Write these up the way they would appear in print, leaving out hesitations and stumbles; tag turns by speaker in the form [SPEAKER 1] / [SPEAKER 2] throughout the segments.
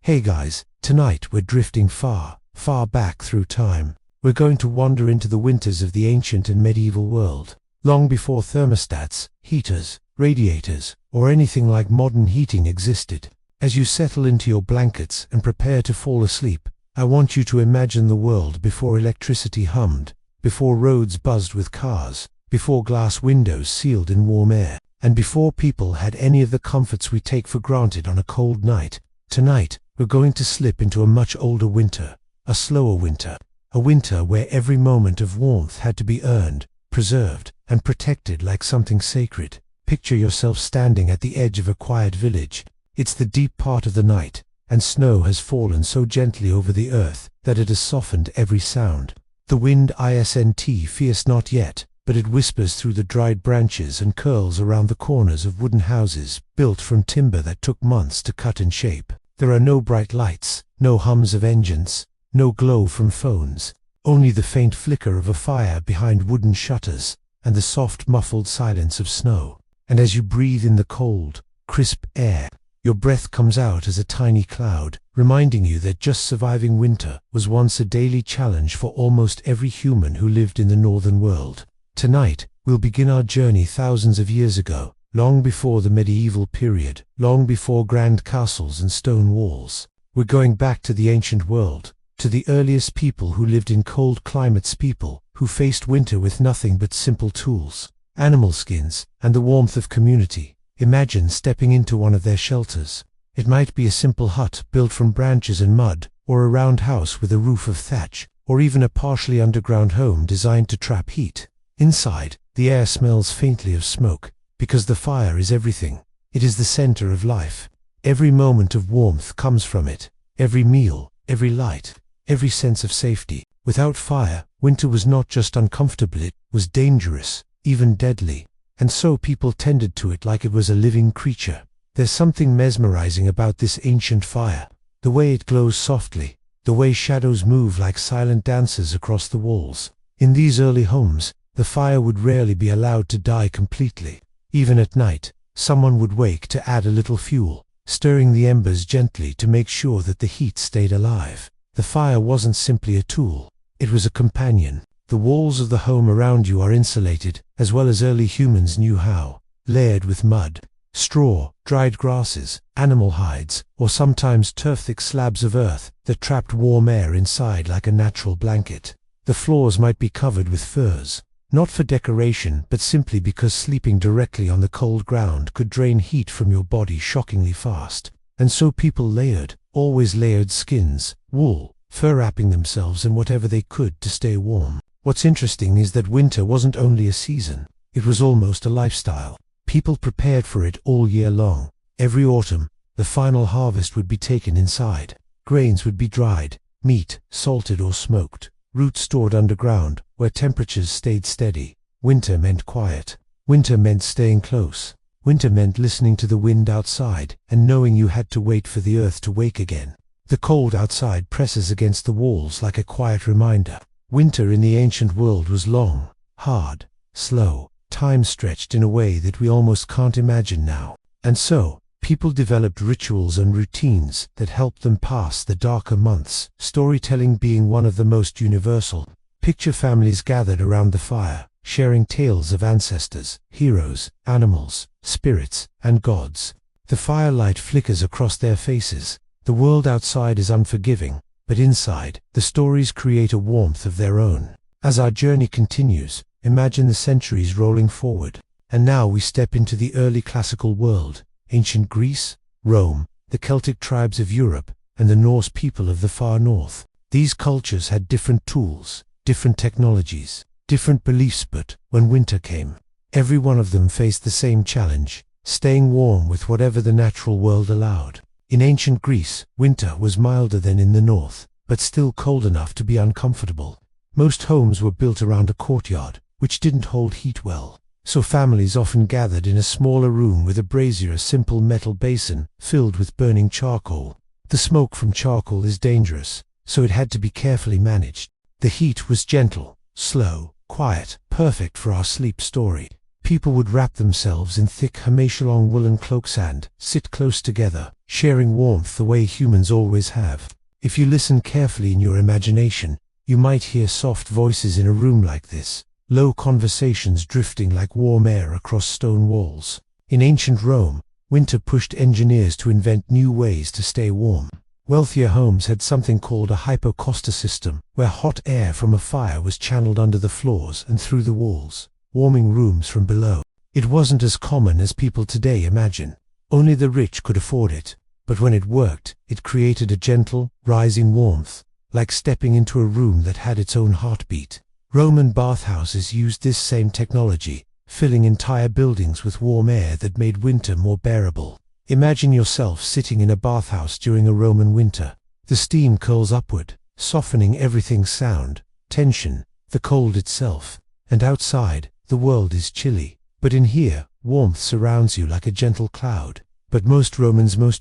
[SPEAKER 1] Hey guys, tonight we're drifting far, far back through time. We're going to wander into the winters of the ancient and medieval world, long before thermostats, heaters, radiators, or anything like modern heating existed. As you settle into your blankets and prepare to fall asleep, I want you to imagine the world before electricity hummed, before roads buzzed with cars, before glass windows sealed in warm air, and before people had any of the comforts we take for granted on a cold night. Tonight, we're going to slip into a much older winter, a slower winter, a winter where every moment of warmth had to be earned, preserved, and protected like something sacred. Picture yourself standing at the edge of a quiet village. It's the deep part of the night, and snow has fallen so gently over the earth that it has softened every sound. The wind isn't fierce not yet, but it whispers through the dried branches and curls around the corners of wooden houses built from timber that took months to cut and shape. There are no bright lights, no hums of engines, no glow from phones, only the faint flicker of a fire behind wooden shutters and the soft muffled silence of snow. And as you breathe in the cold, crisp air, your breath comes out as a tiny cloud, reminding you that just surviving winter was once a daily challenge for almost every human who lived in the northern world. Tonight, we'll begin our journey thousands of years ago, long before the medieval period, long before grand castles and stone walls. We're going back to the ancient world, to the earliest people who lived in cold climates, people who faced winter with nothing but simple tools, animal skins, and the warmth of community. Imagine stepping into one of their shelters. It might be a simple hut built from branches and mud, or a round house with a roof of thatch, or even a partially underground home designed to trap heat. Inside, the air smells faintly of smoke, because the fire is everything. It is the center of life. Every moment of warmth comes from it. Every meal, every light, every sense of safety. Without fire, winter was not just uncomfortable, it was dangerous, even deadly. And so people tended to it like it was a living creature. There's something mesmerizing about this ancient fire. The way it glows softly, the way shadows move like silent dancers across the walls. In these early homes, the fire would rarely be allowed to die completely. Even at night, someone would wake to add a little fuel, stirring the embers gently to make sure that the heat stayed alive. The fire wasn't simply a tool, it was a companion. The walls of the home around you are insulated, as well as early humans knew how, layered with mud, straw, dried grasses, animal hides, or sometimes turf-thick slabs of earth that trapped warm air inside like a natural blanket. The floors might be covered with furs, not for decoration but simply because sleeping directly on the cold ground could drain heat from your body shockingly fast. And so people layered, always layered skins, wool, fur, wrapping themselves in whatever they could to stay warm. What's interesting is that winter wasn't only a season, it was almost a lifestyle. People prepared for it all year long. Every autumn, the final harvest would be taken inside. Grains would be dried, meat salted or smoked, roots stored underground, where temperatures stayed steady. Winter meant quiet. Winter meant staying close. Winter meant listening to the wind outside and knowing you had to wait for the earth to wake again. The cold outside presses against the walls like a quiet reminder. Winter in the ancient world was long, hard, slow. Time stretched in a way that we almost can't imagine now. And so, people developed rituals and routines that helped them pass the darker months, storytelling being one of the most universal. Picture families gathered around the fire, sharing tales of ancestors, heroes, animals, spirits, and gods. The firelight flickers across their faces. The world outside is unforgiving, but inside, the stories create a warmth of their own. As our journey continues, imagine the centuries rolling forward. And now we step into the early classical world. Ancient Greece, Rome, the Celtic tribes of Europe, and the Norse people of the far north. These cultures had different tools, different technologies, different beliefs, but when winter came, every one of them faced the same challenge, staying warm with whatever the natural world allowed. In ancient Greece, winter was milder than in the north, but still cold enough to be uncomfortable. Most homes were built around a courtyard, which didn't hold heat well. So families often gathered in a smaller room with a brazier, a simple metal basin filled with burning charcoal. The smoke from charcoal is dangerous, so it had to be carefully managed. The heat was gentle, slow, quiet, perfect for our sleep story. People would wrap themselves in thick Hamashalong woolen cloaks and sit close together, sharing warmth the way humans always have. If you listen carefully in your imagination, you might hear soft voices in a room like this, low conversations drifting like warm air across stone walls. In ancient Rome, winter pushed engineers to invent new ways to stay warm. Wealthier homes had something called a hypocaustic system, where hot air from a fire was channeled under the floors and through the walls, warming rooms from below. It wasn't as common as people today imagine. Only the rich could afford it. But when it worked, it created a gentle, rising warmth, like stepping into a room that had its own heartbeat. Roman bathhouses used this same technology, filling entire buildings with warm air that made winter more bearable. Imagine yourself sitting in a bathhouse during a Roman winter. The steam curls upward, softening everything's sound, tension, the cold itself. And outside, the world is chilly. But in here, warmth surrounds you like a gentle cloud. But most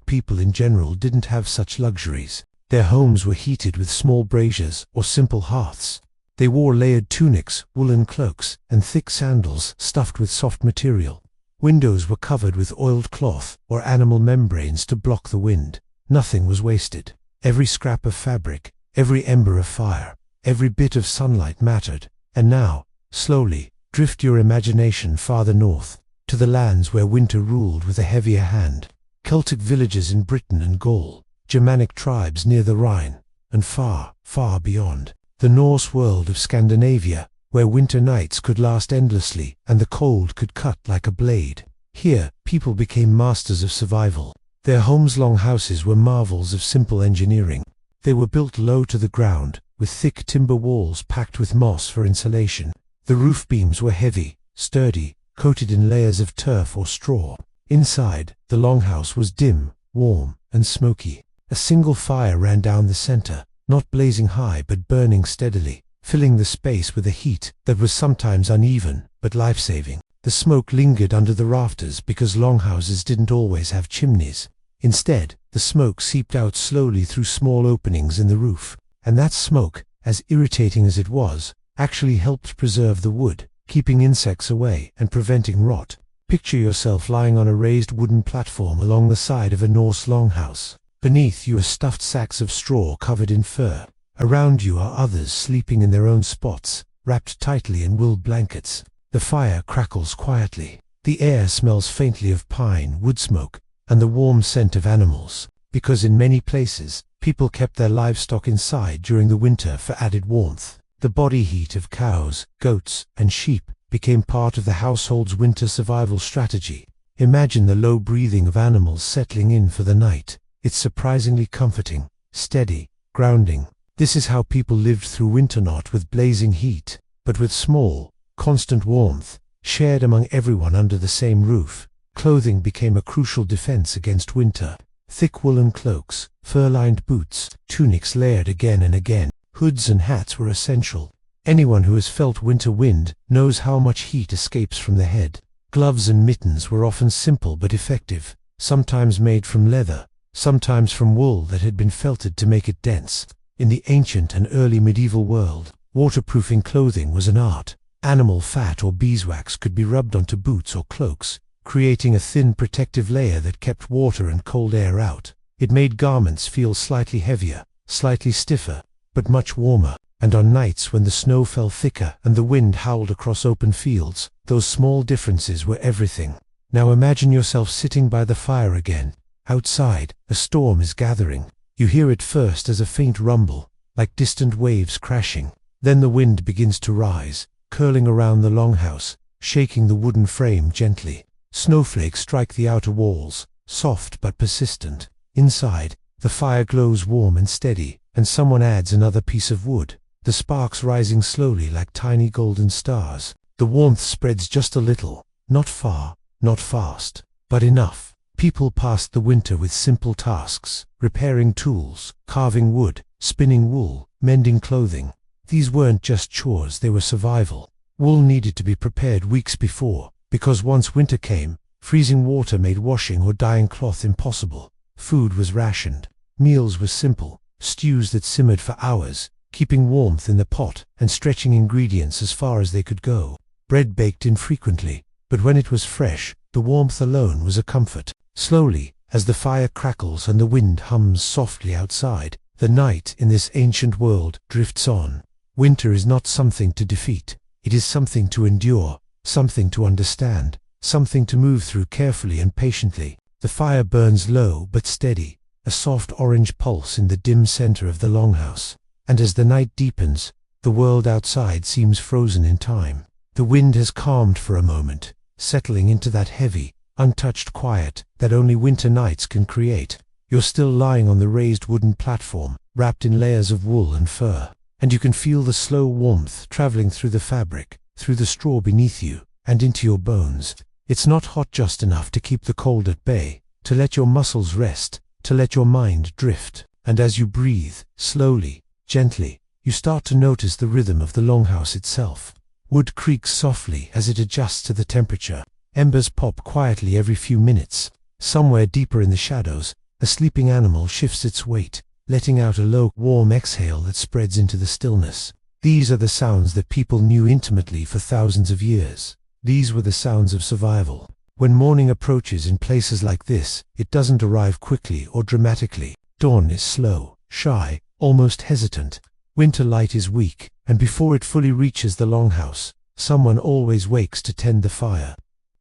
[SPEAKER 1] people in general didn't have such luxuries. Their homes were heated with small braziers or simple hearths. They wore layered tunics, woolen cloaks, and thick sandals stuffed with soft material. Windows were covered with oiled cloth or animal membranes to block the wind. Nothing was wasted. Every scrap of fabric, every ember of fire, every bit of sunlight mattered. And now, slowly, drift your imagination farther north, to the lands where winter ruled with a heavier hand. Celtic villages in Britain and Gaul, Germanic tribes near the Rhine, and far, far beyond, the Norse world of Scandinavia, where winter nights could last endlessly and the cold could cut like a blade. Here, people became masters of survival. Their homes' longhouses were marvels of simple engineering. They were built low to the ground, with thick timber walls packed with moss for insulation. The roof beams were heavy, sturdy, coated in layers of turf or straw. Inside, the longhouse was dim, warm, and smoky. A single fire ran down the center, not blazing high but burning steadily, filling the space with a heat that was sometimes uneven but life-saving. The smoke lingered under the rafters because longhouses didn't always have chimneys. Instead, the smoke seeped out slowly through small openings in the roof, and that smoke, as irritating as it was, actually helped preserve the wood, keeping insects away and preventing rot. Picture yourself lying on a raised wooden platform along the side of a Norse longhouse. Beneath you are stuffed sacks of straw covered in fur. Around you are others sleeping in their own spots, wrapped tightly in wool blankets. The fire crackles quietly. The air smells faintly of pine, wood smoke, and the warm scent of animals, because in many places, people kept their livestock inside during the winter for added warmth. The body heat of cows, goats, and sheep became part of the household's winter survival strategy. Imagine the low breathing of animals settling in for the night. It's surprisingly comforting, steady, grounding. This is how people lived through winter, not with blazing heat, but with small, constant warmth, shared among everyone under the same roof. Clothing became a crucial defense against winter. Thick woolen cloaks, fur-lined boots, tunics layered again and again, hoods and hats were essential. Anyone who has felt winter wind knows how much heat escapes from the head. Gloves and mittens were often simple but effective, sometimes made from leather, sometimes from wool that had been felted to make it dense. In the ancient and early medieval world, waterproofing clothing was an art. Animal fat or beeswax could be rubbed onto boots or cloaks, creating a thin protective layer that kept water and cold air out. It made garments feel slightly heavier, slightly stiffer, but much warmer. And on nights when the snow fell thicker and the wind howled across open fields, those small differences were everything. Now imagine yourself sitting by the fire again. Outside, a storm is gathering. You hear it first as a faint rumble, like distant waves crashing. Then the wind begins to rise, curling around the longhouse, shaking the wooden frame gently. Snowflakes strike the outer walls, soft but persistent. Inside, the fire glows warm and steady, and someone adds another piece of wood, the sparks rising slowly like tiny golden stars. The warmth spreads just a little, not far, not fast, but enough. People passed the winter with simple tasks, repairing tools, carving wood, spinning wool, mending clothing. These weren't just chores, they were survival. Wool needed to be prepared weeks before, because once winter came, freezing water made washing or dyeing cloth impossible. Food was rationed. Meals were simple, stews that simmered for hours, keeping warmth in the pot and stretching ingredients as far as they could go. Bread baked infrequently, but when it was fresh, the warmth alone was a comfort. Slowly, As the fire crackles and the wind hums softly outside, the night in this ancient world drifts on. Winter is not something to defeat. It is something to endure, something to understand, something to move through carefully and patiently. The fire burns low but steady, a soft orange pulse in the dim center of the longhouse. And as the night deepens, the world outside seems frozen in time. The wind has calmed for a moment, settling into that heavy, untouched quiet that only winter nights can create. You're still lying on the raised wooden platform, wrapped in layers of wool and fur, and you can feel the slow warmth traveling through the fabric, through the straw beneath you, and into your bones. It's not hot just enough to keep the cold at bay, to let your muscles rest, to let your mind drift. And as you breathe, slowly, gently, you start to notice the rhythm of the longhouse itself. Wood creaks softly as it adjusts to the temperature. Embers pop quietly every few minutes. Somewhere deeper in the shadows, a sleeping animal shifts its weight, letting out a low, warm exhale that spreads into the stillness. These are the sounds that people knew intimately for thousands of years. These were the sounds of survival. When morning approaches in places like this, it doesn't arrive quickly or dramatically. Dawn is slow, shy, almost hesitant. Winter light is weak, and before it fully reaches the longhouse, someone always wakes to tend the fire.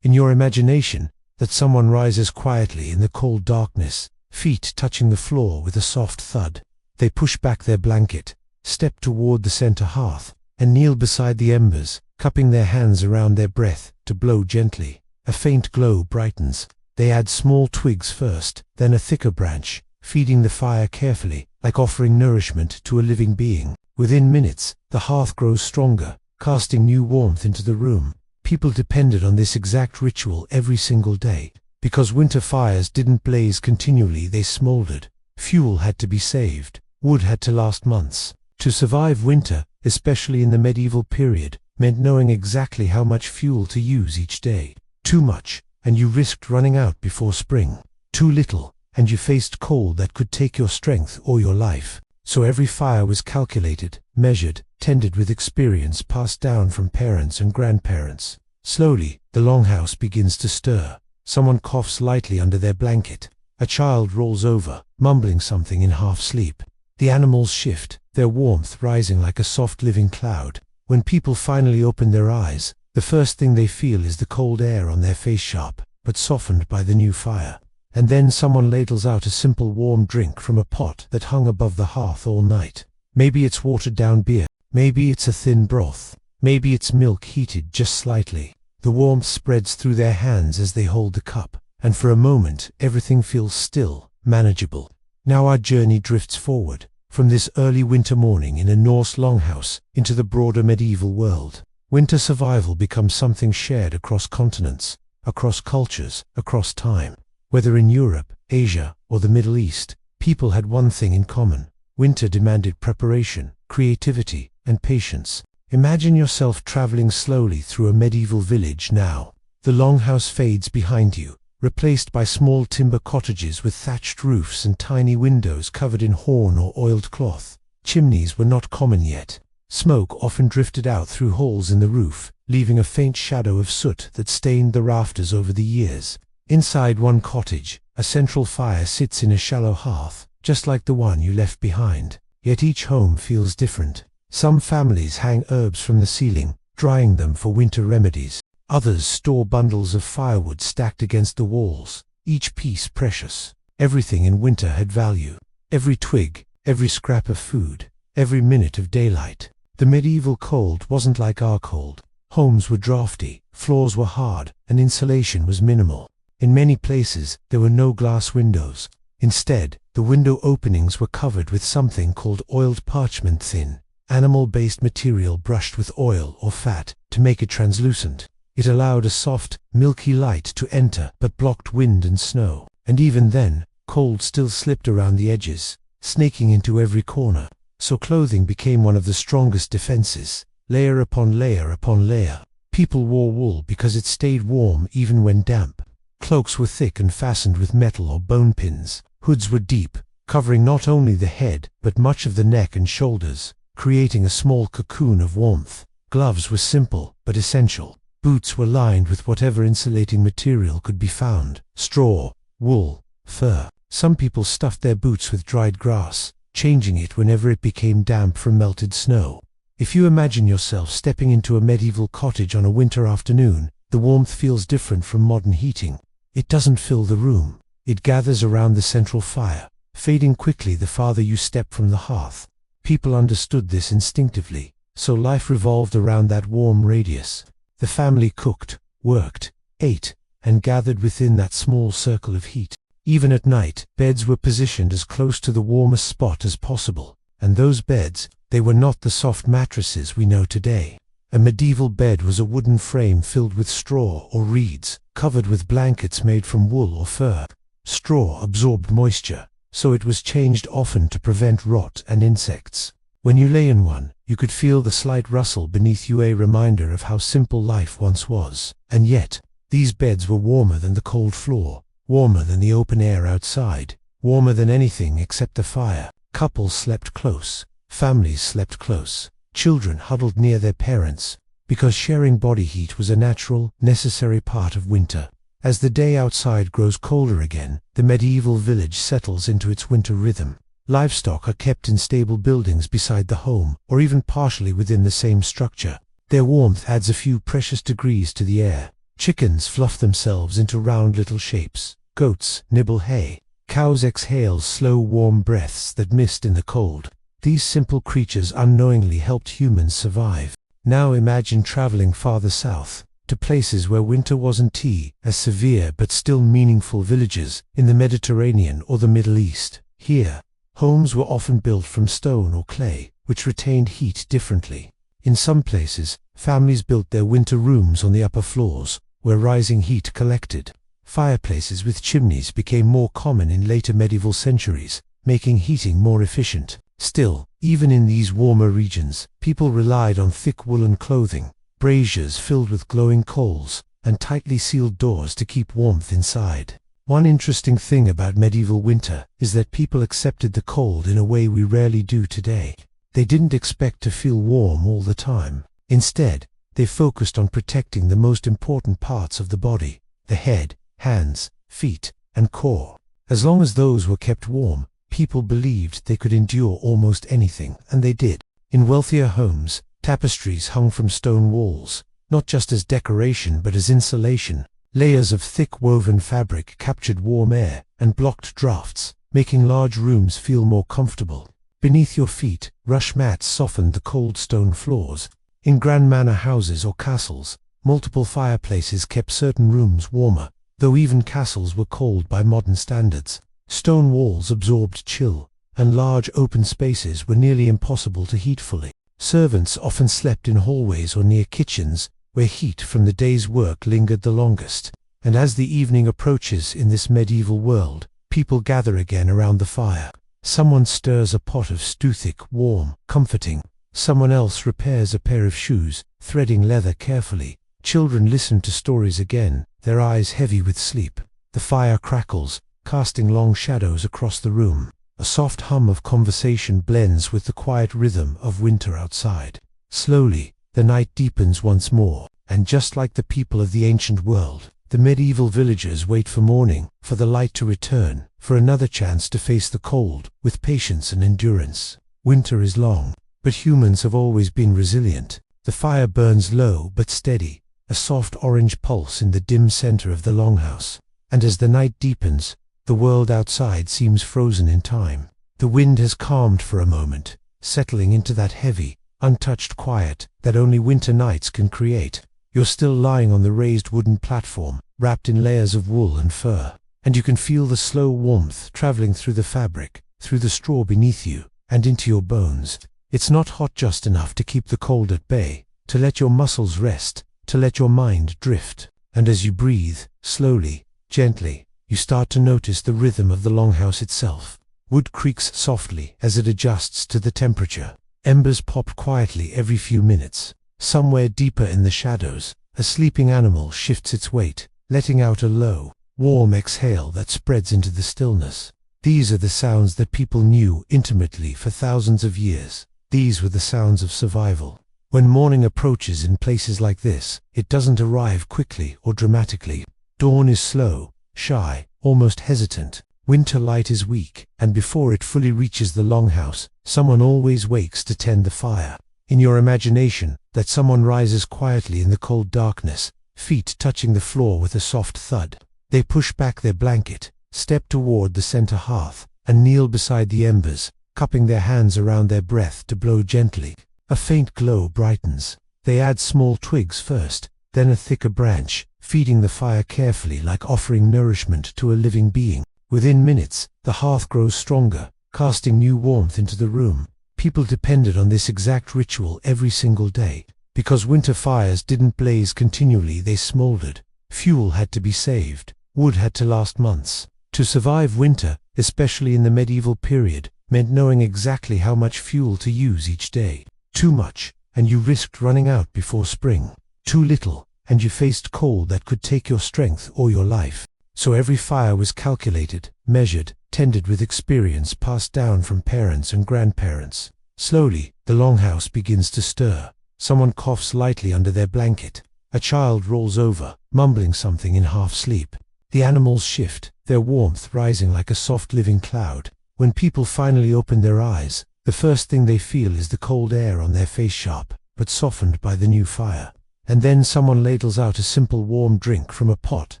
[SPEAKER 1] In your imagination, that someone rises quietly in the cold darkness, feet touching the floor with a soft thud. They push back their blanket, step toward the center hearth, and kneel beside the embers, cupping their hands around their breath to blow gently. A faint glow brightens. They add small twigs first, then a thicker branch, feeding the fire carefully, like offering nourishment to a living being. Within minutes, the hearth grows stronger, casting new warmth into the room. People depended on this exact ritual every single day. Because winter fires didn't blaze continually, they smoldered. Fuel had to be saved. Wood had to last months. To survive winter, especially in the medieval period, meant knowing exactly how much fuel to use each day. Too much, and you risked running out before spring. Too little, and you faced cold that could take your strength or your life. So every fire was calculated, measured, tended with experience passed down from parents and grandparents. Slowly, the longhouse begins to stir. Someone coughs lightly under their blanket. A child rolls over, mumbling something in half sleep. The animals shift, their warmth rising like a soft living cloud. When people finally open their eyes, the first thing they feel is the cold air on their face, sharp, but softened by the new fire. And then someone ladles out a simple warm drink from a pot that hung above the hearth all night. Maybe it's watered down beer, maybe it's a thin broth, maybe it's milk heated just slightly. The warmth spreads through their hands as they hold the cup, and for a moment everything feels still, manageable. Now our journey drifts forward, from this early winter morning in a Norse longhouse into the broader medieval world. Winter survival becomes something shared across continents, across cultures, across time. Whether in Europe, Asia, or the Middle East, people had one thing in common. Winter demanded preparation, creativity, and patience. Imagine yourself traveling slowly through a medieval village now. The longhouse fades behind you, replaced by small timber cottages with thatched roofs and tiny windows covered in horn or oiled cloth. Chimneys were not common yet. Smoke often drifted out through holes in the roof, leaving a faint shadow of soot that stained the rafters over the years. Inside one cottage, a central fire sits in a shallow hearth, just like the one you left behind. Yet each home feels different. Some families hang herbs from the ceiling, drying them for winter remedies. Others store bundles of firewood stacked against the walls, each piece precious. Everything in winter had value. Every twig, every scrap of food, every minute of daylight. The medieval cold wasn't like our cold. Homes were drafty, floors were hard, and insulation was minimal. In many places, there were no glass windows. Instead, the window openings were covered with something called oiled parchment, thin, animal-based material brushed with oil or fat to make it translucent. It allowed a soft, milky light to enter but blocked wind and snow. And even then, cold still slipped around the edges, snaking into every corner. So clothing became one of the strongest defenses, layer upon layer upon layer. People wore wool because it stayed warm even when damp. Cloaks were thick and fastened with metal or bone pins. Hoods were deep, covering not only the head but much of the neck and shoulders, creating a small cocoon of warmth. Gloves were simple but essential. Boots were lined with whatever insulating material could be found: straw, wool, fur. Some people stuffed their boots with dried grass, changing it whenever it became damp from melted snow. If you imagine yourself stepping into a medieval cottage on a winter afternoon, the warmth feels different from modern heating. It doesn't fill the room. It gathers around the central fire, fading quickly the farther you step from the hearth. People understood this instinctively, so life revolved around that warm radius. The family cooked, worked, ate, and gathered within that small circle of heat. Even at night, beds were positioned as close to the warmest spot as possible, and those beds, they were not the soft mattresses we know today. A medieval bed was a wooden frame filled with straw or reeds, covered with blankets made from wool or fur. Straw absorbed moisture, so it was changed often to prevent rot and insects. When you lay in one, you could feel the slight rustle beneath you, a reminder of how simple life once was. And yet, these beds were warmer than the cold floor, warmer than the open air outside, warmer than anything except the fire. Couples slept close, families slept close, children huddled near their parents, because sharing body heat was a natural, necessary part of winter. As the day outside grows colder again, the medieval village settles into its winter rhythm. Livestock are kept in stable buildings beside the home, or even partially within the same structure. Their warmth adds a few precious degrees to the air. Chickens fluff themselves into round little shapes. Goats nibble hay. Cows exhale slow warm breaths that mist in the cold. These simple creatures unknowingly helped humans survive. Now imagine traveling farther south, to places where winter wasn't as severe but still meaningful, villages in the Mediterranean or the Middle East. Here, homes were often built from stone or clay, which retained heat differently. In some places, families built their winter rooms on the upper floors, where rising heat collected. Fireplaces with chimneys became more common in later medieval centuries, making heating more efficient. Still, even in these warmer regions, people relied on thick woolen clothing, braziers filled with glowing coals, and tightly sealed doors to keep warmth inside. One interesting thing about medieval winter is that people accepted the cold in a way we rarely do today. They didn't expect to feel warm all the time. Instead, they focused on protecting the most important parts of the body: the head, hands, feet, and core. As long as those were kept warm, people believed they could endure almost anything, and they did. In wealthier homes, tapestries hung from stone walls, not just as decoration but as insulation. Layers of thick woven fabric captured warm air and blocked drafts, making large rooms feel more comfortable. Beneath your feet, rush mats softened the cold stone floors. In grand manor houses or castles, multiple fireplaces kept certain rooms warmer, though even castles were cold by modern standards. Stone walls absorbed chill, and large open spaces were nearly impossible to heat fully. Servants often slept in hallways or near kitchens, where heat from the day's work lingered the longest. And as the evening approaches in this medieval world, people gather again around the fire. Someone stirs a pot of stew, thick, warm, comforting. Someone else repairs a pair of shoes, threading leather carefully. Children listen to stories again, their eyes heavy with sleep. The fire crackles, casting long shadows across the room. A soft hum of conversation blends with the quiet rhythm of winter outside. Slowly, the night deepens once more, and just like the people of the ancient world, the medieval villagers wait for morning, for the light to return, for another chance to face the cold, with patience and endurance. Winter is long, but humans have always been resilient. The fire burns low but steady, a soft orange pulse in the dim center of the longhouse. And as the night deepens, the world outside seems frozen in time. The wind has calmed for a moment, settling into that heavy, untouched quiet that only winter nights can create. You're still lying on the raised wooden platform, wrapped in layers of wool and fur, and you can feel the slow warmth traveling through the fabric, through the straw beneath you, and into your bones. It's not hot just enough to keep the cold at bay, to let your muscles rest, to let your mind drift. And as you breathe, slowly, gently, you start to notice the rhythm of the longhouse itself. Wood creaks softly as it adjusts to the temperature. Embers pop quietly every few minutes. Somewhere deeper in the shadows, a sleeping animal shifts its weight, letting out a low, warm exhale that spreads into the stillness. These are the sounds that people knew intimately for thousands of years. These were the sounds of survival. When morning approaches in places like this, it doesn't arrive quickly or dramatically. Dawn is slow, shy, almost hesitant. Winter light is weak, and before it fully reaches the longhouse, someone always wakes to tend the fire. In your imagination, that someone rises quietly in the cold darkness, feet touching the floor with a soft thud. They push back their blanket, step toward the center hearth, and kneel beside the embers, cupping their hands around their breath to blow gently. A faint glow brightens. They add small twigs first, then a thicker branch, feeding the fire carefully like offering nourishment to a living being. Within minutes, the hearth grows stronger, casting new warmth into the room. People depended on this exact ritual every single day. Because winter fires didn't blaze continually, they smoldered. Fuel had to be saved. Wood had to last months. To survive winter, especially in the medieval period, meant knowing exactly how much fuel to use each day. Too much, and you risked running out before spring. Too little, and you faced cold that could take your strength or your life. So every fire was calculated, measured, tended with experience passed down from parents and grandparents. Slowly, the longhouse begins to stir. Someone coughs lightly under their blanket. A child rolls over, mumbling something in half-sleep. The animals shift, their warmth rising like a soft living cloud. When people finally open their eyes, the first thing they feel is the cold air on their face, sharp, but softened by the new fire. And then someone ladles out a simple warm drink from a pot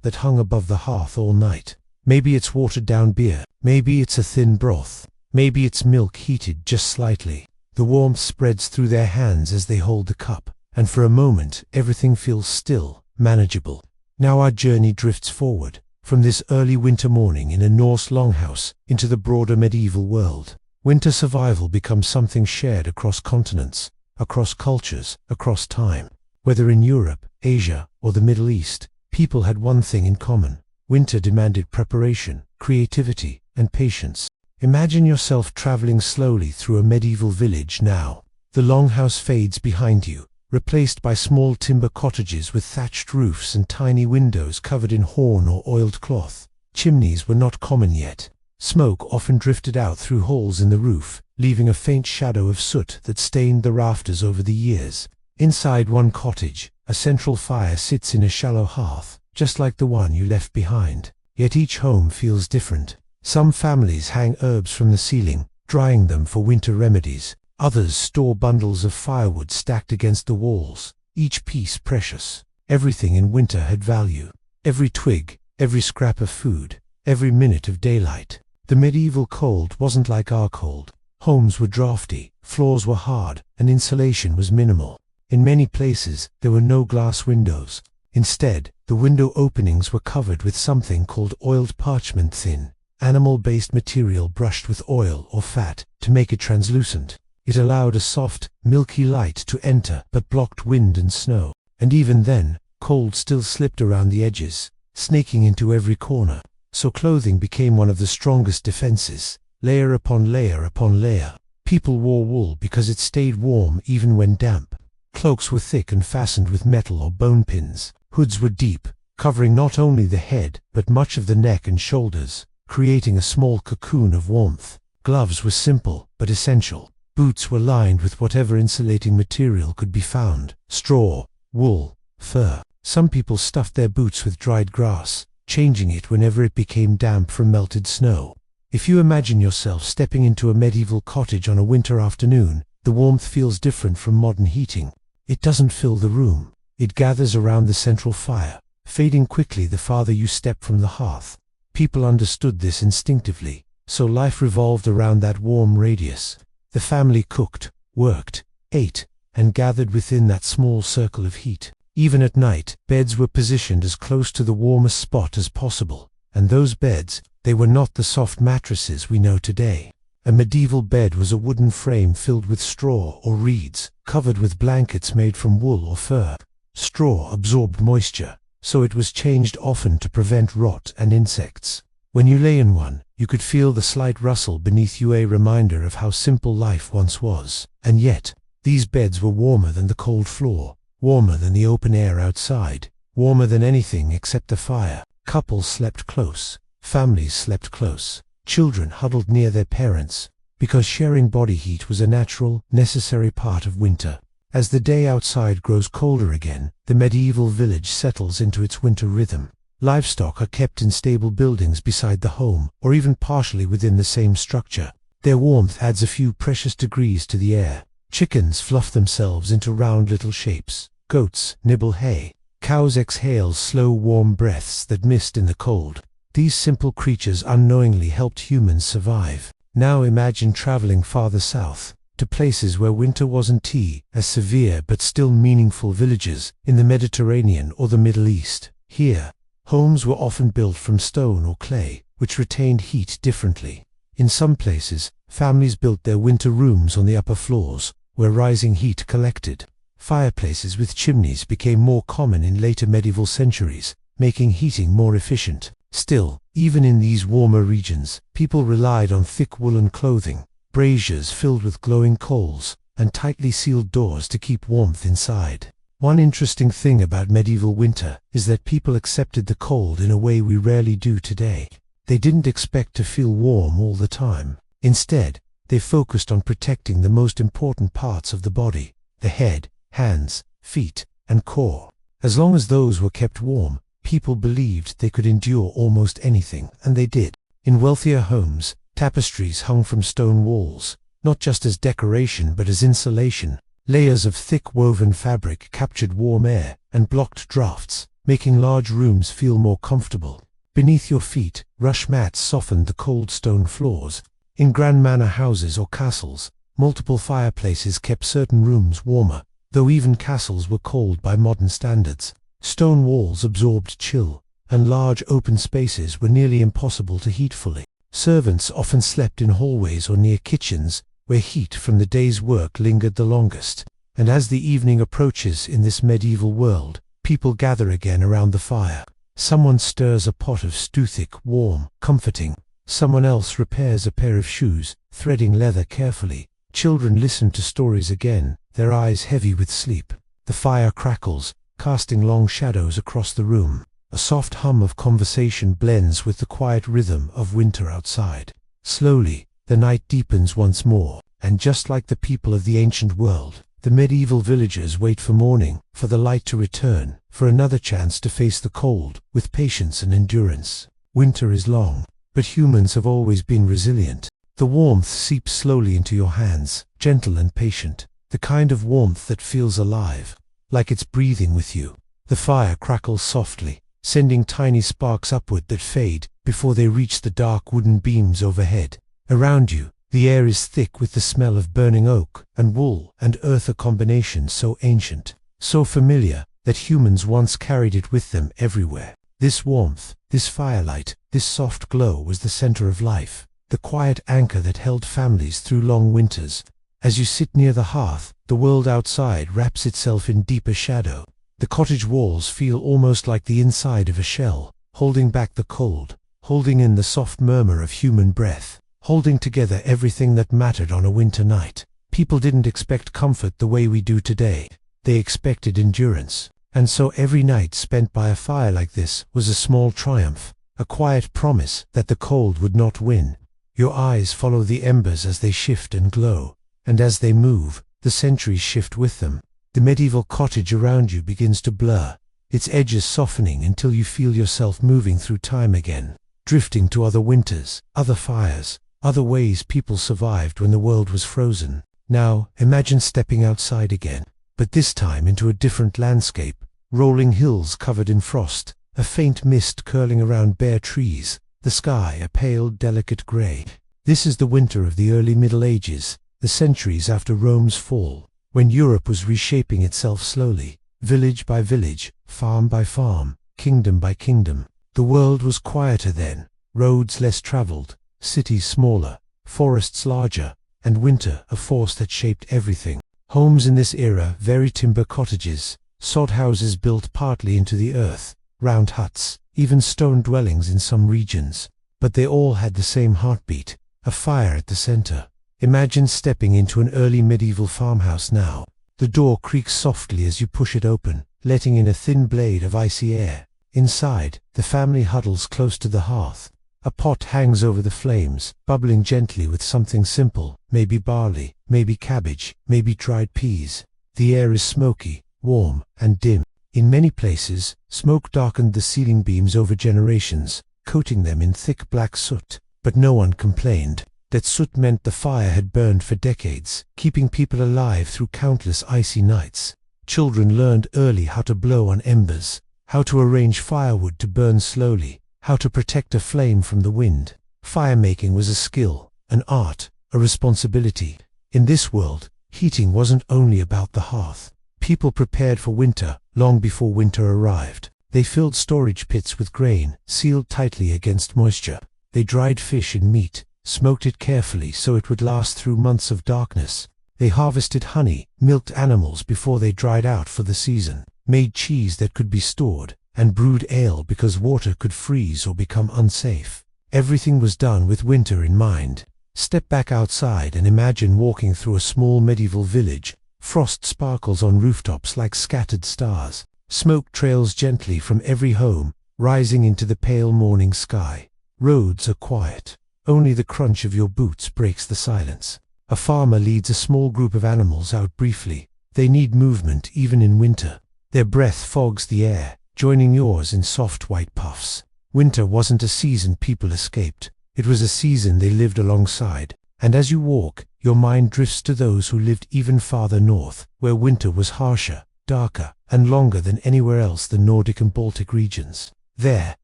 [SPEAKER 1] that hung above the hearth all night. Maybe it's watered-down beer, maybe it's a thin broth, maybe it's milk heated just slightly. The warmth spreads through their hands as they hold the cup, and for a moment everything feels still, manageable. Now our journey drifts forward, from this early winter morning in a Norse longhouse into the broader medieval world. Winter survival becomes something shared across continents, across cultures, across time. Whether in Europe, Asia, or the Middle East, people had one thing in common. Winter demanded preparation, creativity, and patience. Imagine yourself traveling slowly through a medieval village now. The longhouse fades behind you, replaced by small timber cottages with thatched roofs and tiny windows covered in horn or oiled cloth. Chimneys were not common yet. Smoke often drifted out through holes in the roof, leaving a faint shadow of soot that stained the rafters over the years. Inside one cottage, a central fire sits in a shallow hearth, just like the one you left behind. Yet each home feels different. Some families hang herbs from the ceiling, drying them for winter remedies. Others store bundles of firewood stacked against the walls, each piece precious. Everything in winter had value. Every twig, every scrap of food, every minute of daylight. The medieval cold wasn't like our cold. Homes were drafty, floors were hard, and insulation was minimal. In many places, there were no glass windows. Instead, the window openings were covered with something called oiled parchment, thin, animal-based material brushed with oil or fat to make it translucent. It allowed a soft, milky light to enter but blocked wind and snow. And even then, cold still slipped around the edges, snaking into every corner. So clothing became one of the strongest defenses, layer upon layer upon layer. People wore wool because it stayed warm even when damp. Cloaks were thick and fastened with metal or bone pins. Hoods were deep, covering not only the head but much of the neck and shoulders, creating a small cocoon of warmth. Gloves were simple but essential. Boots were lined with whatever insulating material could be found: straw, wool, fur. Some people stuffed their boots with dried grass, changing it whenever it became damp from melted snow. If you imagine yourself stepping into a medieval cottage on a winter afternoon, the warmth feels different from modern heating. It doesn't fill the room. It gathers around the central fire, fading quickly the farther you step from the hearth. People understood this instinctively, so life revolved around that warm radius. The family cooked, worked, ate, and gathered within that small circle of heat. Even at night, beds were positioned as close to the warmest spot as possible. And those beds, they were not the soft mattresses we know today. A medieval bed was a wooden frame filled with straw or reeds, covered with blankets made from wool or fur. Straw absorbed moisture, so it was changed often to prevent rot and insects. When you lay in one, you could feel the slight rustle beneath you, a reminder of how simple life once was. And yet, these beds were warmer than the cold floor, warmer than the open air outside, warmer than anything except the fire. Couples slept close, families slept close, children huddled near their parents, because sharing body heat was a natural, necessary part of winter. As the day outside grows colder again, the medieval village settles into its winter rhythm. Livestock are kept in stable buildings beside the home, or even partially within the same structure. Their warmth adds a few precious degrees to the air. Chickens fluff themselves into round little shapes. Goats nibble hay. Cows exhale slow warm breaths that mist in the cold. These simple creatures unknowingly helped humans survive. Now imagine traveling farther south, to places where winter wasn't as severe but still meaningful villages in the Mediterranean or the Middle East. Here, homes were often built from stone or clay, which retained heat differently. In some places, families built their winter rooms on the upper floors, where rising heat collected. Fireplaces with chimneys became more common in later medieval centuries, making heating more efficient. Still, even in these warmer regions, people relied on thick woolen clothing, braziers filled with glowing coals, and tightly sealed doors to keep warmth inside. One interesting thing about medieval winter is that people accepted the cold in a way we rarely do today. They didn't expect to feel warm all the time. Instead, they focused on protecting the most important parts of the body: the head, hands, feet, and core. As long as those were kept warm, people believed they could endure almost anything, and they did. In wealthier homes, tapestries hung from stone walls, not just as decoration but as insulation. Layers of thick woven fabric captured warm air and blocked drafts, making large rooms feel more comfortable. Beneath your feet, rush mats softened the cold stone floors. In grand manor houses or castles, multiple fireplaces kept certain rooms warmer, though even castles were cold by modern standards. Stone walls absorbed chill, and large open spaces were nearly impossible to heat fully. Servants often slept in hallways or near kitchens, where heat from the day's work lingered the longest. And as the evening approaches in this medieval world, people gather again around the fire. Someone stirs a pot of stew, thick, warm, comforting. Someone else repairs a pair of shoes, threading leather carefully. Children listen to stories again, their eyes heavy with sleep. The fire crackles, casting long shadows across the room. A soft hum of conversation blends with the quiet rhythm of winter outside. Slowly, the night deepens once more, and just like the people of the ancient world, the medieval villagers wait for morning, for the light to return, for another chance to face the cold, with patience and endurance. Winter is long, but humans have always been resilient. The warmth seeps slowly into your hands, gentle and patient, the kind of warmth that feels alive, like it's breathing with you. The fire crackles softly, sending tiny sparks upward that fade before they reach the dark wooden beams overhead. Around you, the air is thick with the smell of burning oak and wool and earth, a combination so ancient, so familiar, that humans once carried it with them everywhere. This warmth, this firelight, this soft glow was the center of life, the quiet anchor that held families through long winters. As you sit near the hearth, the world outside wraps itself in deeper shadow. The cottage walls feel almost like the inside of a shell, holding back the cold, holding in the soft murmur of human breath, holding together everything that mattered on a winter night. People didn't expect comfort the way we do today. They expected endurance. And so every night spent by a fire like this was a small triumph, a quiet promise that the cold would not win. Your eyes follow the embers as they shift and glow, and as they move, the centuries shift with them. The medieval cottage around you begins to blur, its edges softening until you feel yourself moving through time again, drifting to other winters, other fires, other ways people survived when the world was frozen. Now, imagine stepping outside again, but this time into a different landscape, rolling hills covered in frost, a faint mist curling around bare trees, the sky a pale, delicate grey. This is the winter of the early Middle Ages, the centuries after Rome's fall, when Europe was reshaping itself slowly, village by village, farm by farm, kingdom by kingdom. The world was quieter then, roads less traveled, cities smaller, forests larger, and winter a force that shaped everything. Homes in this era, very timber cottages, sod houses built partly into the earth, round huts, even stone dwellings in some regions. But they all had the same heartbeat, a fire at the center. Imagine stepping into an early medieval farmhouse now. The door creaks softly as you push it open, letting in a thin blade of icy air. Inside, the family huddles close to the hearth. A pot hangs over the flames, bubbling gently with something simple, maybe barley, maybe cabbage, maybe dried peas. The air is smoky, warm, and dim. In many places, smoke darkened the ceiling beams over generations, coating them in thick black soot. But no one complained. That soot meant the fire had burned for decades, keeping people alive through countless icy nights. Children learned early how to blow on embers, how to arrange firewood to burn slowly, how to protect a flame from the wind. Firemaking was a skill, an art, a responsibility. In this world, heating wasn't only about the hearth. People prepared for winter long before winter arrived. They filled storage pits with grain, sealed tightly against moisture. They dried fish and meat, smoked it carefully so it would last through months of darkness. They harvested honey, milked animals before they dried out for the season, made cheese that could be stored, and brewed ale because water could freeze or become unsafe. Everything was done with winter in mind. Step back outside and imagine walking through a small medieval village. Frost sparkles on rooftops like scattered stars. Smoke trails gently from every home, rising into the pale morning sky. Roads are quiet. Only the crunch of your boots breaks the silence. A farmer leads a small group of animals out briefly. They need movement even in winter. Their breath fogs the air, joining yours in soft white puffs. Winter wasn't a season people escaped. It was a season they lived alongside. And as you walk, your mind drifts to those who lived even farther north, where winter was harsher, darker, and longer than anywhere else the Nordic and Baltic regions. There,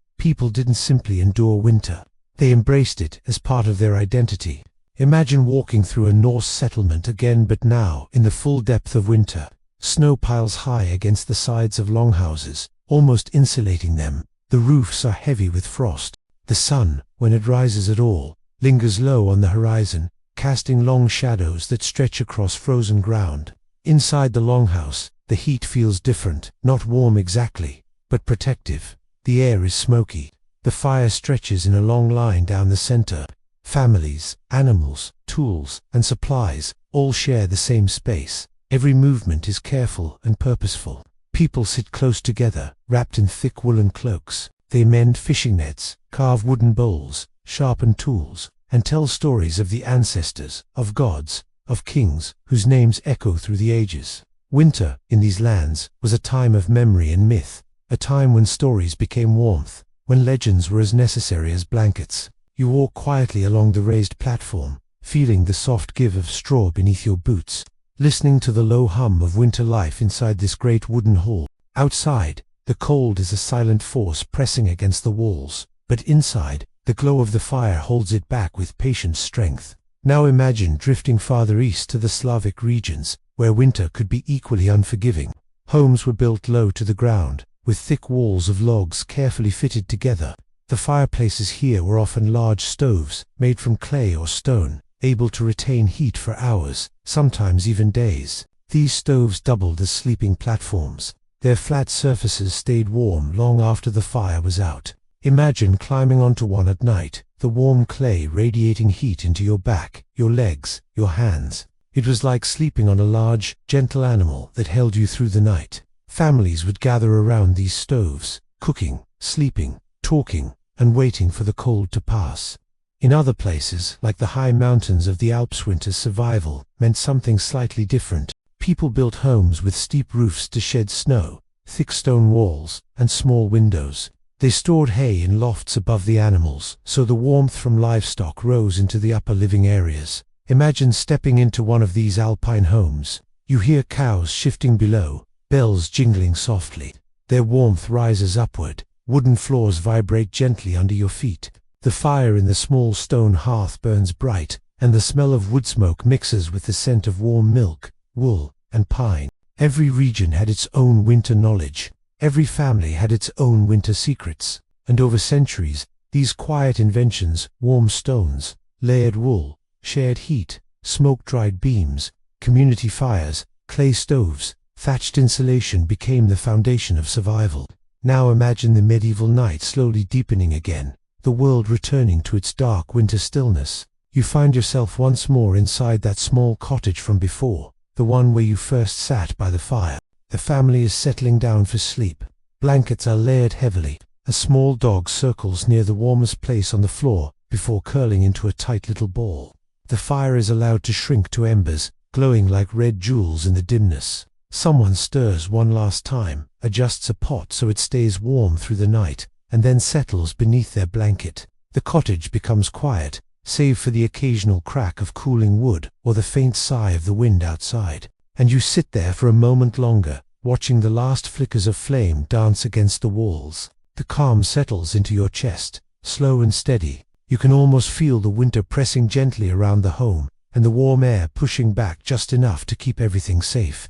[SPEAKER 1] people didn't simply endure winter. They embraced it as part of their identity. Imagine walking through a Norse settlement again, but now in the full depth of winter. Snow piles high against the sides of longhouses, almost insulating them. The roofs are heavy with frost. The sun, when it rises at all, lingers low on the horizon, casting long shadows that stretch across frozen ground. Inside the longhouse, the heat feels different, not warm exactly, but protective. The air is smoky. The fire stretches in a long line down the center. Families, animals, tools, and supplies all share the same space. Every movement is careful and purposeful. People sit close together, wrapped in thick woolen cloaks. They mend fishing nets, carve wooden bowls, sharpen tools, and tell stories of the ancestors, of gods, of kings, whose names echo through the ages. Winter, in these lands, was a time of memory and myth, a time when stories became warmth, when legends were as necessary as blankets. You walk quietly along the raised platform, feeling the soft give of straw beneath your boots, listening to the low hum of winter life inside this great wooden hall. Outside, the cold is a silent force pressing against the walls, but inside, the glow of the fire holds it back with patient strength. Now imagine drifting farther east to the Slavic regions, where winter could be equally unforgiving. Homes were built low to the ground, with thick walls of logs carefully fitted together. The fireplaces here were often large stoves, made from clay or stone, able to retain heat for hours, sometimes even days. These stoves doubled as sleeping platforms. Their flat surfaces stayed warm long after the fire was out. Imagine climbing onto one at night, the warm clay radiating heat into your back, your legs, your hands. It was like sleeping on a large, gentle animal that held you through the night. Families would gather around these stoves, cooking, sleeping, talking, and waiting for the cold to pass. In other places, like the high mountains of the Alps, winter's survival meant something slightly different. People built homes with steep roofs to shed snow, thick stone walls, and small windows. They stored hay in lofts above the animals, so the warmth from livestock rose into the upper living areas. Imagine stepping into one of these alpine homes. You hear cows shifting below, bells jingling softly. Their warmth rises upward. Wooden floors vibrate gently under your feet. The fire in the small stone hearth burns bright, and the smell of wood smoke mixes with the scent of warm milk, wool, and pine. Every region had its own winter knowledge. Every family had its own winter secrets. And over centuries, these quiet inventions, warm stones, layered wool, shared heat, smoke-dried beams, community fires, clay stoves, thatched insulation became the foundation of survival. Now imagine the medieval night slowly deepening again, the world returning to its dark winter stillness. You find yourself once more inside that small cottage from before, the one where you first sat by the fire. The family is settling down for sleep. Blankets are layered heavily. A small dog circles near the warmest place on the floor before curling into a tight little ball. The fire is allowed to shrink to embers, glowing like red jewels in the dimness. Someone stirs one last time, adjusts a pot so it stays warm through the night, and then settles beneath their blanket. The cottage becomes quiet, save for the occasional crack of cooling wood or the faint sigh of the wind outside. And you sit there for a moment longer, watching the last flickers of flame dance against the walls. The calm settles into your chest, slow and steady. You can almost feel the winter pressing gently around the home, and the warm air pushing back just enough to keep everything safe.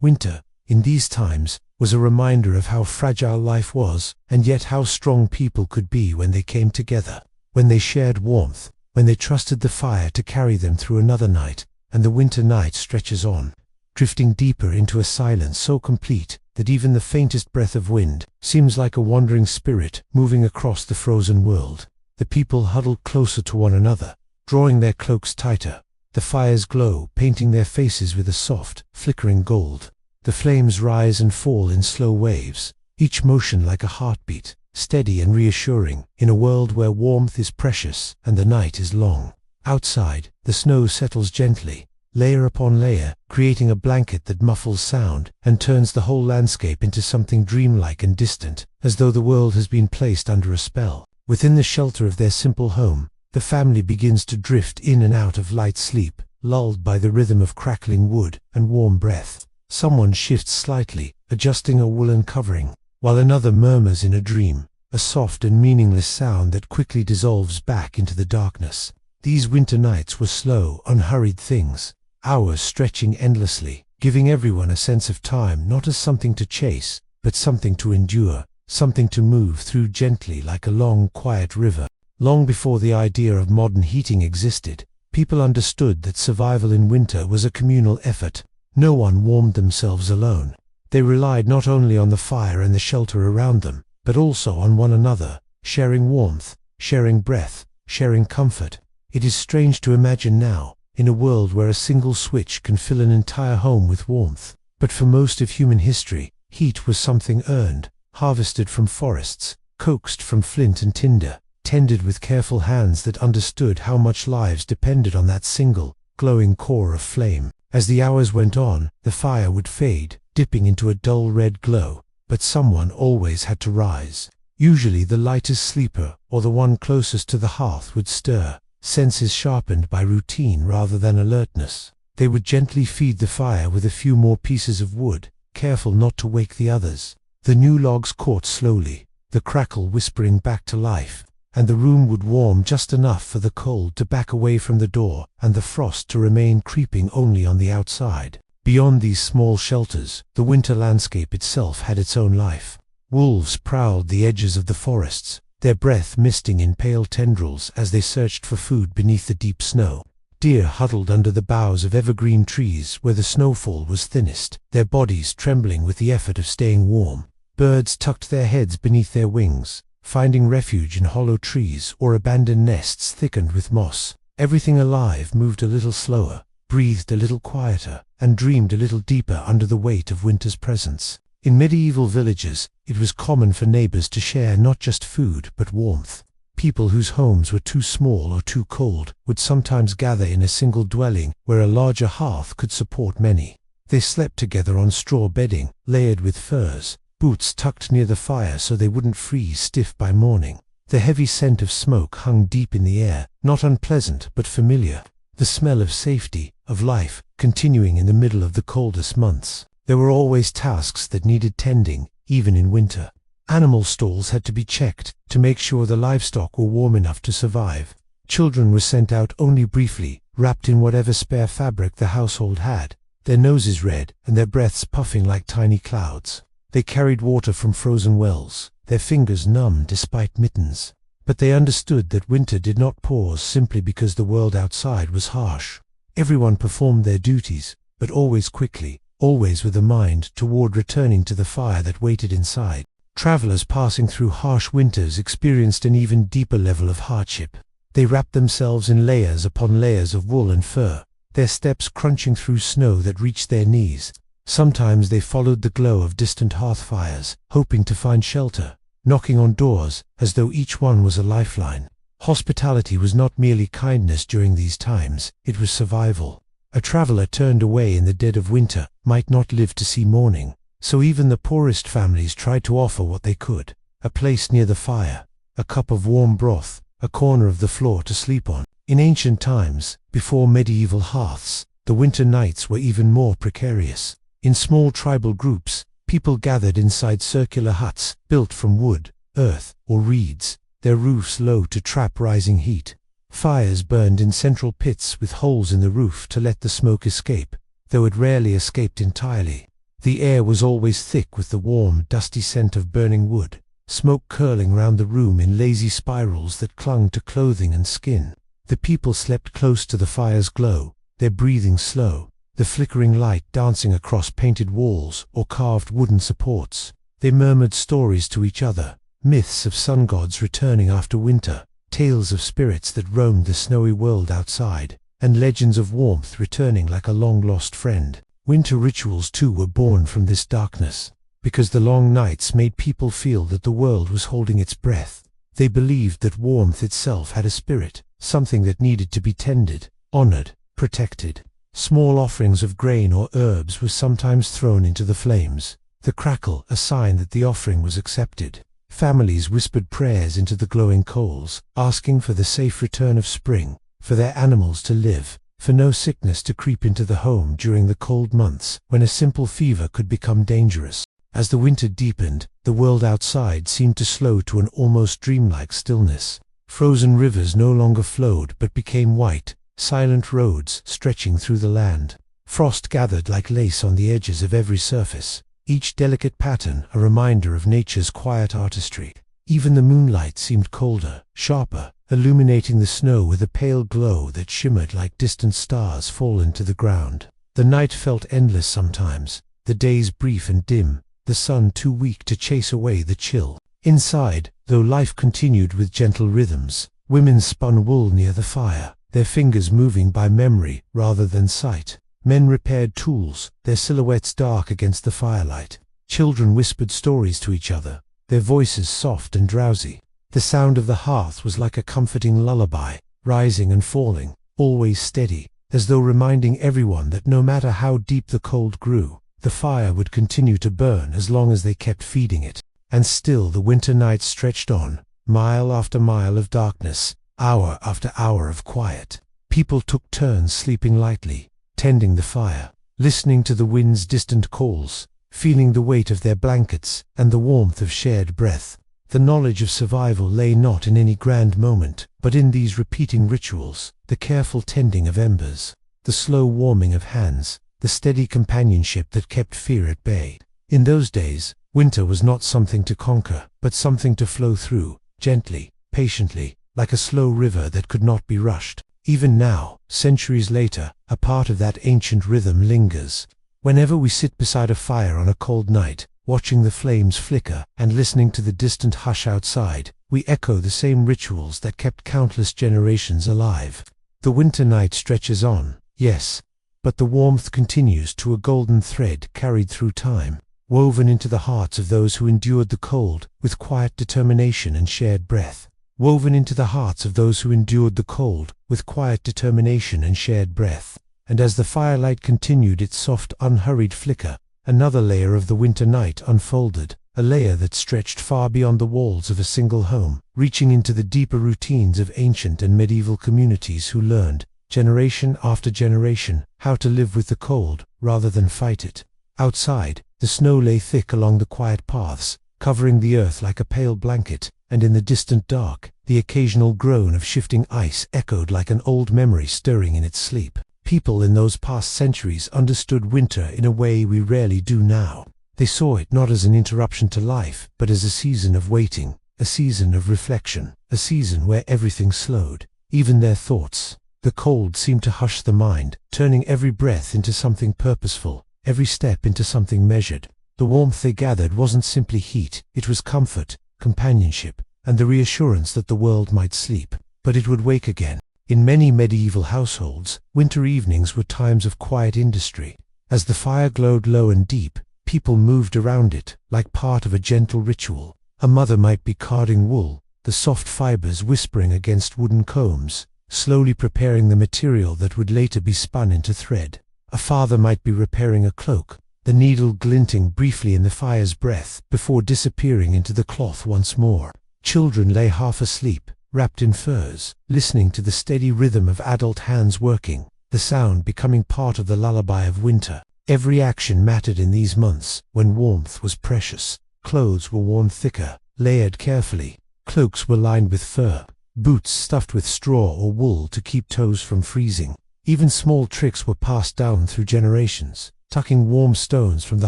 [SPEAKER 1] Winter, in these times, was a reminder of how fragile life was, and yet how strong people could be when they came together, when they shared warmth, when they trusted the fire to carry them through another night. And the winter night stretches on, drifting deeper into a silence so complete that even the faintest breath of wind seems like a wandering spirit moving across the frozen world. The people huddle closer to one another, drawing their cloaks tighter. The fires glow, painting their faces with a soft, flickering gold. The flames rise and fall in slow waves, each motion like a heartbeat, steady and reassuring, in a world where warmth is precious and the night is long. Outside, the snow settles gently, layer upon layer, creating a blanket that muffles sound and turns the whole landscape into something dreamlike and distant, as though the world has been placed under a spell. Within the shelter of their simple home, the family begins to drift in and out of light sleep, lulled by the rhythm of crackling wood and warm breath. Someone shifts slightly, adjusting a woolen covering, while another murmurs in a dream, a soft and meaningless sound that quickly dissolves back into the darkness. These winter nights were slow, unhurried things, hours stretching endlessly, giving everyone a sense of time not as something to chase, but something to endure, something to move through gently like a long, quiet river. Long before the idea of modern heating existed, people understood that survival in winter was a communal effort. No one warmed themselves alone. They relied not only on the fire and the shelter around them, but also on one another, sharing warmth, sharing breath, sharing comfort. It is strange to imagine now, in a world where a single switch can fill an entire home with warmth. But for most of human history, heat was something earned, harvested from forests, coaxed from flint and tinder, tended with careful hands that understood how much lives depended on that single, glowing core of flame. As the hours went on, the fire would fade, dipping into a dull red glow, but someone always had to rise. Usually the lightest sleeper, or the one closest to the hearth, would stir, senses sharpened by routine rather than alertness. They would gently feed the fire with a few more pieces of wood, careful not to wake the others. The new logs caught slowly, the crackle whispering back to life, and the room would warm just enough for the cold to back away from the door and the frost to remain creeping only on the outside. Beyond these small shelters, the winter landscape itself had its own life. Wolves prowled the edges of the forests, their breath misting in pale tendrils as they searched for food beneath the deep snow. Deer huddled under the boughs of evergreen trees where the snowfall was thinnest, their bodies trembling with the effort of staying warm. Birds tucked their heads beneath their wings, finding refuge in hollow trees or abandoned nests thickened with moss. Everything alive moved a little slower, breathed a little quieter, and dreamed a little deeper under the weight of winter's presence. In medieval villages, it was common for neighbors to share not just food but warmth. People whose homes were too small or too cold would sometimes gather in a single dwelling where a larger hearth could support many. They slept together on straw bedding, layered with furs, boots tucked near the fire so they wouldn't freeze stiff by morning. The heavy scent of smoke hung deep in the air, not unpleasant but familiar. The smell of safety, of life, continuing in the middle of the coldest months. There were always tasks that needed tending, even in winter. Animal stalls had to be checked to make sure the livestock were warm enough to survive. Children were sent out only briefly, wrapped in whatever spare fabric the household had, their noses red and their breaths puffing like tiny clouds. They carried water from frozen wells, their fingers numb despite mittens. But they understood that winter did not pause simply because the world outside was harsh. Everyone performed their duties, but always quickly, always with a mind toward returning to the fire that waited inside. Travelers passing through harsh winters experienced an even deeper level of hardship. They wrapped themselves in layers upon layers of wool and fur, their steps crunching through snow that reached their knees. Sometimes they followed the glow of distant hearth fires, hoping to find shelter, knocking on doors as though each one was a lifeline. Hospitality was not merely kindness during these times, it was survival. A traveler turned away in the dead of winter might not live to see morning. So even the poorest families tried to offer what they could: a place near the fire, a cup of warm broth, a corner of the floor to sleep on. In ancient times, before medieval hearths, the winter nights were even more precarious. In small tribal groups, people gathered inside circular huts built from wood, earth, or reeds, their roofs low to trap rising heat. Fires burned in central pits with holes in the roof to let the smoke escape, though it rarely escaped entirely. The air was always thick with the warm, dusty scent of burning wood, smoke curling round the room in lazy spirals that clung to clothing and skin. The people slept close to the fire's glow, their breathing slow, the flickering light dancing across painted walls or carved wooden supports. They murmured stories to each other, myths of sun gods returning after winter, tales of spirits that roamed the snowy world outside, and legends of warmth returning like a long-lost friend. Winter rituals too were born from this darkness, because the long nights made people feel that the world was holding its breath. They believed that warmth itself had a spirit, something that needed to be tended, honored, protected. Small offerings of grain or herbs were sometimes thrown into the flames, the crackle a sign that the offering was accepted. Families whispered prayers into the glowing coals, asking for the safe return of spring, for their animals to live, for no sickness to creep into the home during the cold months when a simple fever could become dangerous. As the winter deepened, the world outside seemed to slow to an almost dreamlike stillness. Frozen rivers no longer flowed but became white, silent roads stretching through the land. Frost gathered like lace on the edges of every surface, each delicate pattern a reminder of nature's quiet artistry. Even the moonlight seemed colder, sharper, illuminating the snow with a pale glow that shimmered like distant stars fallen to the ground. The night felt endless sometimes, the days brief and dim, the sun too weak to chase away the chill. Inside, though life continued with gentle rhythms, women spun wool near the fire, their fingers moving by memory rather than sight. Men repaired tools, their silhouettes dark against the firelight. Children whispered stories to each other, their voices soft and drowsy. The sound of the hearth was like a comforting lullaby, rising and falling, always steady, as though reminding everyone that no matter how deep the cold grew, the fire would continue to burn as long as they kept feeding it. And still the winter nights stretched on, mile after mile of darkness, hour after hour of quiet. People took turns sleeping lightly, tending the fire, listening to the wind's distant calls, feeling the weight of their blankets and the warmth of shared breath. The knowledge of survival lay not in any grand moment, but in these repeating rituals, the careful tending of embers, the slow warming of hands, the steady companionship that kept fear at bay. In those days, winter was not something to conquer, but something to flow through, gently, patiently, like a slow river that could not be rushed. Even now, centuries later, a part of that ancient rhythm lingers. Whenever we sit beside a fire on a cold night, watching the flames flicker and listening to the distant hush outside, we echo the same rituals that kept countless generations alive. The winter night stretches on, yes, but the warmth continues to a golden thread carried through time, woven into the hearts of those who endured the cold with quiet determination and shared breath. Woven into the hearts of those who endured the cold with quiet determination and shared breath. And as the firelight continued its soft, unhurried flicker, another layer of the winter night unfolded, a layer that stretched far beyond the walls of a single home, reaching into the deeper routines of ancient and medieval communities who learned, generation after generation, how to live with the cold rather than fight it. Outside, the snow lay thick along the quiet paths, covering the earth like a pale blanket, and in the distant dark, the occasional groan of shifting ice echoed like an old memory stirring in its sleep. People in those past centuries understood winter in a way we rarely do now. They saw it not as an interruption to life, but as a season of waiting, a season of reflection, a season where everything slowed, even their thoughts. The cold seemed to hush the mind, turning every breath into something purposeful, every step into something measured. The warmth they gathered wasn't simply heat, it was comfort, companionship, and the reassurance that the world might sleep, but it would wake again. In many medieval households, winter evenings were times of quiet industry. As the fire glowed low and deep, people moved around it, like part of a gentle ritual. A mother might be carding wool, the soft fibers whispering against wooden combs, slowly preparing the material that would later be spun into thread. A father might be repairing a cloak, the needle glinting briefly in the fire's breath before disappearing into the cloth once more. Children lay half asleep, wrapped in furs, listening to the steady rhythm of adult hands working, the sound becoming part of the lullaby of winter. Every action mattered in these months, when warmth was precious. Clothes were worn thicker, layered carefully. Cloaks were lined with fur, boots stuffed with straw or wool to keep toes from freezing. Even small tricks were passed down through generations, tucking warm stones from the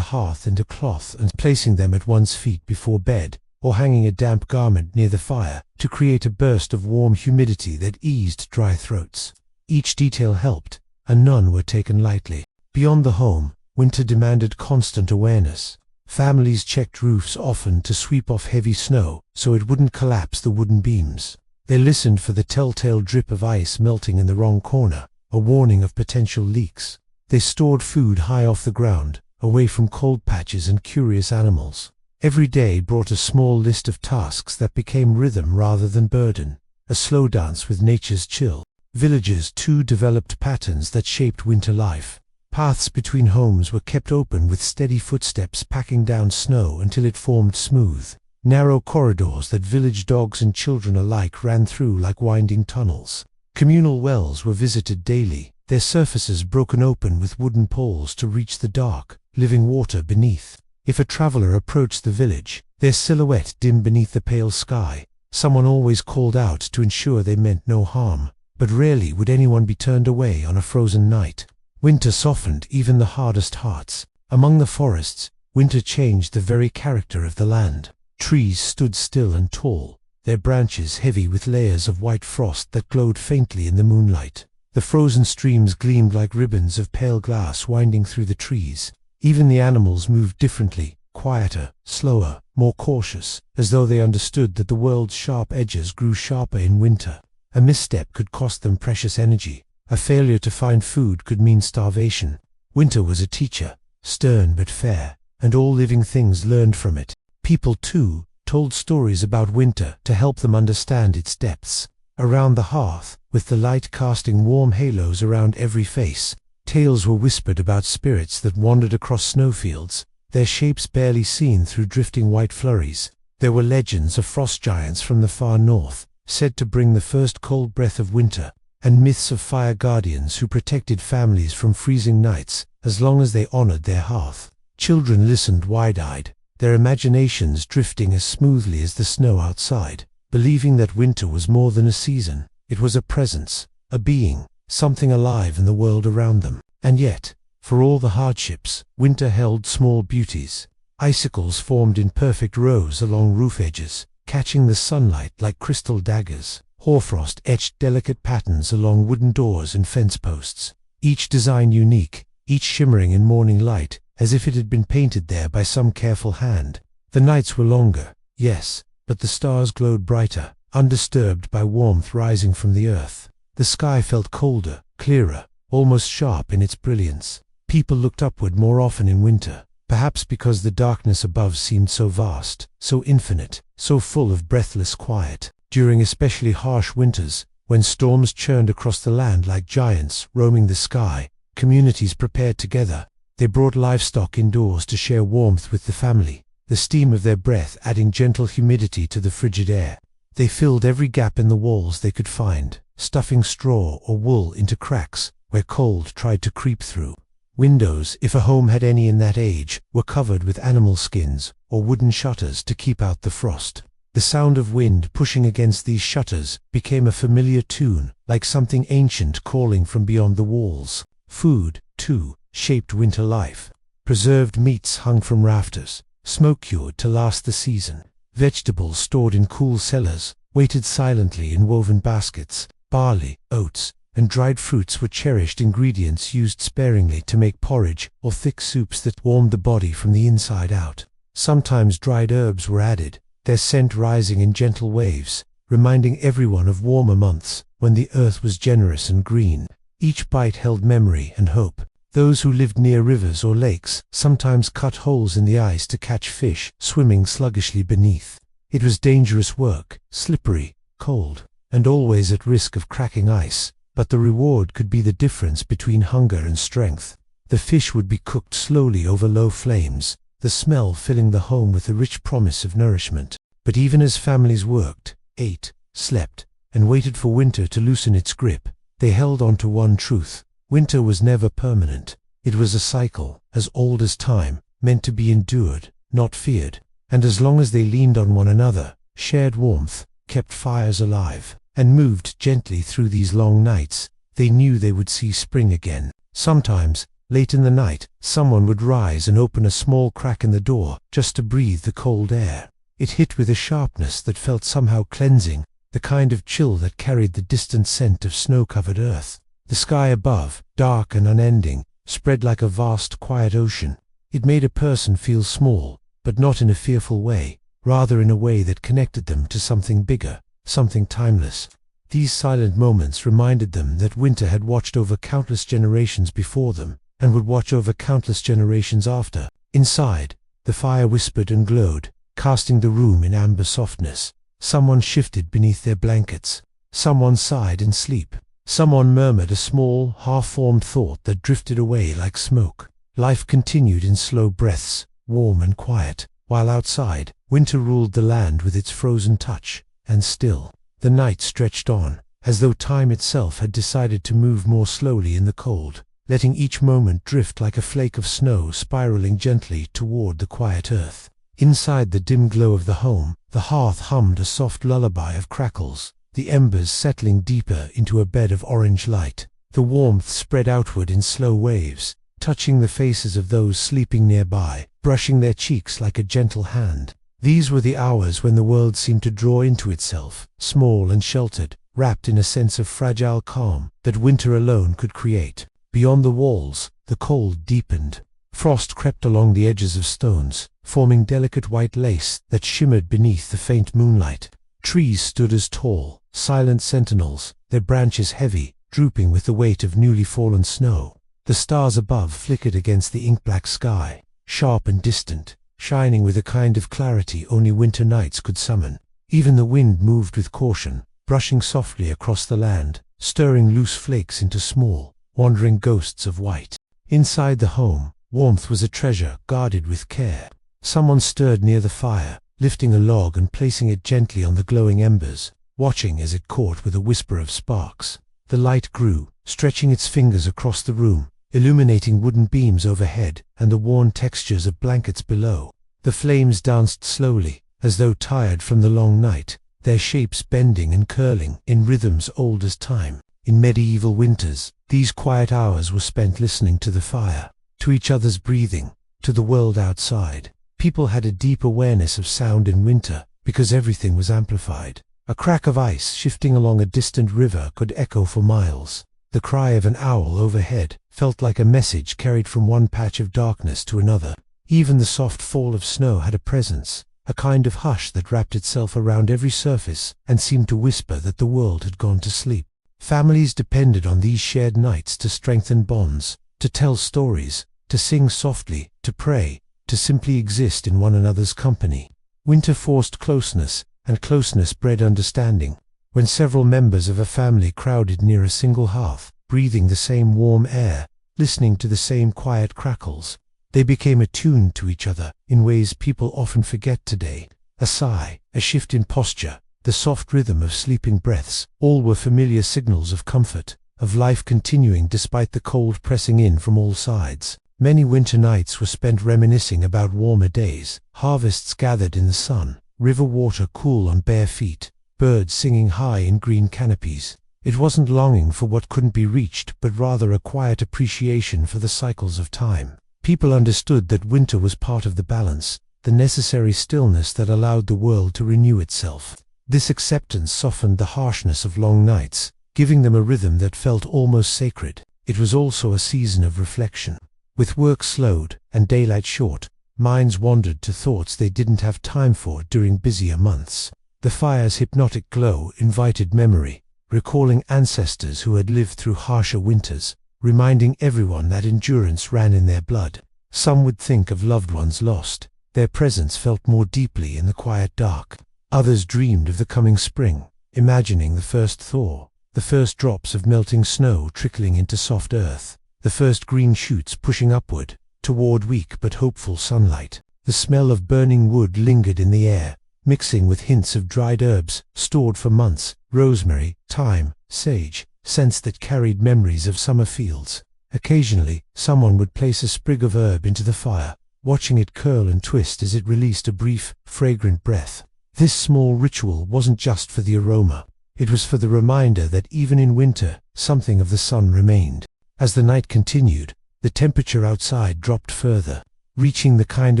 [SPEAKER 1] hearth into cloth and placing them at one's feet before bed, or hanging a damp garment near the fire to create a burst of warm humidity that eased dry throats. Each detail helped, and none were taken lightly. Beyond the home, winter demanded constant awareness. Families checked roofs often to sweep off heavy snow so it wouldn't collapse the wooden beams. They listened for the telltale drip of ice melting in the wrong corner, a warning of potential leaks. They stored food high off the ground, away from cold patches and curious animals. Every day brought a small list of tasks that became rhythm rather than burden, a slow dance with nature's chill. Villages too developed patterns that shaped winter life. Paths between homes were kept open with steady footsteps packing down snow until it formed smooth. Narrow corridors that village dogs and children alike ran through like winding tunnels. Communal wells were visited daily, their surfaces broken open with wooden poles to reach the dark, living water beneath. If a traveler approached the village, their silhouette dim beneath the pale sky, someone always called out to ensure they meant no harm, but rarely would anyone be turned away on a frozen night. Winter softened even the hardest hearts. Among the forests, winter changed the very character of the land. Trees stood still and tall, their branches heavy with layers of white frost that glowed faintly in the moonlight. The frozen streams gleamed like ribbons of pale glass winding through the trees. Even the animals moved differently, quieter, slower, more cautious, as though they understood that the world's sharp edges grew sharper in winter. A misstep could cost them precious energy. A failure to find food could mean starvation. Winter was a teacher, stern but fair, and all living things learned from it. People, too, told stories about winter to help them understand its depths. Around the hearth, with the light casting warm halos around every face, tales were whispered about spirits that wandered across snowfields, their shapes barely seen through drifting white flurries. There were legends of frost giants from the far north, said to bring the first cold breath of winter, and myths of fire guardians who protected families from freezing nights as long as they honored their hearth. Children listened wide-eyed, their imaginations drifting as smoothly as the snow outside, believing that winter was more than a season. It was a presence, a being, something alive in the world around them. And yet, for all the hardships, winter held small beauties. Icicles formed in perfect rows along roof edges, catching the sunlight like crystal daggers. Hoarfrost etched delicate patterns along wooden doors and fence posts, each design unique, each shimmering in morning light, as if it had been painted there by some careful hand. The nights were longer, yes, but the stars glowed brighter, undisturbed by warmth rising from the earth. The sky felt colder, clearer, almost sharp in its brilliance. People looked upward more often in winter, perhaps because the darkness above seemed so vast, so infinite, so full of breathless quiet. During especially harsh winters, when storms churned across the land like giants roaming the sky, communities prepared together. They brought livestock indoors to share warmth with the family, the steam of their breath adding gentle humidity to the frigid air. They filled every gap in the walls they could find, stuffing straw or wool into cracks where cold tried to creep through. Windows, if a home had any in that age, were covered with animal skins or wooden shutters to keep out the frost. The sound of wind pushing against these shutters became a familiar tune, like something ancient calling from beyond the walls. Food, too, shaped winter life. Preserved meats hung from rafters, smoke-cured to last the season. Vegetables stored in cool cellars, waited silently in woven baskets. Barley, oats, and dried fruits were cherished ingredients used sparingly to make porridge or thick soups that warmed the body from the inside out. Sometimes dried herbs were added, their scent rising in gentle waves, reminding everyone of warmer months when the earth was generous and green. Each bite held memory and hope. Those who lived near rivers or lakes sometimes cut holes in the ice to catch fish swimming sluggishly beneath. It was dangerous work, slippery, cold, and always at risk of cracking ice, but the reward could be the difference between hunger and strength. The fish would be cooked slowly over low flames, the smell filling the home with a rich promise of nourishment. But even as families worked, ate, slept, and waited for winter to loosen its grip, they held on to one truth: winter was never permanent. It was a cycle, as old as time, meant to be endured, not feared. And as long as they leaned on one another, shared warmth, kept fires alive, and moved gently through these long nights, they knew they would see spring again. Sometimes, late in the night, someone would rise and open a small crack in the door, just to breathe the cold air. It hit with a sharpness that felt somehow cleansing, the kind of chill that carried the distant scent of snow-covered earth. The sky above, dark and unending, spread like a vast, quiet ocean. It made a person feel small, but not in a fearful way, rather in a way that connected them to something bigger, something timeless. These silent moments reminded them that winter had watched over countless generations before them, and would watch over countless generations after. Inside, the fire whispered and glowed, casting the room in amber softness. Someone shifted beneath their blankets. Someone sighed in sleep. Someone murmured a small, half-formed thought that drifted away like smoke. Life continued in slow breaths, warm and quiet, while outside, winter ruled the land with its frozen touch. And still, the night stretched on, as though time itself had decided to move more slowly in the cold, letting each moment drift like a flake of snow spiraling gently toward the quiet earth. Inside the dim glow of the home, the hearth hummed a soft lullaby of crackles, the embers settling deeper into a bed of orange light. The warmth spread outward in slow waves, touching the faces of those sleeping nearby, brushing their cheeks like a gentle hand. These were the hours when the world seemed to draw into itself, small and sheltered, wrapped in a sense of fragile calm that winter alone could create. Beyond the walls, the cold deepened. Frost crept along the edges of stones, forming delicate white lace that shimmered beneath the faint moonlight. Trees stood as tall, silent sentinels, their branches heavy, drooping with the weight of newly fallen snow. The stars above flickered against the ink-black sky, sharp and distant, shining with a kind of clarity only winter nights could summon. Even the wind moved with caution, brushing softly across the land, stirring loose flakes into small, wandering ghosts of white. Inside the home, warmth was a treasure guarded with care. Someone stirred near the fire, lifting a log and placing it gently on the glowing embers, watching as it caught with a whisper of sparks. The light grew, stretching its fingers across the room, illuminating wooden beams overhead and the worn textures of blankets below. The flames danced slowly, as though tired from the long night, their shapes bending and curling in rhythms old as time. In medieval winters, these quiet hours were spent listening to the fire, to each other's breathing, to the world outside. People had a deep awareness of sound in winter, because everything was amplified. A crack of ice shifting along a distant river could echo for miles. The cry of an owl overhead felt like a message carried from one patch of darkness to another. Even the soft fall of snow had a presence, a kind of hush that wrapped itself around every surface and seemed to whisper that the world had gone to sleep. Families depended on these shared nights to strengthen bonds, to tell stories, to sing softly, to pray, to simply exist in one another's company. Winter forced closeness, and closeness bred understanding. When several members of a family crowded near a single hearth, breathing the same warm air, listening to the same quiet crackles, they became attuned to each other in ways people often forget today. A sigh, a shift in posture, the soft rhythm of sleeping breaths, all were familiar signals of comfort, of life continuing despite the cold pressing in from all sides. Many winter nights were spent reminiscing about warmer days, harvests gathered in the sun, river water cool on bare feet, birds singing high in green canopies. It wasn't longing for what couldn't be reached, but rather a quiet appreciation for the cycles of time. People understood that winter was part of the balance, the necessary stillness that allowed the world to renew itself. This acceptance softened the harshness of long nights, giving them a rhythm that felt almost sacred. It was also a season of reflection. With work slowed and daylight short, minds wandered to thoughts they didn't have time for during busier months. The fire's hypnotic glow invited memory, recalling ancestors who had lived through harsher winters, reminding everyone that endurance ran in their blood. Some would think of loved ones lost. Their presence felt more deeply in the quiet dark. Others dreamed of the coming spring, imagining the first thaw, the first drops of melting snow trickling into soft earth. the first green shoots pushing upward, toward weak but hopeful sunlight. The smell of burning wood lingered in the air, mixing with hints of dried herbs, stored for months, rosemary, thyme, sage, scents that carried memories of summer fields. Occasionally, someone would place a sprig of herb into the fire, watching it curl and twist as it released a brief, fragrant breath. This small ritual wasn't just for the aroma. It was for the reminder that even in winter, something of the sun remained. As the night continued, the temperature outside dropped further, reaching the kind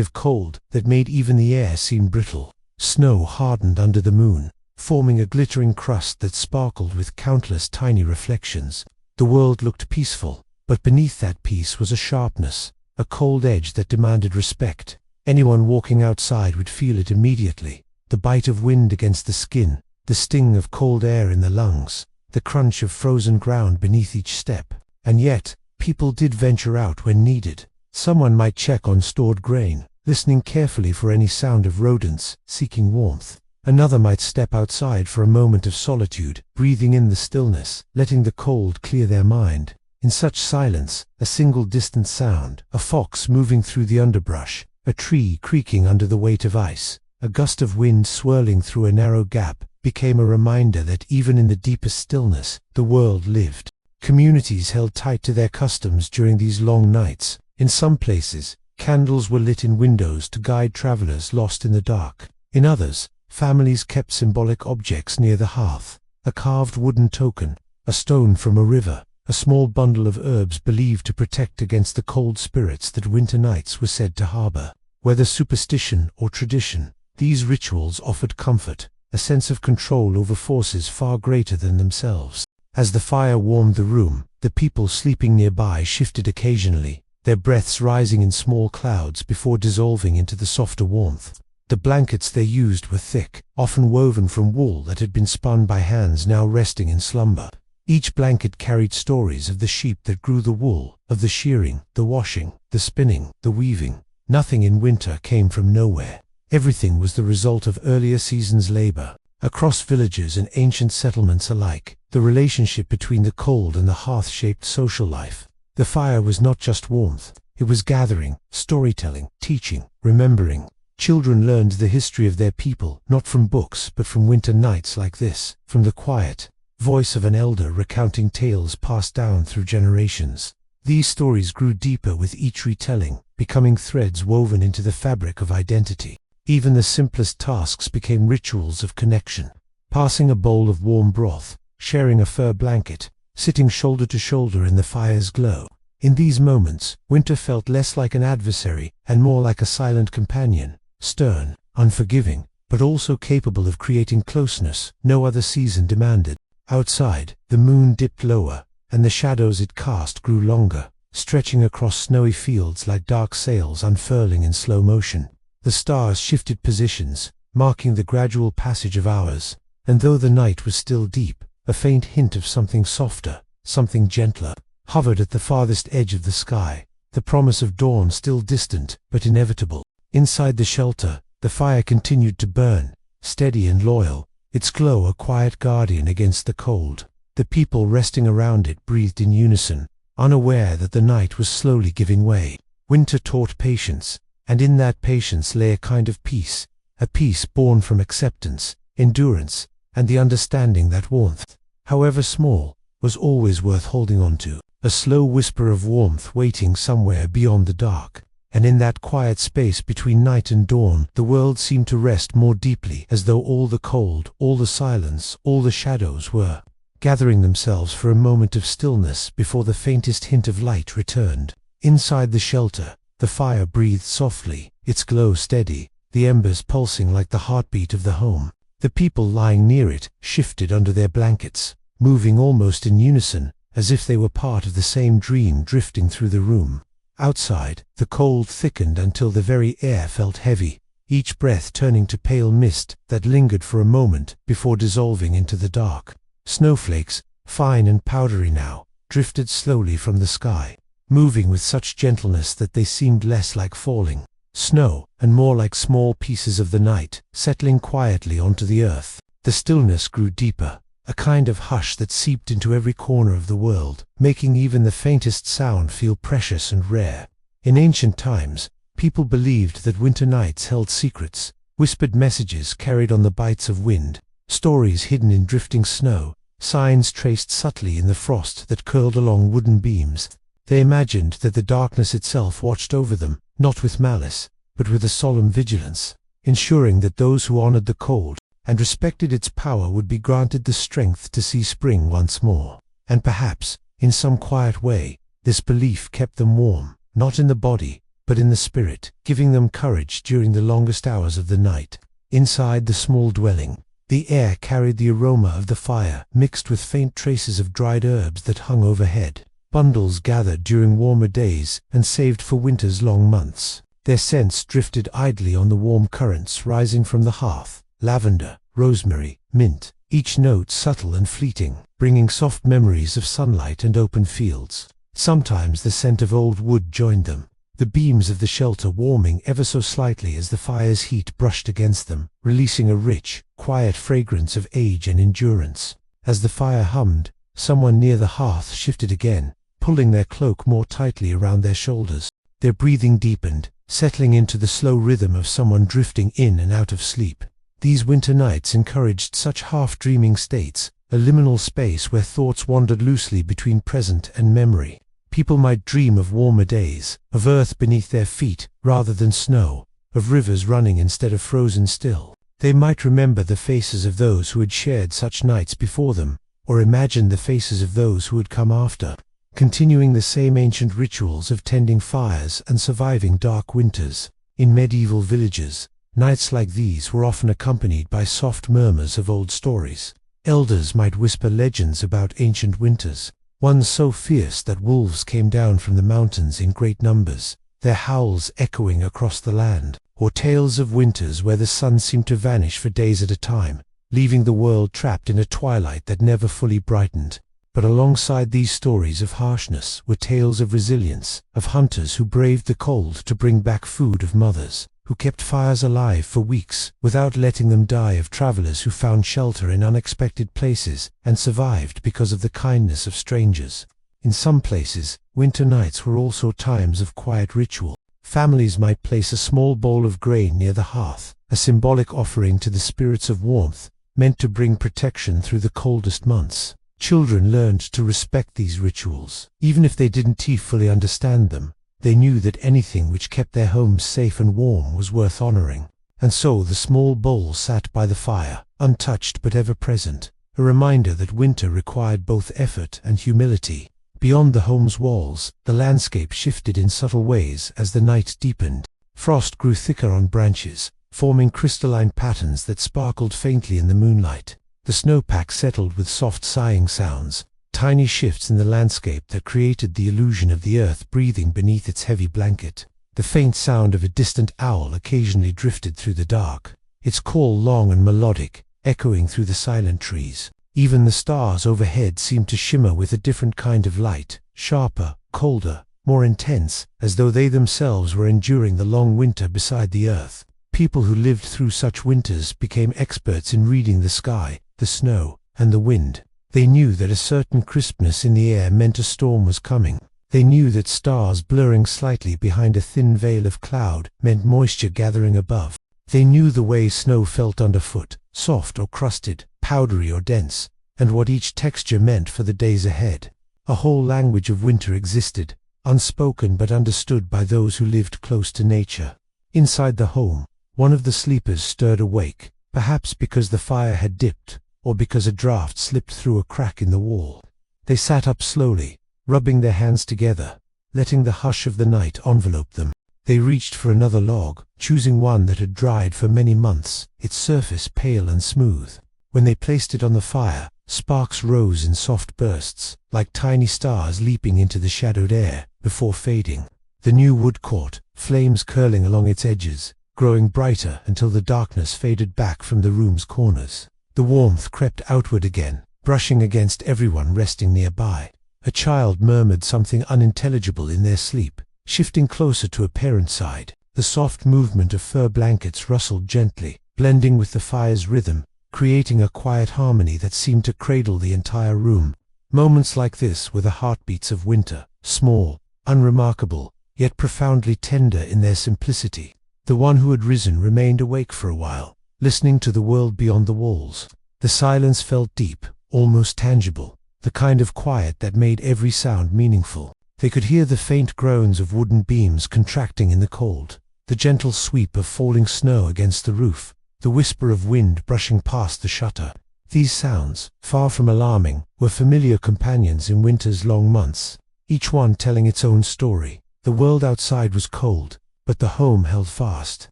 [SPEAKER 1] of cold that made even the air seem brittle. Snow hardened under the moon, forming a glittering crust that sparkled with countless tiny reflections. The world looked peaceful, but beneath that peace was a sharpness, a cold edge that demanded respect. Anyone walking outside would feel it immediately. The bite of wind against the skin, the sting of cold air in the lungs, the crunch of frozen ground beneath each step. And yet, people did venture out when needed. Someone might check on stored grain, listening carefully for any sound of rodents, seeking warmth. Another might step outside for a moment of solitude, breathing in the stillness, letting the cold clear their mind. In such silence, a single distant sound, a fox moving through the underbrush, a tree creaking under the weight of ice, a gust of wind swirling through a narrow gap, became a reminder that even in the deepest stillness, the world lived. Communities held tight to their customs during these long nights. In some places, candles were lit in windows to guide travelers lost in the dark. In others, families kept symbolic objects near the hearth, a carved wooden token, a stone from a river, a small bundle of herbs believed to protect against the cold spirits that winter nights were said to harbor. Whether superstition or tradition, these rituals offered comfort, a sense of control over forces far greater than themselves. As the fire warmed the room, the people sleeping nearby shifted occasionally, their breaths rising in small clouds before dissolving into the softer warmth. The blankets they used were thick, often woven from wool that had been spun by hands now resting in slumber. Each blanket carried stories of the sheep that grew the wool, of the shearing, the washing, the spinning, the weaving. Nothing in winter came from nowhere. Everything was the result of earlier seasons' labor. Across villages and ancient settlements alike, the relationship between the cold and the hearth shaped social life. The fire was not just warmth, it was gathering, storytelling, teaching, remembering. Children learned the history of their people, not from books but from winter nights like this, from the quiet voice of an elder recounting tales passed down through generations. These stories grew deeper with each retelling, becoming threads woven into the fabric of identity. Even the simplest tasks became rituals of connection. Passing a bowl of warm broth, sharing a fur blanket, sitting shoulder to shoulder in the fire's glow. In these moments, winter felt less like an adversary and more like a silent companion, stern, unforgiving, but also capable of creating closeness no other season demanded. Outside, the moon dipped lower, and the shadows it cast grew longer, stretching across snowy fields like dark sails unfurling in slow motion. The stars shifted positions, marking the gradual passage of hours, and though the night was still deep, a faint hint of something softer, something gentler, hovered at the farthest edge of the sky, the promise of dawn still distant but inevitable. Inside the shelter, the fire continued to burn, steady and loyal, its glow a quiet guardian against the cold. The people resting around it breathed in unison, unaware that the night was slowly giving way. Winter taught patience, and in that patience lay a kind of peace, a peace born from acceptance, endurance, and the understanding that warmth, however small, was always worth holding on to. A slow whisper of warmth waiting somewhere beyond the dark. And in that quiet space between night and dawn, the world seemed to rest more deeply, as though all the cold, all the silence, all the shadows were gathering themselves for a moment of stillness before the faintest hint of light returned. Inside the shelter, the fire breathed softly, its glow steady, the embers pulsing like the heartbeat of the home. The people lying near it shifted under their blankets, moving almost in unison, as if they were part of the same dream drifting through the room. Outside, the cold thickened until the very air felt heavy, each breath turning to pale mist that lingered for a moment before dissolving into the dark. Snowflakes, fine and powdery now, drifted slowly from the sky, moving with such gentleness that they seemed less like falling snow and more like small pieces of the night, settling quietly onto the earth. The stillness grew deeper, a kind of hush that seeped into every corner of the world, making even the faintest sound feel precious and rare. In ancient times, people believed that winter nights held secrets, whispered messages carried on the bites of wind, stories hidden in drifting snow, signs traced subtly in the frost that curled along wooden beams. They imagined that the darkness itself watched over them, not with malice, but with a solemn vigilance, ensuring that those who honored the cold and respected its power would be granted the strength to see spring once more. And perhaps, in some quiet way, this belief kept them warm, not in the body, but in the spirit, giving them courage during the longest hours of the night. Inside the small dwelling, the air carried the aroma of the fire, mixed with faint traces of dried herbs that hung overhead, bundles gathered during warmer days and saved for winter's long months. Their scents drifted idly on the warm currents rising from the hearth, lavender, rosemary, mint, each note subtle and fleeting, bringing soft memories of sunlight and open fields. Sometimes the scent of old wood joined them, the beams of the shelter warming ever so slightly as the fire's heat brushed against them, releasing a rich, quiet fragrance of age and endurance. As the fire hummed, someone near the hearth shifted again, pulling their cloak more tightly around their shoulders. Their breathing deepened, settling into the slow rhythm of someone drifting in and out of sleep. These winter nights encouraged such half-dreaming states, a liminal space where thoughts wandered loosely between present and memory. People might dream of warmer days, of earth beneath their feet rather than snow, of rivers running instead of frozen still. They might remember the faces of those who had shared such nights before them, or imagine the faces of those who had come after, continuing the same ancient rituals of tending fires and surviving dark winters. In medieval villages, nights like these were often accompanied by soft murmurs of old stories. Elders might whisper legends about ancient winters, ones so fierce that wolves came down from the mountains in great numbers, their howls echoing across the land, or tales of winters where the sun seemed to vanish for days at a time, leaving the world trapped in a twilight that never fully brightened. But alongside these stories of harshness were tales of resilience, of hunters who braved the cold to bring back food, of mothers who kept fires alive for weeks without letting them die, of travelers who found shelter in unexpected places and survived because of the kindness of strangers. In some places, winter nights were also times of quiet ritual. Families might place a small bowl of grain near the hearth, a symbolic offering to the spirits of warmth, meant to bring protection through the coldest months. Children learned to respect these rituals, even if they didn't fully understand them. They knew that anything which kept their homes safe and warm was worth honoring. And so the small bowl sat by the fire, untouched but ever present, a reminder that winter required both effort and humility. Beyond the home's walls, the landscape shifted in subtle ways as the night deepened. Frost grew thicker on branches, forming crystalline patterns that sparkled faintly in the moonlight. The snowpack settled with soft sighing sounds, tiny shifts in the landscape that created the illusion of the earth breathing beneath its heavy blanket. The faint sound of a distant owl occasionally drifted through the dark, its call long and melodic, echoing through the silent trees. Even the stars overhead seemed to shimmer with a different kind of light, sharper, colder, more intense, as though they themselves were enduring the long winter beside the earth. People who lived through such winters became experts in reading the sky, the snow, and the wind. They knew that a certain crispness in the air meant a storm was coming. They knew that stars blurring slightly behind a thin veil of cloud meant moisture gathering above. They knew the way snow felt underfoot, soft or crusted, powdery or dense, and what each texture meant for the days ahead. A whole language of winter existed, unspoken but understood by those who lived close to nature. Inside the home, one of the sleepers stirred awake, perhaps because the fire had dipped, or because a draught slipped through a crack in the wall. They sat up slowly, rubbing their hands together, letting the hush of the night envelope them. They reached for another log, choosing one that had dried for many months, its surface pale and smooth. When they placed it on the fire, sparks rose in soft bursts, like tiny stars leaping into the shadowed air, before fading. The new wood caught, flames curling along its edges, growing brighter until the darkness faded back from the room's corners. The warmth crept outward again, brushing against everyone resting nearby. A child murmured something unintelligible in their sleep, shifting closer to a parent's side. The soft movement of fur blankets rustled gently, blending with the fire's rhythm, creating a quiet harmony that seemed to cradle the entire room. Moments like this were the heartbeats of winter, small, unremarkable, yet profoundly tender in their simplicity. The one who had risen remained awake for a while, listening to the world beyond the walls. The silence felt deep, almost tangible, the kind of quiet that made every sound meaningful. They could hear the faint groans of wooden beams contracting in the cold, the gentle sweep of falling snow against the roof, the whisper of wind brushing past the shutter. These sounds, far from alarming, were familiar companions in winter's long months, each one telling its own story. The world outside was cold, but the home held fast.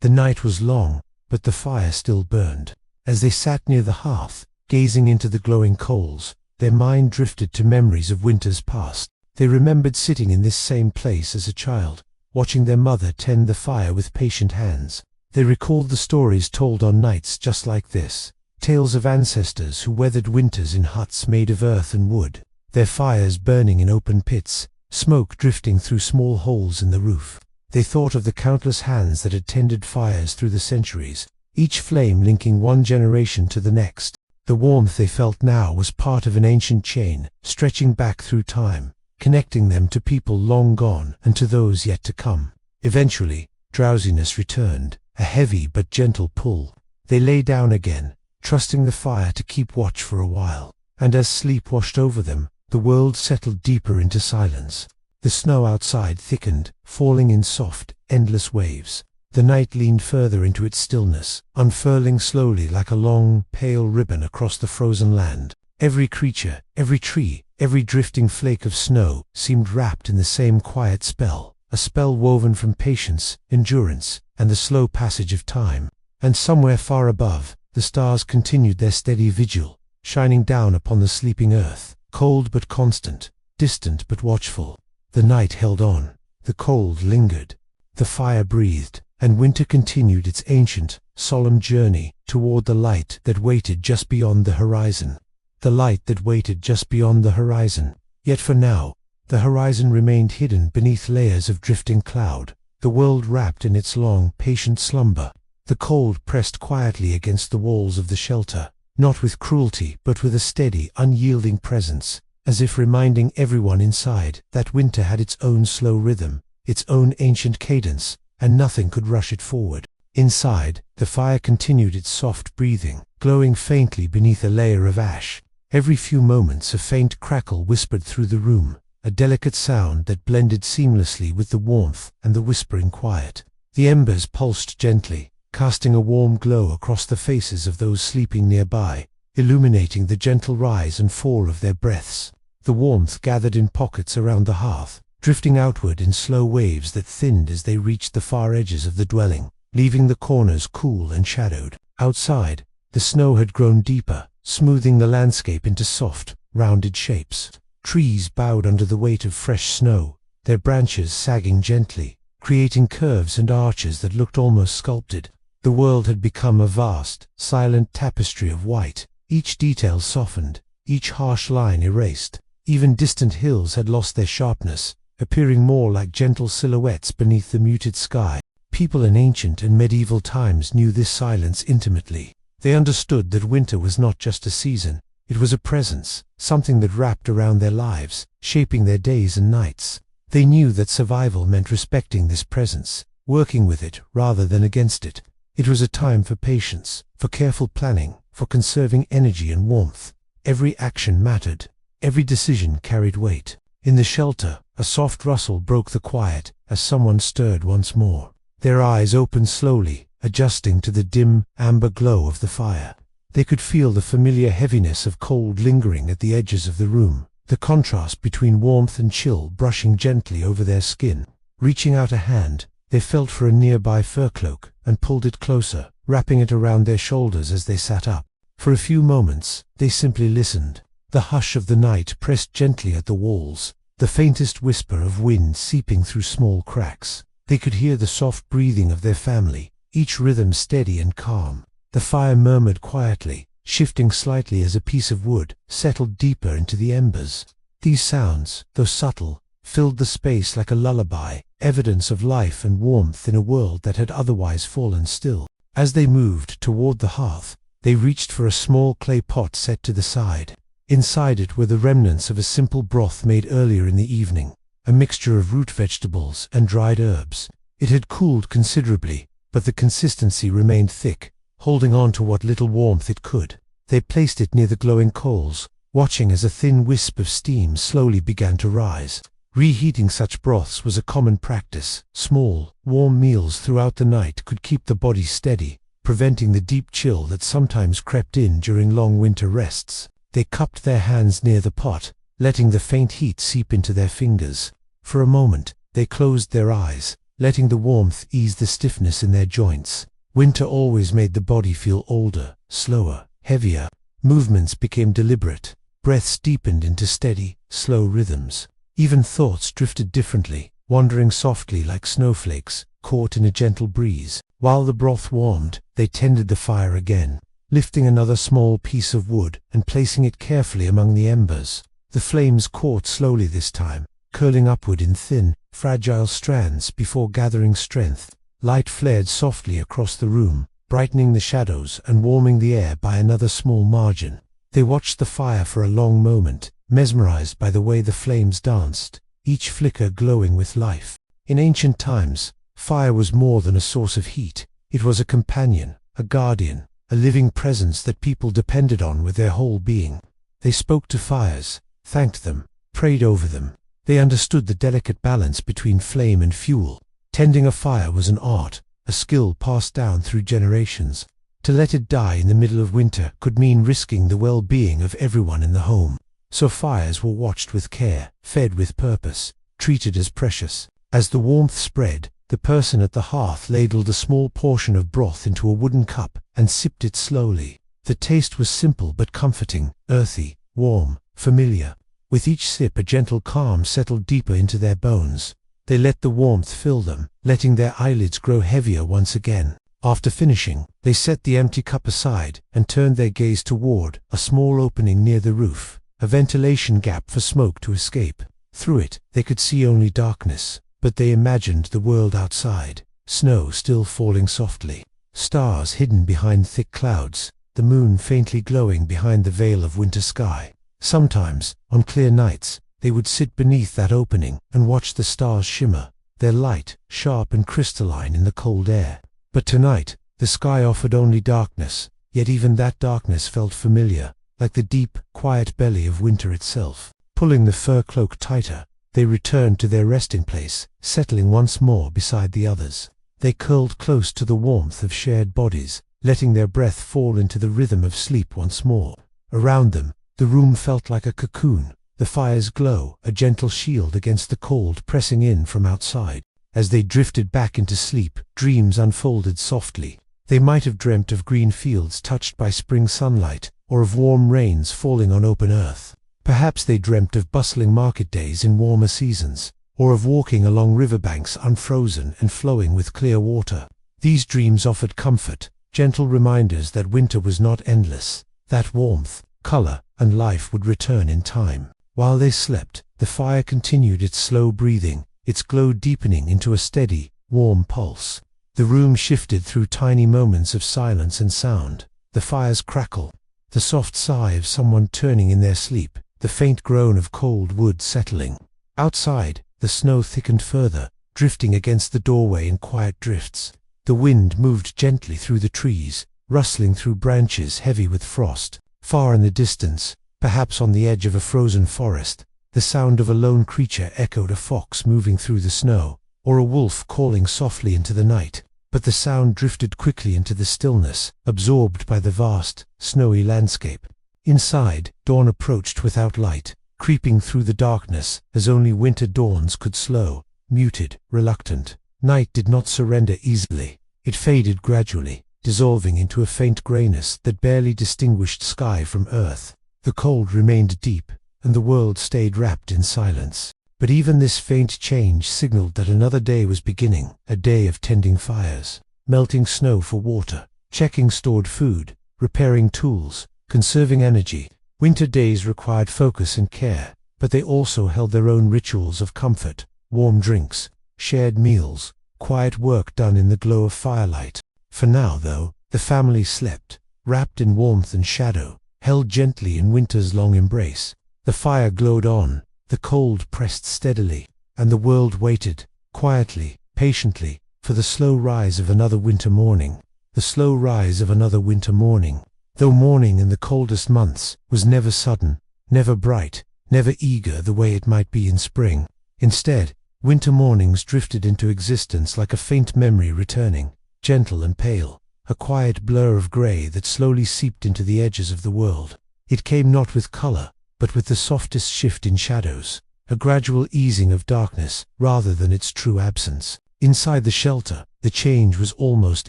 [SPEAKER 1] The night was long, but the fire still burned. As they sat near the hearth, gazing into the glowing coals, their mind drifted to memories of winters past. They remembered sitting in this same place as a child, watching their mother tend the fire with patient hands. They recalled the stories told on nights just like this, tales of ancestors who weathered winters in huts made of earth and wood, their fires burning in open pits, smoke drifting through small holes in the roof. They thought of the countless hands that had tended fires through the centuries, each flame linking one generation to the next. The warmth they felt now was part of an ancient chain, stretching back through time, connecting them to people long gone and to those yet to come. Eventually, drowsiness returned, a heavy but gentle pull. They lay down again, trusting the fire to keep watch for a while. And as sleep washed over them, the world settled deeper into silence. The snow outside thickened, falling in soft, endless waves. The night leaned further into its stillness, unfurling slowly like a long, pale ribbon across the frozen land. Every creature, every tree, every drifting flake of snow seemed wrapped in the same quiet spell, a spell woven from patience, endurance, and the slow passage of time. And somewhere far above, the stars continued their steady vigil, shining down upon the sleeping earth, cold but constant, distant but watchful. The night held on, the cold lingered, the fire breathed, and winter continued its ancient, solemn journey toward the light that waited just beyond the horizon. The light that waited just beyond the horizon. Yet for now, the horizon remained hidden beneath layers of drifting cloud, the world wrapped in its long, patient slumber. The cold pressed quietly against the walls of the shelter, not with cruelty but with a steady, unyielding presence, as if reminding everyone inside that winter had its own slow rhythm, its own ancient cadence, and nothing could rush it forward. Inside, the fire continued its soft breathing, glowing faintly beneath a layer of ash. Every few moments a faint crackle whispered through the room, a delicate sound that blended seamlessly with the warmth and the whispering quiet. The embers pulsed gently, casting a warm glow across the faces of those sleeping nearby, illuminating the gentle rise and fall of their breaths. The warmth gathered in pockets around the hearth, drifting outward in slow waves that thinned as they reached the far edges of the dwelling, leaving the corners cool and shadowed. Outside, the snow had grown deeper, smoothing the landscape into soft, rounded shapes. Trees bowed under the weight of fresh snow, their branches sagging gently, creating curves and arches that looked almost sculpted. The world had become a vast, silent tapestry of white, each detail softened, each harsh line erased. Even distant hills had lost their sharpness, appearing more like gentle silhouettes beneath the muted sky. People in ancient and medieval times knew this silence intimately. They understood that winter was not just a season, it was a presence, something that wrapped around their lives, shaping their days and nights. They knew that survival meant respecting this presence, working with it rather than against it. It was a time for patience, for careful planning, for conserving energy and warmth. Every action mattered, every decision carried weight. In the shelter, a soft rustle broke the quiet as someone stirred once more. Their eyes opened slowly, adjusting to the dim, amber glow of the fire. They could feel the familiar heaviness of cold lingering at the edges of the room, the contrast between warmth and chill brushing gently over their skin. Reaching out a hand, they felt for a nearby fur cloak and pulled it closer, wrapping it around their shoulders as they sat up. For a few moments, they simply listened. The hush of the night pressed gently at the walls, the faintest whisper of wind seeping through small cracks. They could hear the soft breathing of their family, each rhythm steady and calm. The fire murmured quietly, shifting slightly as a piece of wood settled deeper into the embers. These sounds, though subtle, filled the space like a lullaby, evidence of life and warmth in a world that had otherwise fallen still. As they moved toward the hearth, They reached for a small clay pot set to the side. Inside it were the remnants of a simple broth made earlier in the evening, a mixture of root vegetables and dried herbs. It had cooled considerably, but the consistency remained thick, holding on to what little warmth it could. They placed it near the glowing coals, watching as a thin wisp of steam slowly began to rise. Reheating such broths was a common practice. Small, warm meals throughout the night could keep the body steady, preventing the deep chill that sometimes crept in during long winter rests. They cupped their hands near the pot, letting the faint heat seep into their fingers. For a moment, they closed their eyes, letting the warmth ease the stiffness in their joints. Winter always made the body feel older, slower, heavier. Movements became deliberate. Breaths deepened into steady, slow rhythms. Even thoughts drifted differently, wandering softly like snowflakes, caught in a gentle breeze. While the broth warmed, they tended the fire again, lifting another small piece of wood and placing it carefully among the embers. The flames caught slowly this time, curling upward in thin, fragile strands before gathering strength. Light flared softly across the room, brightening the shadows and warming the air by another small margin. They watched the fire for a long moment, mesmerized by the way the flames danced, each flicker glowing with life. In ancient times, fire was more than a source of heat. It was a companion, a guardian, a living presence that people depended on with their whole being. They spoke to fires, thanked them, prayed over them. They understood the delicate balance between flame and fuel. Tending a fire was an art, a skill passed down through generations. To let it die in the middle of winter could mean risking the well-being of everyone in the home. So fires were watched with care, fed with purpose, treated as precious. As the warmth spread, the person at the hearth ladled a small portion of broth into a wooden cup and sipped it slowly. The taste was simple but comforting, earthy, warm, familiar. With each sip a gentle calm settled deeper into their bones. They let the warmth fill them, letting their eyelids grow heavier once again. After finishing, they set the empty cup aside and turned their gaze toward a small opening near the roof, a ventilation gap for smoke to escape. Through it, they could see only darkness, but they imagined the world outside, snow still falling softly, stars hidden behind thick clouds, the moon faintly glowing behind the veil of winter sky. Sometimes, on clear nights, they would sit beneath that opening and watch the stars shimmer, their light sharp and crystalline in the cold air. But tonight, the sky offered only darkness, yet even that darkness felt familiar, like the deep, quiet belly of winter itself. Pulling the fur cloak tighter, they returned to their resting place, settling once more beside the others. They curled close to the warmth of shared bodies, letting their breath fall into the rhythm of sleep once more. Around them, the room felt like a cocoon, the fire's glow a gentle shield against the cold pressing in from outside. As they drifted back into sleep, dreams unfolded softly. They might have dreamt of green fields touched by spring sunlight, or of warm rains falling on open earth. Perhaps they dreamt of bustling market days in warmer seasons, or of walking along riverbanks unfrozen and flowing with clear water. These dreams offered comfort, gentle reminders that winter was not endless, that warmth, color, and life would return in time. While they slept, the fire continued its slow breathing, its glow deepening into a steady, warm pulse. The room shifted through tiny moments of silence and sound, the fire's crackle, the soft sigh of someone turning in their sleep, the faint groan of cold wood settling. Outside, the snow thickened further, drifting against the doorway in quiet drifts. The wind moved gently through the trees, rustling through branches heavy with frost. Far in the distance, perhaps on the edge of a frozen forest, the sound of a lone creature echoed, a fox moving through the snow, or a wolf calling softly into the night. But the sound drifted quickly into the stillness, absorbed by the vast, snowy landscape. Inside, dawn approached without light, creeping through the darkness as only winter dawns could, slow, muted, reluctant. Night did not surrender easily. It faded gradually, dissolving into a faint grayness that barely distinguished sky from earth. The cold remained deep, and the world stayed wrapped in silence. But even this faint change signaled that another day was beginning, a day of tending fires, melting snow for water, checking stored food, repairing tools, conserving energy. Winter days required focus and care, but they also held their own rituals of comfort, warm drinks, shared meals, quiet work done in the glow of firelight. For now, though, the family slept, wrapped in warmth and shadow, held gently in winter's long embrace. The fire glowed on, the cold pressed steadily, and the world waited, quietly, patiently, for the slow rise of another winter morning. The slow rise of another winter morning. Though morning in the coldest months was never sudden, never bright, never eager the way it might be in spring. Instead, winter mornings drifted into existence like a faint memory returning, gentle and pale, a quiet blur of grey that slowly seeped into the edges of the world. It came not with color, but with the softest shift in shadows, a gradual easing of darkness rather than its true absence. Inside the shelter, the change was almost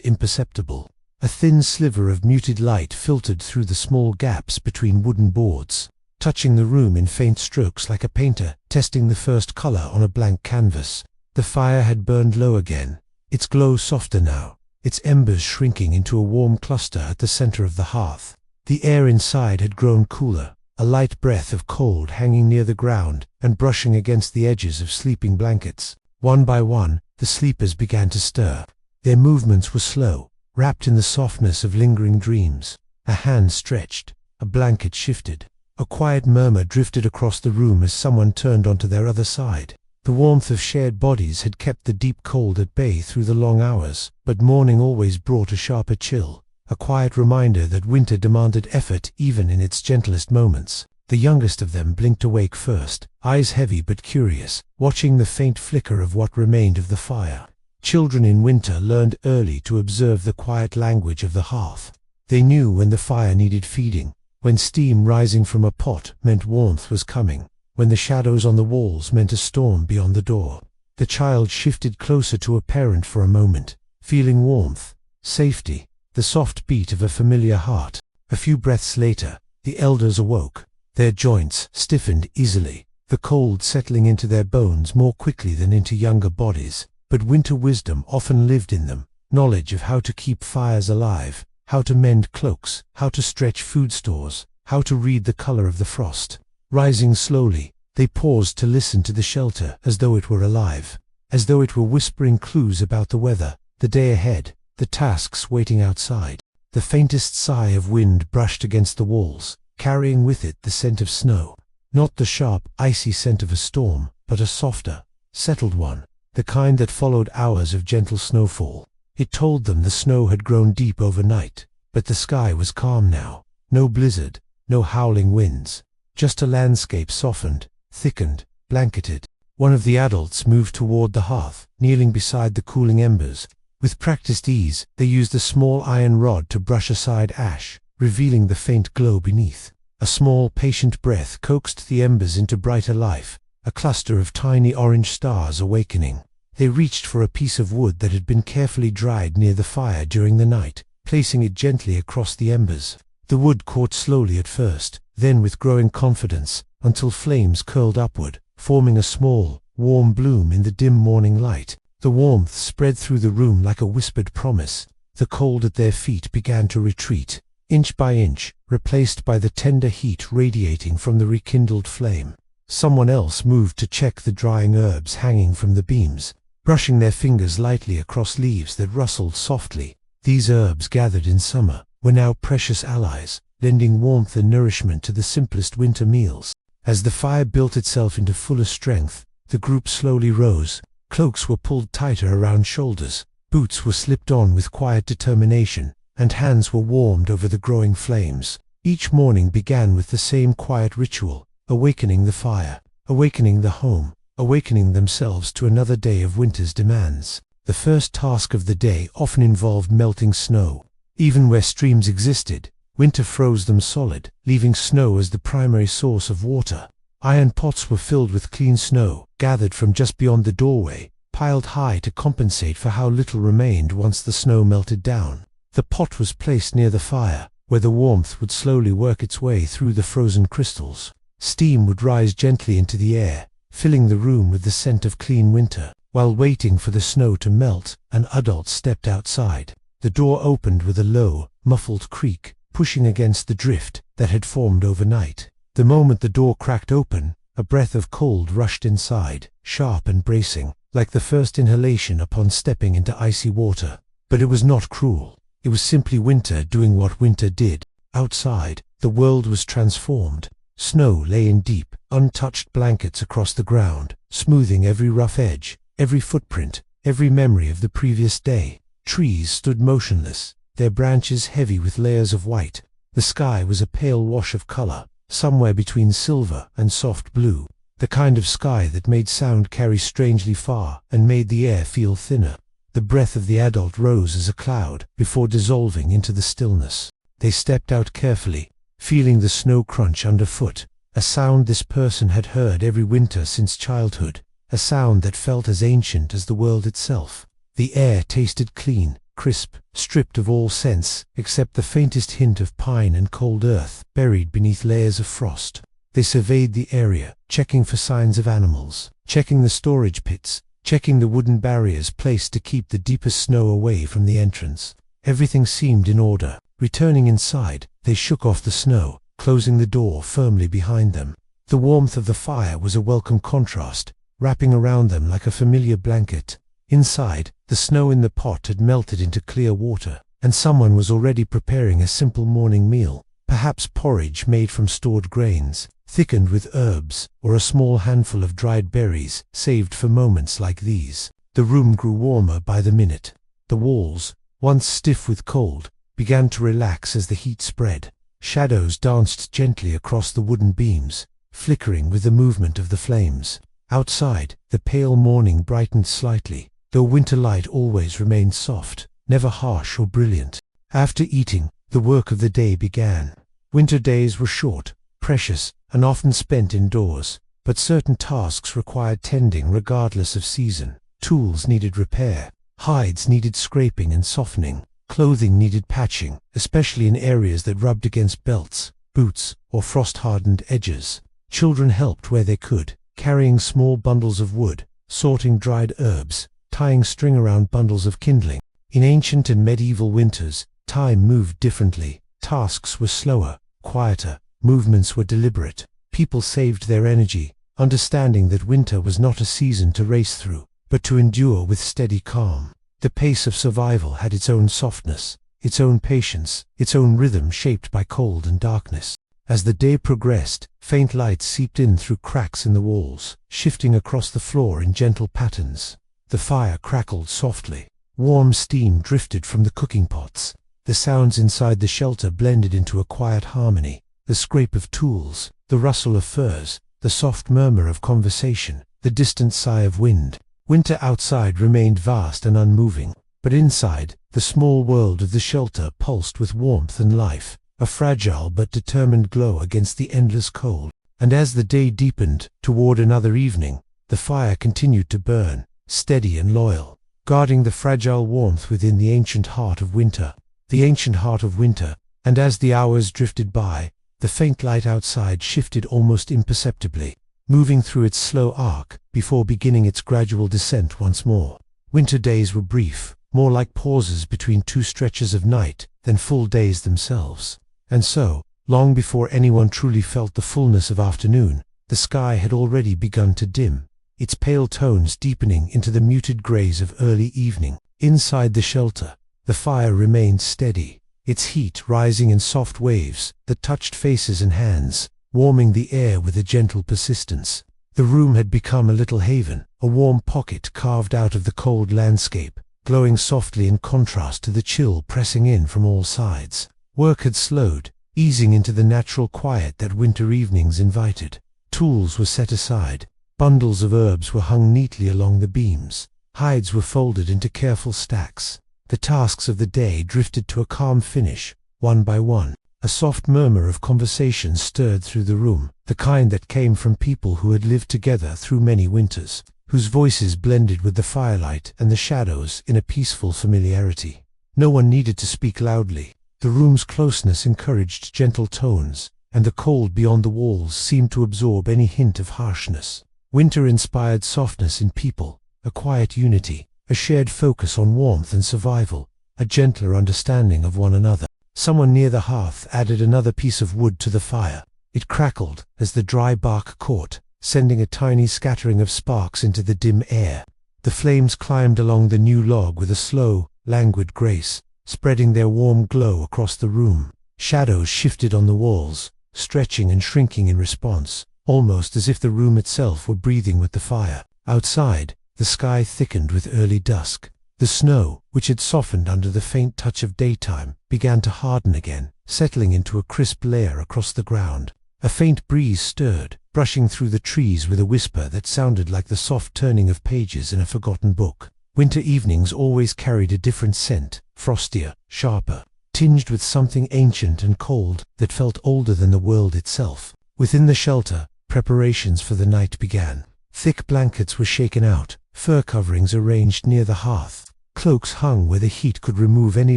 [SPEAKER 1] imperceptible. A thin sliver of muted light filtered through the small gaps between wooden boards, touching the room in faint strokes like a painter testing the first color on a blank canvas. The fire had burned low again, its glow softer now, its embers shrinking into a warm cluster at the center of the hearth. The air inside had grown cooler, a light breath of cold hanging near the ground and brushing against the edges of sleeping blankets. One by one, the sleepers began to stir. Their movements were slow, wrapped in the softness of lingering dreams. A hand stretched, a blanket shifted. A quiet murmur drifted across the room as someone turned onto their other side. The warmth of shared bodies had kept the deep cold at bay through the long hours, but morning always brought a sharper chill, a quiet reminder that winter demanded effort even in its gentlest moments. The youngest of them blinked awake first, eyes heavy but curious, watching the faint flicker of what remained of the fire. Children in winter learned early to observe the quiet language of the hearth. They knew when the fire needed feeding, when steam rising from a pot meant warmth was coming, when the shadows on the walls meant a storm beyond the door. The child shifted closer to a parent for a moment, feeling warmth, safety, the soft beat of a familiar heart. A few breaths later, the elders awoke. Their joints stiffened easily, the cold settling into their bones more quickly than into younger bodies. But winter wisdom often lived in them, knowledge of how to keep fires alive, how to mend cloaks, how to stretch food stores, how to read the color of the frost. Rising slowly, they paused to listen to the shelter as though it were alive, as though it were whispering clues about the weather, the day ahead, the tasks waiting outside. The faintest sigh of wind brushed against the walls, carrying with it the scent of snow. Not the sharp, icy scent of a storm, but a softer, settled one, the kind that followed hours of gentle snowfall. It told them the snow had grown deep overnight, but the sky was calm now. No blizzard, no howling winds, just a landscape softened, thickened, blanketed. One of the adults moved toward the hearth, kneeling beside the cooling embers. With practiced ease, they used a small iron rod to brush aside ash, revealing the faint glow beneath. A small, patient breath coaxed the embers into brighter life, a cluster of tiny orange stars awakening. They reached for a piece of wood that had been carefully dried near the fire during the night, placing it gently across the embers. The wood caught slowly at first, then with growing confidence, until flames curled upward, forming a small, warm bloom in the dim morning light. The warmth spread through the room like a whispered promise. The cold at their feet began to retreat, inch by inch, replaced by the tender heat radiating from the rekindled flame. Someone else moved to check the drying herbs hanging from the beams, brushing their fingers lightly across leaves that rustled softly. These herbs, gathered in summer, were now precious allies, lending warmth and nourishment to the simplest winter meals. As the fire built itself into fuller strength, the group slowly rose. Cloaks were pulled tighter around shoulders, boots were slipped on with quiet determination, and hands were warmed over the growing flames. Each morning began with the same quiet ritual, awakening the fire, awakening the home, awakening themselves to another day of winter's demands. The first task of the day often involved melting snow. Even where streams existed, winter froze them solid, leaving snow as the primary source of water. Iron pots were filled with clean snow, gathered from just beyond the doorway, piled high to compensate for how little remained once the snow melted down. The pot was placed near the fire, where the warmth would slowly work its way through the frozen crystals. Steam would rise gently into the air, filling the room with the scent of clean winter. While waiting for the snow to melt, an adult stepped outside. The door opened with a low, muffled creak, pushing against the drift that had formed overnight. The moment the door cracked open, a breath of cold rushed inside, sharp and bracing, like the first inhalation upon stepping into icy water. But it was not cruel. It was simply winter doing what winter did. Outside, the world was transformed. Snow lay in deep, untouched blankets across the ground, smoothing every rough edge, every footprint, every memory of the previous day. Trees stood motionless, their branches heavy with layers of white. The sky was a pale wash of color, somewhere between silver and soft blue, the kind of sky that made sound carry strangely far and made the air feel thinner. The breath of the adult rose as a cloud before dissolving into the stillness. They stepped out carefully, feeling the snow crunch underfoot, a sound this person had heard every winter since childhood, a sound that felt as ancient as the world itself. The air tasted clean, crisp, stripped of all scents except the faintest hint of pine and cold earth buried beneath layers of frost. They surveyed the area, checking for signs of animals, checking the storage pits, checking the wooden barriers placed to keep the deepest snow away from the entrance. Everything seemed in order. Returning inside, they shook off the snow, closing the door firmly behind them. The warmth of the fire was a welcome contrast, wrapping around them like a familiar blanket. Inside, the snow in the pot had melted into clear water, and someone was already preparing a simple morning meal, perhaps porridge made from stored grains, thickened with herbs, or a small handful of dried berries, saved for moments like these. The room grew warmer by the minute. The walls, once stiff with cold, began to relax as the heat spread. Shadows danced gently across the wooden beams, flickering with the movement of the flames. Outside, the pale morning brightened slightly, though winter light always remained soft, never harsh or brilliant. After eating, the work of the day began. Winter days were short, precious, and often spent indoors, but certain tasks required tending regardless of season. Tools needed repair, hides needed scraping and softening, clothing needed patching, especially in areas that rubbed against belts, boots, or frost-hardened edges. Children helped where they could, carrying small bundles of wood, sorting dried herbs, tying string around bundles of kindling. In ancient and medieval winters, time moved differently. Tasks were slower, quieter, movements were deliberate. People saved their energy, understanding that winter was not a season to race through, but to endure with steady calm. The pace of survival had its own softness, its own patience, its own rhythm shaped by cold and darkness. As the day progressed, faint light seeped in through cracks in the walls, shifting across the floor in gentle patterns. The fire crackled softly. Warm steam drifted from the cooking pots. The sounds inside the shelter blended into a quiet harmony. The scrape of tools, the rustle of furs, the soft murmur of conversation, the distant sigh of wind. Winter outside remained vast and unmoving, but inside, the small world of the shelter pulsed with warmth and life, a fragile but determined glow against the endless cold. And as the day deepened, toward another evening, the fire continued to burn, steady and loyal, guarding the fragile warmth within the ancient heart of winter. The ancient heart of winter, and as the hours drifted by, the faint light outside shifted almost imperceptibly, moving through its slow arc before beginning its gradual descent once more. Winter days were brief, more like pauses between two stretches of night than full days themselves. And so, long before anyone truly felt the fullness of afternoon, the sky had already begun to dim, its pale tones deepening into the muted grays of early evening. Inside the shelter, the fire remained steady, its heat rising in soft waves that touched faces and hands, warming the air with a gentle persistence. The room had become a little haven, a warm pocket carved out of the cold landscape, glowing softly in contrast to the chill pressing in from all sides. Work had slowed, easing into the natural quiet that winter evenings invited. Tools were set aside, bundles of herbs were hung neatly along the beams, hides were folded into careful stacks. The tasks of the day drifted to a calm finish, one by one. A soft murmur of conversation stirred through the room, the kind that came from people who had lived together through many winters, whose voices blended with the firelight and the shadows in a peaceful familiarity. No one needed to speak loudly. The room's closeness encouraged gentle tones, and the cold beyond the walls seemed to absorb any hint of harshness. Winter inspired softness in people, a quiet unity, a shared focus on warmth and survival, a gentler understanding of one another. Someone near the hearth added another piece of wood to the fire. It crackled as the dry bark caught, sending a tiny scattering of sparks into the dim air. The flames climbed along the new log with a slow, languid grace, spreading their warm glow across the room. Shadows shifted on the walls, stretching and shrinking in response, almost as if the room itself were breathing with the fire. Outside, the sky thickened with early dusk. The snow, which had softened under the faint touch of daytime, began to harden again, settling into a crisp layer across the ground. A faint breeze stirred, brushing through the trees with a whisper that sounded like the soft turning of pages in a forgotten book. Winter evenings always carried a different scent, frostier, sharper, tinged with something ancient and cold that felt older than the world itself. Within the shelter, preparations for the night began. Thick blankets were shaken out, fur coverings arranged near the hearth, cloaks hung where the heat could remove any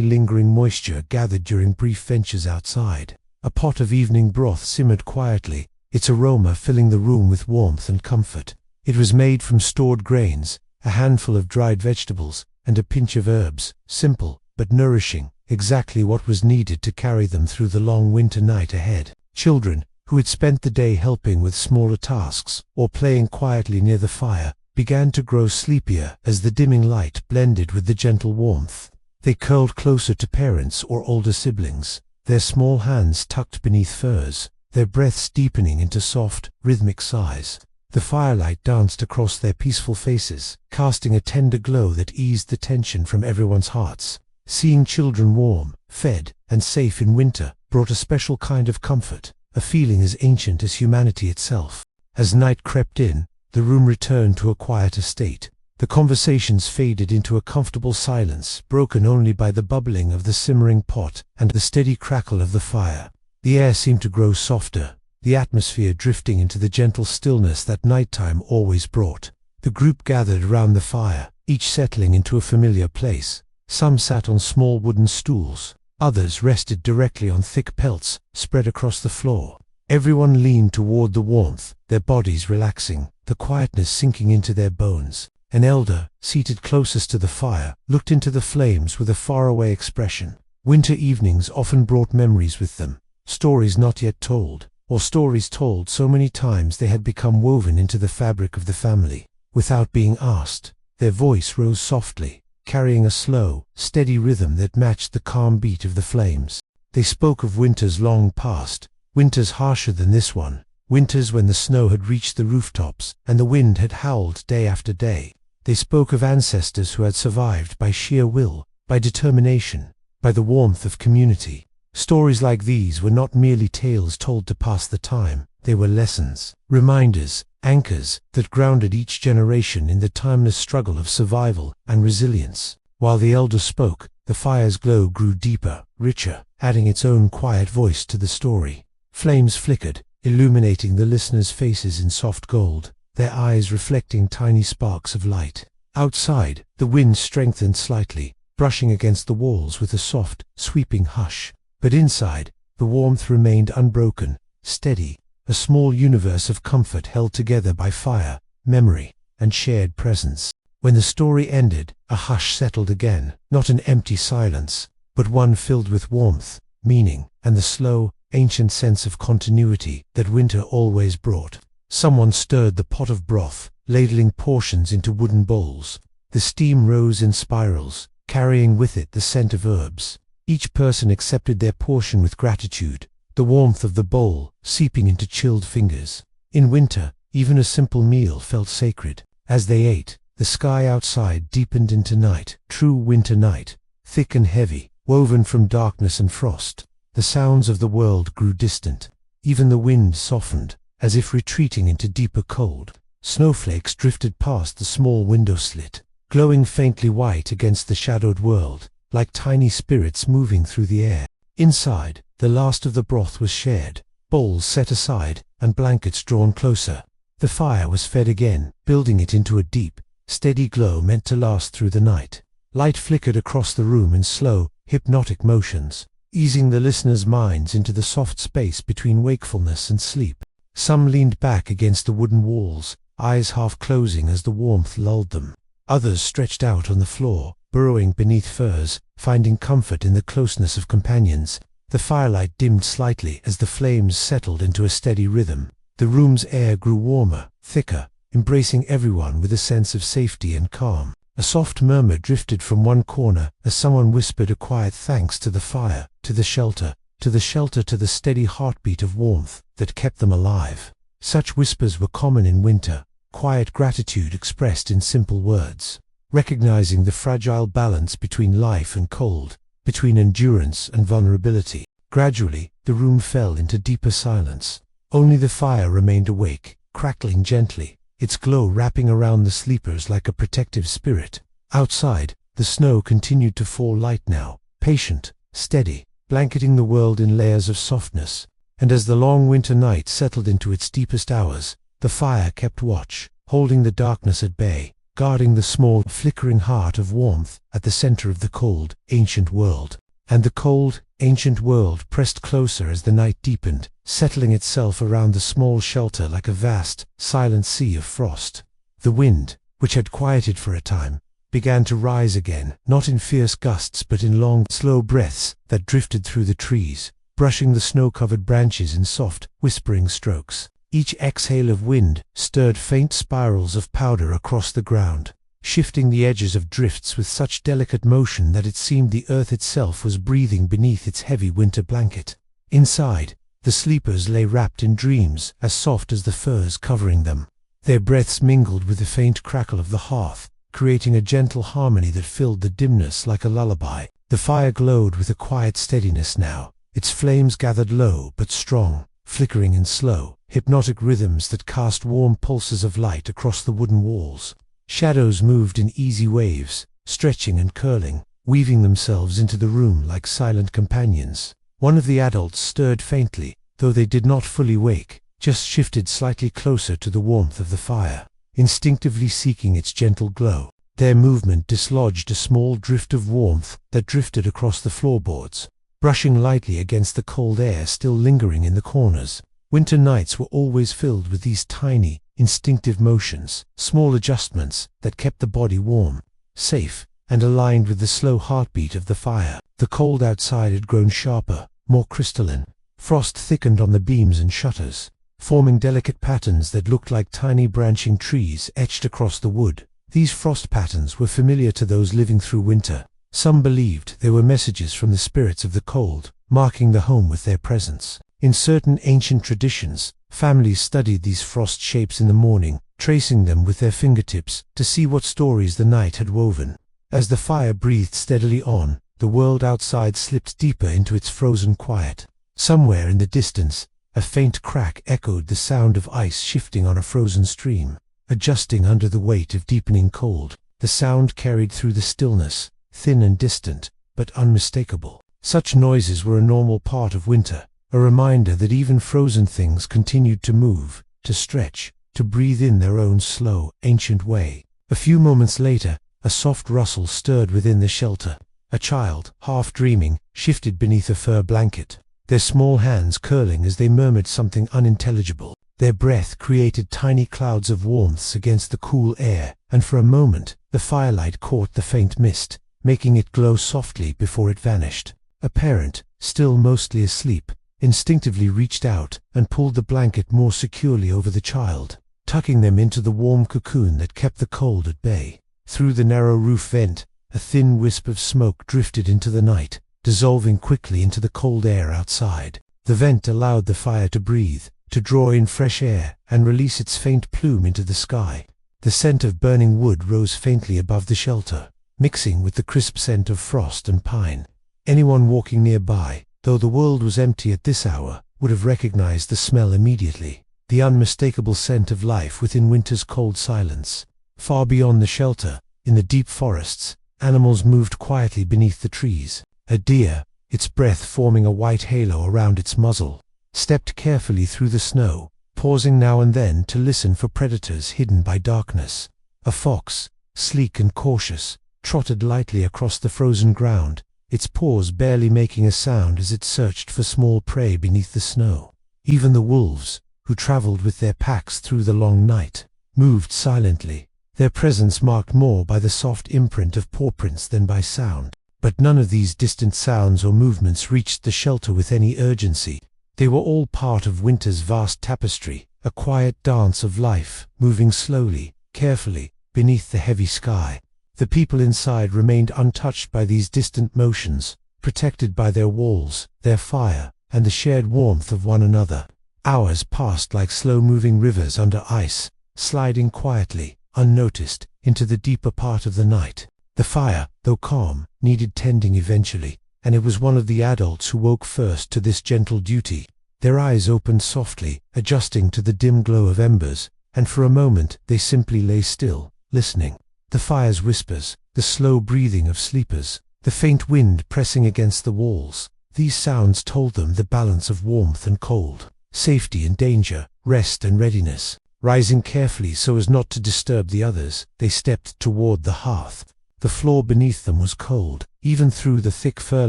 [SPEAKER 1] lingering moisture gathered during brief ventures outside. A pot of evening broth simmered quietly, its aroma filling the room with warmth and comfort. It was made from stored grains, a handful of dried vegetables, and a pinch of herbs, simple but nourishing, exactly what was needed to carry them through the long winter night ahead. Children, who had spent the day helping with smaller tasks or playing quietly near the fire, began to grow sleepier as the dimming light blended with the gentle warmth. They curled closer to parents or older siblings, their small hands tucked beneath furs, their breaths deepening into soft, rhythmic sighs. The firelight danced across their peaceful faces, casting a tender glow that eased the tension from everyone's hearts. Seeing children warm, fed, and safe in winter brought a special kind of comfort, a feeling as ancient as humanity itself. As night crept in, the room returned to a quieter state. The conversations faded into a comfortable silence, broken only by the bubbling of the simmering pot and the steady crackle of the fire. The air seemed to grow softer, the atmosphere drifting into the gentle stillness that nighttime always brought. The group gathered around the fire, each settling into a familiar place. Some sat on small wooden stools, others rested directly on thick pelts spread across the floor. Everyone leaned toward the warmth, their bodies relaxing, the quietness sinking into their bones. An elder, seated closest to the fire, looked into the flames with a faraway expression. Winter evenings often brought memories with them, stories not yet told, or stories told so many times they had become woven into the fabric of the family. Without being asked, their voice rose softly, carrying a slow, steady rhythm that matched the calm beat of the flames. They spoke of winters long past, winters harsher than this one, winters when the snow had reached the rooftops and the wind had howled day after day. They spoke of ancestors who had survived by sheer will, by determination, by the warmth of community. Stories like these were not merely tales told to pass the time, they were lessons, reminders, anchors that grounded each generation in the timeless struggle of survival and resilience. While the elder spoke, the fire's glow grew deeper, richer, adding its own quiet voice to the story. Flames flickered, illuminating the listeners' faces in soft gold, their eyes reflecting tiny sparks of light. Outside, the wind strengthened slightly, brushing against the walls with a soft, sweeping hush. But inside, the warmth remained unbroken, steady, a small universe of comfort held together by fire, memory, and shared presence. When the story ended, a hush settled again, not an empty silence, but one filled with warmth, meaning, and the slow, ancient sense of continuity that winter always brought. Someone stirred the pot of broth, ladling portions into wooden bowls. The steam rose in spirals, carrying with it the scent of herbs. Each person accepted their portion with gratitude, the warmth of the bowl seeping into chilled fingers. In winter, even a simple meal felt sacred. As they ate, the sky outside deepened into night, true winter night, thick and heavy, woven from darkness and frost. The sounds of the world grew distant. Even the wind softened, as if retreating into deeper cold. Snowflakes drifted past the small window slit, glowing faintly white against the shadowed world, like tiny spirits moving through the air. Inside, the last of the broth was shared, bowls set aside, and blankets drawn closer. The fire was fed again, building it into a deep, steady glow meant to last through the night. Light flickered across the room in slow, hypnotic motions, easing the listeners' minds into the soft space between wakefulness and sleep. Some leaned back against the wooden walls, eyes half closing as the warmth lulled them. Others stretched out on the floor, burrowing beneath furs, finding comfort in the closeness of companions. The firelight dimmed slightly as the flames settled into a steady rhythm. The room's air grew warmer, thicker, embracing everyone with a sense of safety and calm. A soft murmur drifted from one corner as someone whispered a quiet thanks to the fire, to the shelter, to the steady heartbeat of warmth that kept them alive. Such whispers were common in winter, quiet gratitude expressed in simple words. Recognizing the fragile balance between life and cold, between endurance and vulnerability. Gradually, the room fell into deeper silence. Only the fire remained awake, crackling gently, its glow wrapping around the sleepers like a protective spirit. Outside, the snow continued to fall light now, patient, steady, blanketing the world in layers of softness. And as the long winter night settled into its deepest hours, the fire kept watch, holding the darkness at bay, guarding the small, flickering heart of warmth at the center of the cold, ancient world. And the cold, ancient world pressed closer as the night deepened, settling itself around the small shelter like a vast, silent sea of frost. The wind, which had quieted for a time, began to rise again, not in fierce gusts but in long, slow breaths that drifted through the trees, brushing the snow-covered branches in soft, whispering strokes. Each exhale of wind stirred faint spirals of powder across the ground, shifting the edges of drifts with such delicate motion that it seemed the earth itself was breathing beneath its heavy winter blanket. Inside, the sleepers lay wrapped in dreams as soft as the furs covering them. Their breaths mingled with the faint crackle of the hearth, creating a gentle harmony that filled the dimness like a lullaby. The fire glowed with a quiet steadiness now, its flames gathered low but strong, flickering in slow, hypnotic rhythms that cast warm pulses of light across the wooden walls. Shadows moved in easy waves, stretching and curling, weaving themselves into the room like silent companions. One of the adults stirred faintly, though they did not fully wake, just shifted slightly closer to the warmth of the fire, instinctively seeking its gentle glow. Their movement dislodged a small drift of warmth that drifted across the floorboards, brushing lightly against the cold air still lingering in the corners. Winter nights were always filled with these tiny, instinctive motions, small adjustments that kept the body warm, safe, and aligned with the slow heartbeat of the fire. The cold outside had grown sharper, more crystalline. Frost thickened on the beams and shutters, forming delicate patterns that looked like tiny branching trees etched across the wood. These frost patterns were familiar to those living through winter. Some believed they were messages from the spirits of the cold, marking the home with their presence. In certain ancient traditions, families studied these frost shapes in the morning, tracing them with their fingertips to see what stories the night had woven. As the fire breathed steadily on, the world outside slipped deeper into its frozen quiet. Somewhere in the distance, a faint crack echoed the sound of ice shifting on a frozen stream, adjusting under the weight of deepening cold. The sound carried through the stillness, thin and distant, but unmistakable. Such noises were a normal part of winter, a reminder that even frozen things continued to move, to stretch, to breathe in their own slow, ancient way. A few moments later, a soft rustle stirred within the shelter. A child, half dreaming, shifted beneath a fur blanket, their small hands curling as they murmured something unintelligible. Their breath created tiny clouds of warmth against the cool air, and for a moment, the firelight caught the faint mist, making it glow softly before it vanished. A parent, still mostly asleep, instinctively reached out and pulled the blanket more securely over the child, tucking them into the warm cocoon that kept the cold at bay. Through the narrow roof vent, a thin wisp of smoke drifted into the night, dissolving quickly into the cold air outside. The vent allowed the fire to breathe, to draw in fresh air and release its faint plume into the sky. The scent of burning wood rose faintly above the shelter, mixing with the crisp scent of frost and pine. Anyone walking nearby, though the world was empty at this hour, would have recognized the smell immediately, the unmistakable scent of life within winter's cold silence. Far beyond the shelter, in the deep forests, animals moved quietly beneath the trees. A deer, its breath forming a white halo around its muzzle, stepped carefully through the snow, pausing now and then to listen for predators hidden by darkness. A fox, sleek and cautious, trotted lightly across the frozen ground, its paws barely making a sound as it searched for small prey beneath the snow. Even the wolves, who traveled with their packs through the long night, moved silently, their presence marked more by the soft imprint of paw prints than by sound. But none of these distant sounds or movements reached the shelter with any urgency. They were all part of winter's vast tapestry, a quiet dance of life, moving slowly, carefully, beneath the heavy sky. The people inside remained untouched by these distant motions, protected by their walls, their fire, and the shared warmth of one another. Hours passed like slow-moving rivers under ice, sliding quietly, unnoticed, into the deeper part of the night. The fire, though calm, needed tending eventually, and it was one of the adults who woke first to this gentle duty. Their eyes opened softly, adjusting to the dim glow of embers, and for a moment they simply lay still, listening. The fire's whispers, the slow breathing of sleepers, the faint wind pressing against the walls, these sounds told them the balance of warmth and cold, safety and danger, rest and readiness. Rising carefully so as not to disturb the others, they stepped toward the hearth. The floor beneath them was cold, even through the thick fur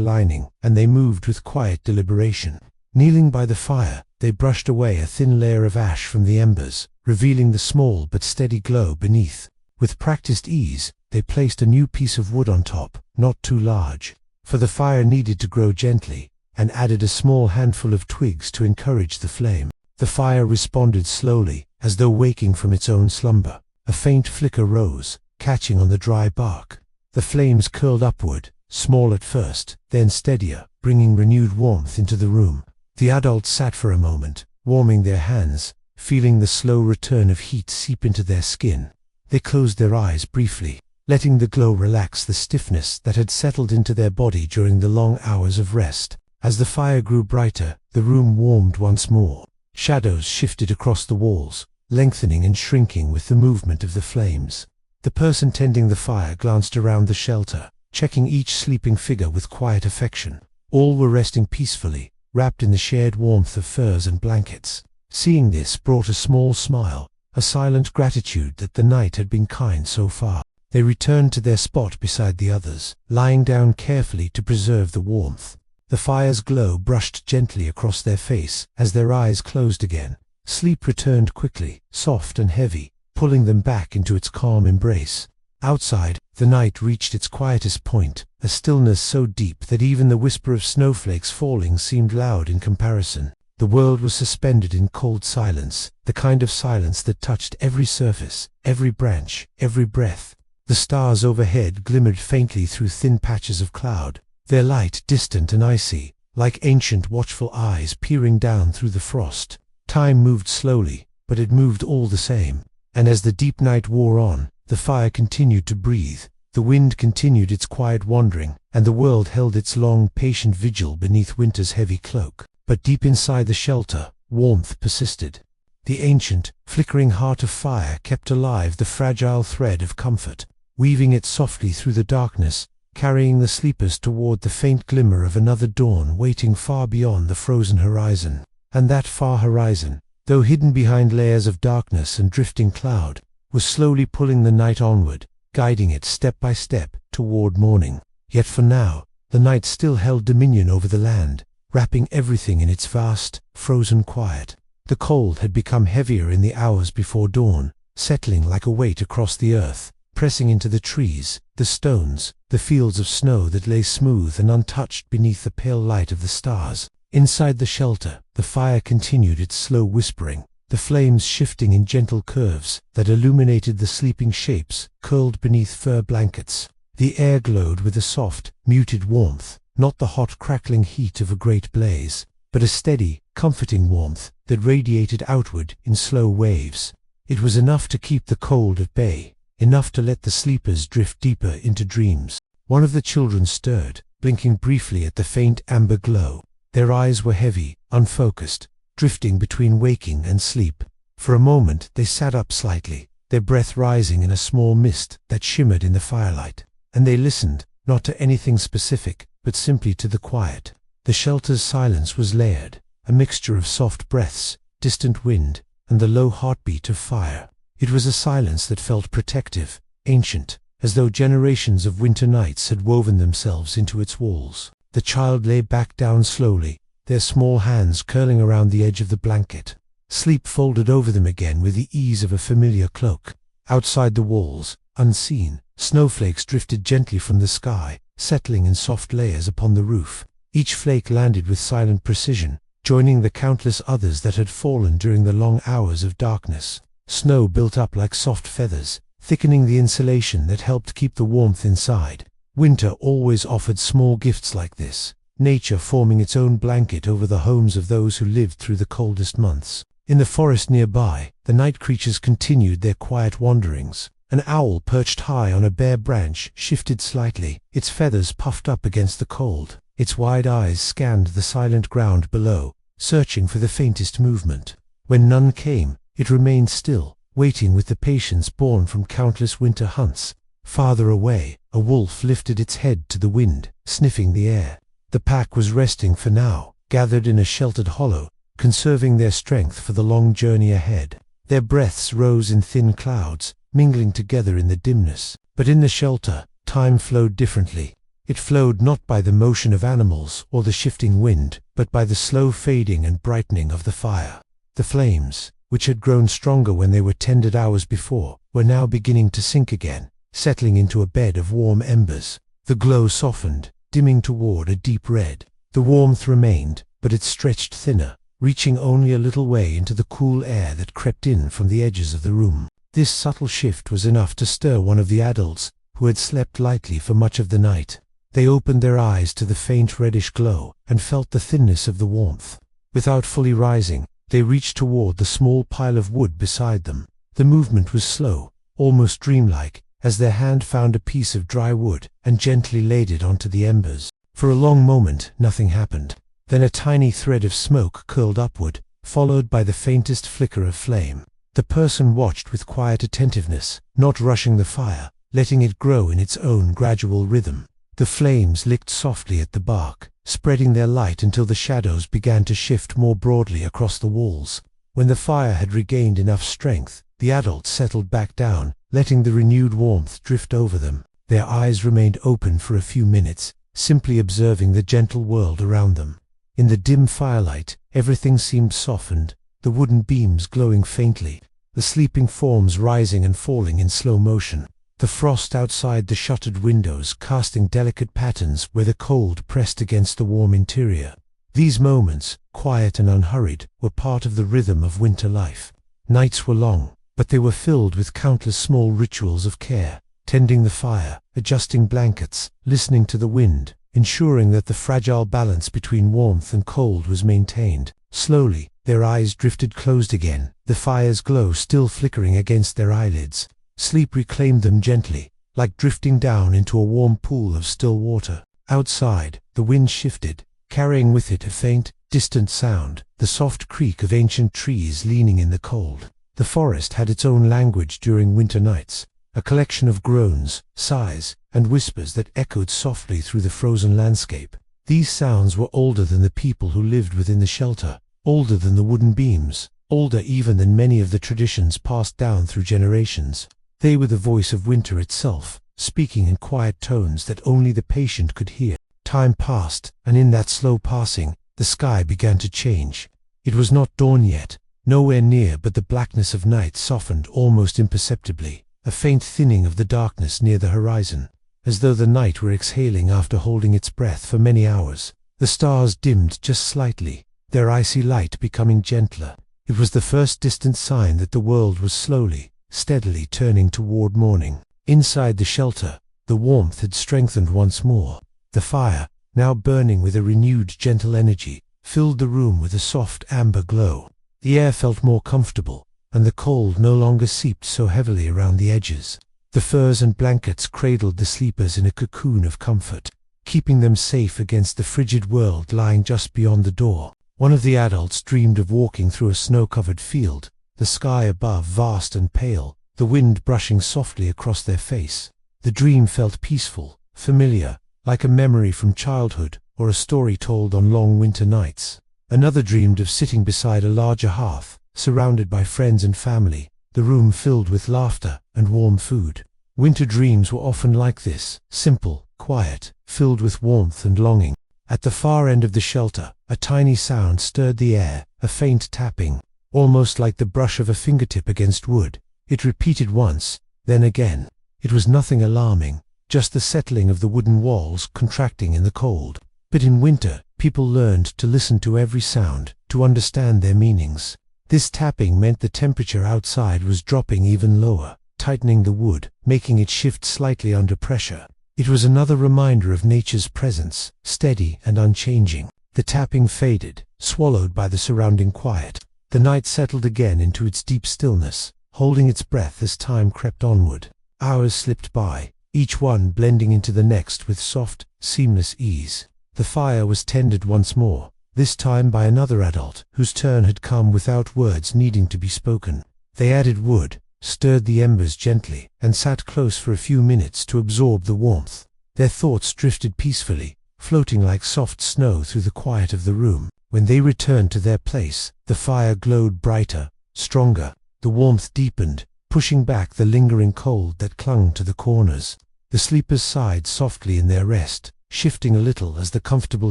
[SPEAKER 1] lining, and they moved with quiet deliberation. Kneeling by the fire, they brushed away a thin layer of ash from the embers, revealing the small but steady glow beneath. With practiced ease, they placed a new piece of wood on top, not too large, for the fire needed to grow gently, and added a small handful of twigs to encourage the flame. The fire responded slowly, as though waking from its own slumber. A faint flicker rose, catching on the dry bark. The flames curled upward, small at first, then steadier, bringing renewed warmth into the room. The adults sat for a moment, warming their hands, feeling the slow return of heat seep into their skin. They closed their eyes briefly, letting the glow relax the stiffness that had settled into their body during the long hours of rest. As the fire grew brighter, the room warmed once more. Shadows shifted across the walls, lengthening and shrinking with the movement of the flames. The person tending the fire glanced around the shelter, checking each sleeping figure with quiet affection. All were resting peacefully, wrapped in the shared warmth of furs and blankets. Seeing this brought a small smile, a silent gratitude that the night had been kind so far. They returned to their spot beside the others, lying down carefully to preserve the warmth. The fire's glow brushed gently across their face as their eyes closed again. Sleep returned quickly, soft and heavy, pulling them back into its calm embrace. Outside, the night reached its quietest point, a stillness so deep that even the whisper of snowflakes falling seemed loud in comparison. The world was suspended in cold silence, the kind of silence that touched every surface, every branch, every breath. The stars overhead glimmered faintly through thin patches of cloud, their light distant and icy, like ancient watchful eyes peering down through the frost. Time moved slowly, but it moved all the same. And as the deep night wore on, the fire continued to breathe, the wind continued its quiet wandering, and the world held its long, patient vigil beneath winter's heavy cloak. But deep inside the shelter, warmth persisted. The ancient, flickering heart of fire kept alive the fragile thread of comfort, weaving it softly through the darkness, carrying the sleepers toward the faint glimmer of another dawn waiting far beyond the frozen horizon. And that far horizon, though hidden behind layers of darkness and drifting cloud, was slowly pulling the night onward, guiding it step by step toward morning. Yet for now, the night still held dominion over the land, wrapping everything in its vast, frozen quiet. The cold had become heavier in the hours before dawn, settling like a weight across the earth, pressing into the trees, the stones, the fields of snow that lay smooth and untouched beneath the pale light of the stars. Inside the shelter, the fire continued its slow whispering, the flames shifting in gentle curves that illuminated the sleeping shapes curled beneath fur blankets. The air glowed with a soft, muted warmth, not the hot crackling heat of a great blaze, but a steady, comforting warmth that radiated outward in slow waves. It was enough to keep the cold at bay, enough to let the sleepers drift deeper into dreams. One of the children stirred, blinking briefly at the faint amber glow. Their eyes were heavy, unfocused, drifting between waking and sleep. For a moment they sat up slightly, their breath rising in a small mist that shimmered in the firelight. And they listened, not to anything specific, but simply to the quiet. The shelter's silence was layered, a mixture of soft breaths, distant wind, and the low heartbeat of fire. It was a silence that felt protective, ancient, as though generations of winter nights had woven themselves into its walls. The child lay back down slowly, their small hands curling around the edge of the blanket. Sleep folded over them again with the ease of a familiar cloak. Outside the walls, unseen, snowflakes drifted gently from the sky, settling in soft layers upon the roof. Each flake landed with silent precision, joining the countless others that had fallen during the long hours of darkness. Snow built up like soft feathers, thickening the insulation that helped keep the warmth inside. Winter always offered small gifts like this, nature forming its own blanket over the homes of those who lived through the coldest months. In the forest nearby, the night creatures continued their quiet wanderings. An owl perched high on a bare branch shifted slightly, its feathers puffed up against the cold. Its wide eyes scanned the silent ground below, searching for the faintest movement. When none came, it remained still, waiting with the patience born from countless winter hunts. Farther away, a wolf lifted its head to the wind, sniffing the air. The pack was resting for now, gathered in a sheltered hollow, conserving their strength for the long journey ahead. Their breaths rose in thin clouds, mingling together in the dimness. But in the shelter, time flowed differently. It flowed not by the motion of animals or the shifting wind, but by the slow fading and brightening of the fire. The flames, which had grown stronger when they were tended hours before, were now beginning to sink again, settling into a bed of warm embers. The glow softened, dimming toward a deep red. The warmth remained, but it stretched thinner, reaching only a little way into the cool air that crept in from the edges of the room. This subtle shift was enough to stir one of the adults, who had slept lightly for much of the night. They opened their eyes to the faint reddish glow, and felt the thinness of the warmth. Without fully rising, they reached toward the small pile of wood beside them. The movement was slow, almost dreamlike, as their hand found a piece of dry wood and gently laid it onto the embers. For a long moment, nothing happened. Then a tiny thread of smoke curled upward, followed by the faintest flicker of flame. The person watched with quiet attentiveness, not rushing the fire, letting it grow in its own gradual rhythm. The flames licked softly at the bark, spreading their light until the shadows began to shift more broadly across the walls. When the fire had regained enough strength, the adults settled back down, letting the renewed warmth drift over them. Their eyes remained open for a few minutes, simply observing the gentle world around them. In the dim firelight, everything seemed softened, the wooden beams glowing faintly, the sleeping forms rising and falling in slow motion. The frost outside the shuttered windows casting delicate patterns where the cold pressed against the warm interior. These moments, quiet and unhurried, were part of the rhythm of winter life. Nights were long, but they were filled with countless small rituals of care, tending the fire, adjusting blankets, listening to the wind, ensuring that the fragile balance between warmth and cold was maintained. Slowly, their eyes drifted closed again, the fire's glow still flickering against their eyelids. Sleep reclaimed them gently, like drifting down into a warm pool of still water. Outside, the wind shifted, carrying with it a faint, distant sound, the soft creak of ancient trees leaning in the cold. The forest had its own language during winter nights, a collection of groans, sighs, and whispers that echoed softly through the frozen landscape. These sounds were older than the people who lived within the shelter, older than the wooden beams, older even than many of the traditions passed down through generations. They were the voice of winter itself, speaking in quiet tones that only the patient could hear. Time passed, and in that slow passing, the sky began to change. It was not dawn yet, nowhere near, but the blackness of night softened almost imperceptibly, a faint thinning of the darkness near the horizon, as though the night were exhaling after holding its breath for many hours. The stars dimmed just slightly, their icy light becoming gentler. It was the first distant sign that the world was slowly, steadily turning toward morning. Inside the shelter, the warmth had strengthened once more. The fire, now burning with a renewed gentle energy, filled the room with a soft amber glow. The air felt more comfortable, and the cold no longer seeped so heavily around the edges. The furs and blankets cradled the sleepers in a cocoon of comfort, keeping them safe against the frigid world lying just beyond the door. One of the adults dreamed of walking through a snow-covered field, the sky above vast and pale, the wind brushing softly across their face. The dream felt peaceful, familiar, like a memory from childhood or a story told on long winter nights. Another dreamed of sitting beside a larger hearth, surrounded by friends and family, the room filled with laughter and warm food. Winter dreams were often like this, simple, quiet, filled with warmth and longing. At the far end of the shelter, a tiny sound stirred the air, a faint tapping, almost like the brush of a fingertip against wood. It repeated once, then again. It was nothing alarming, just the settling of the wooden walls contracting in the cold. But in winter, people learned to listen to every sound, to understand their meanings. This tapping meant the temperature outside was dropping even lower. tightening the wood, making it shift slightly under pressure. It was another reminder of nature's presence, steady and unchanging. The tapping faded, swallowed by the surrounding quiet. The night settled again into its deep stillness, holding its breath as time crept onward. Hours slipped by, each one blending into the next with soft, seamless ease. The fire was tended once more, this time by another adult, whose turn had come without words needing to be spoken. They added wood, stirred the embers gently, and sat close for a few minutes to absorb the warmth. Their thoughts drifted peacefully, floating like soft snow through the quiet of the room. When they returned to their place, the fire glowed brighter, stronger. The warmth deepened, pushing back the lingering cold that clung to the corners. The sleepers sighed softly in their rest, shifting a little as the comfortable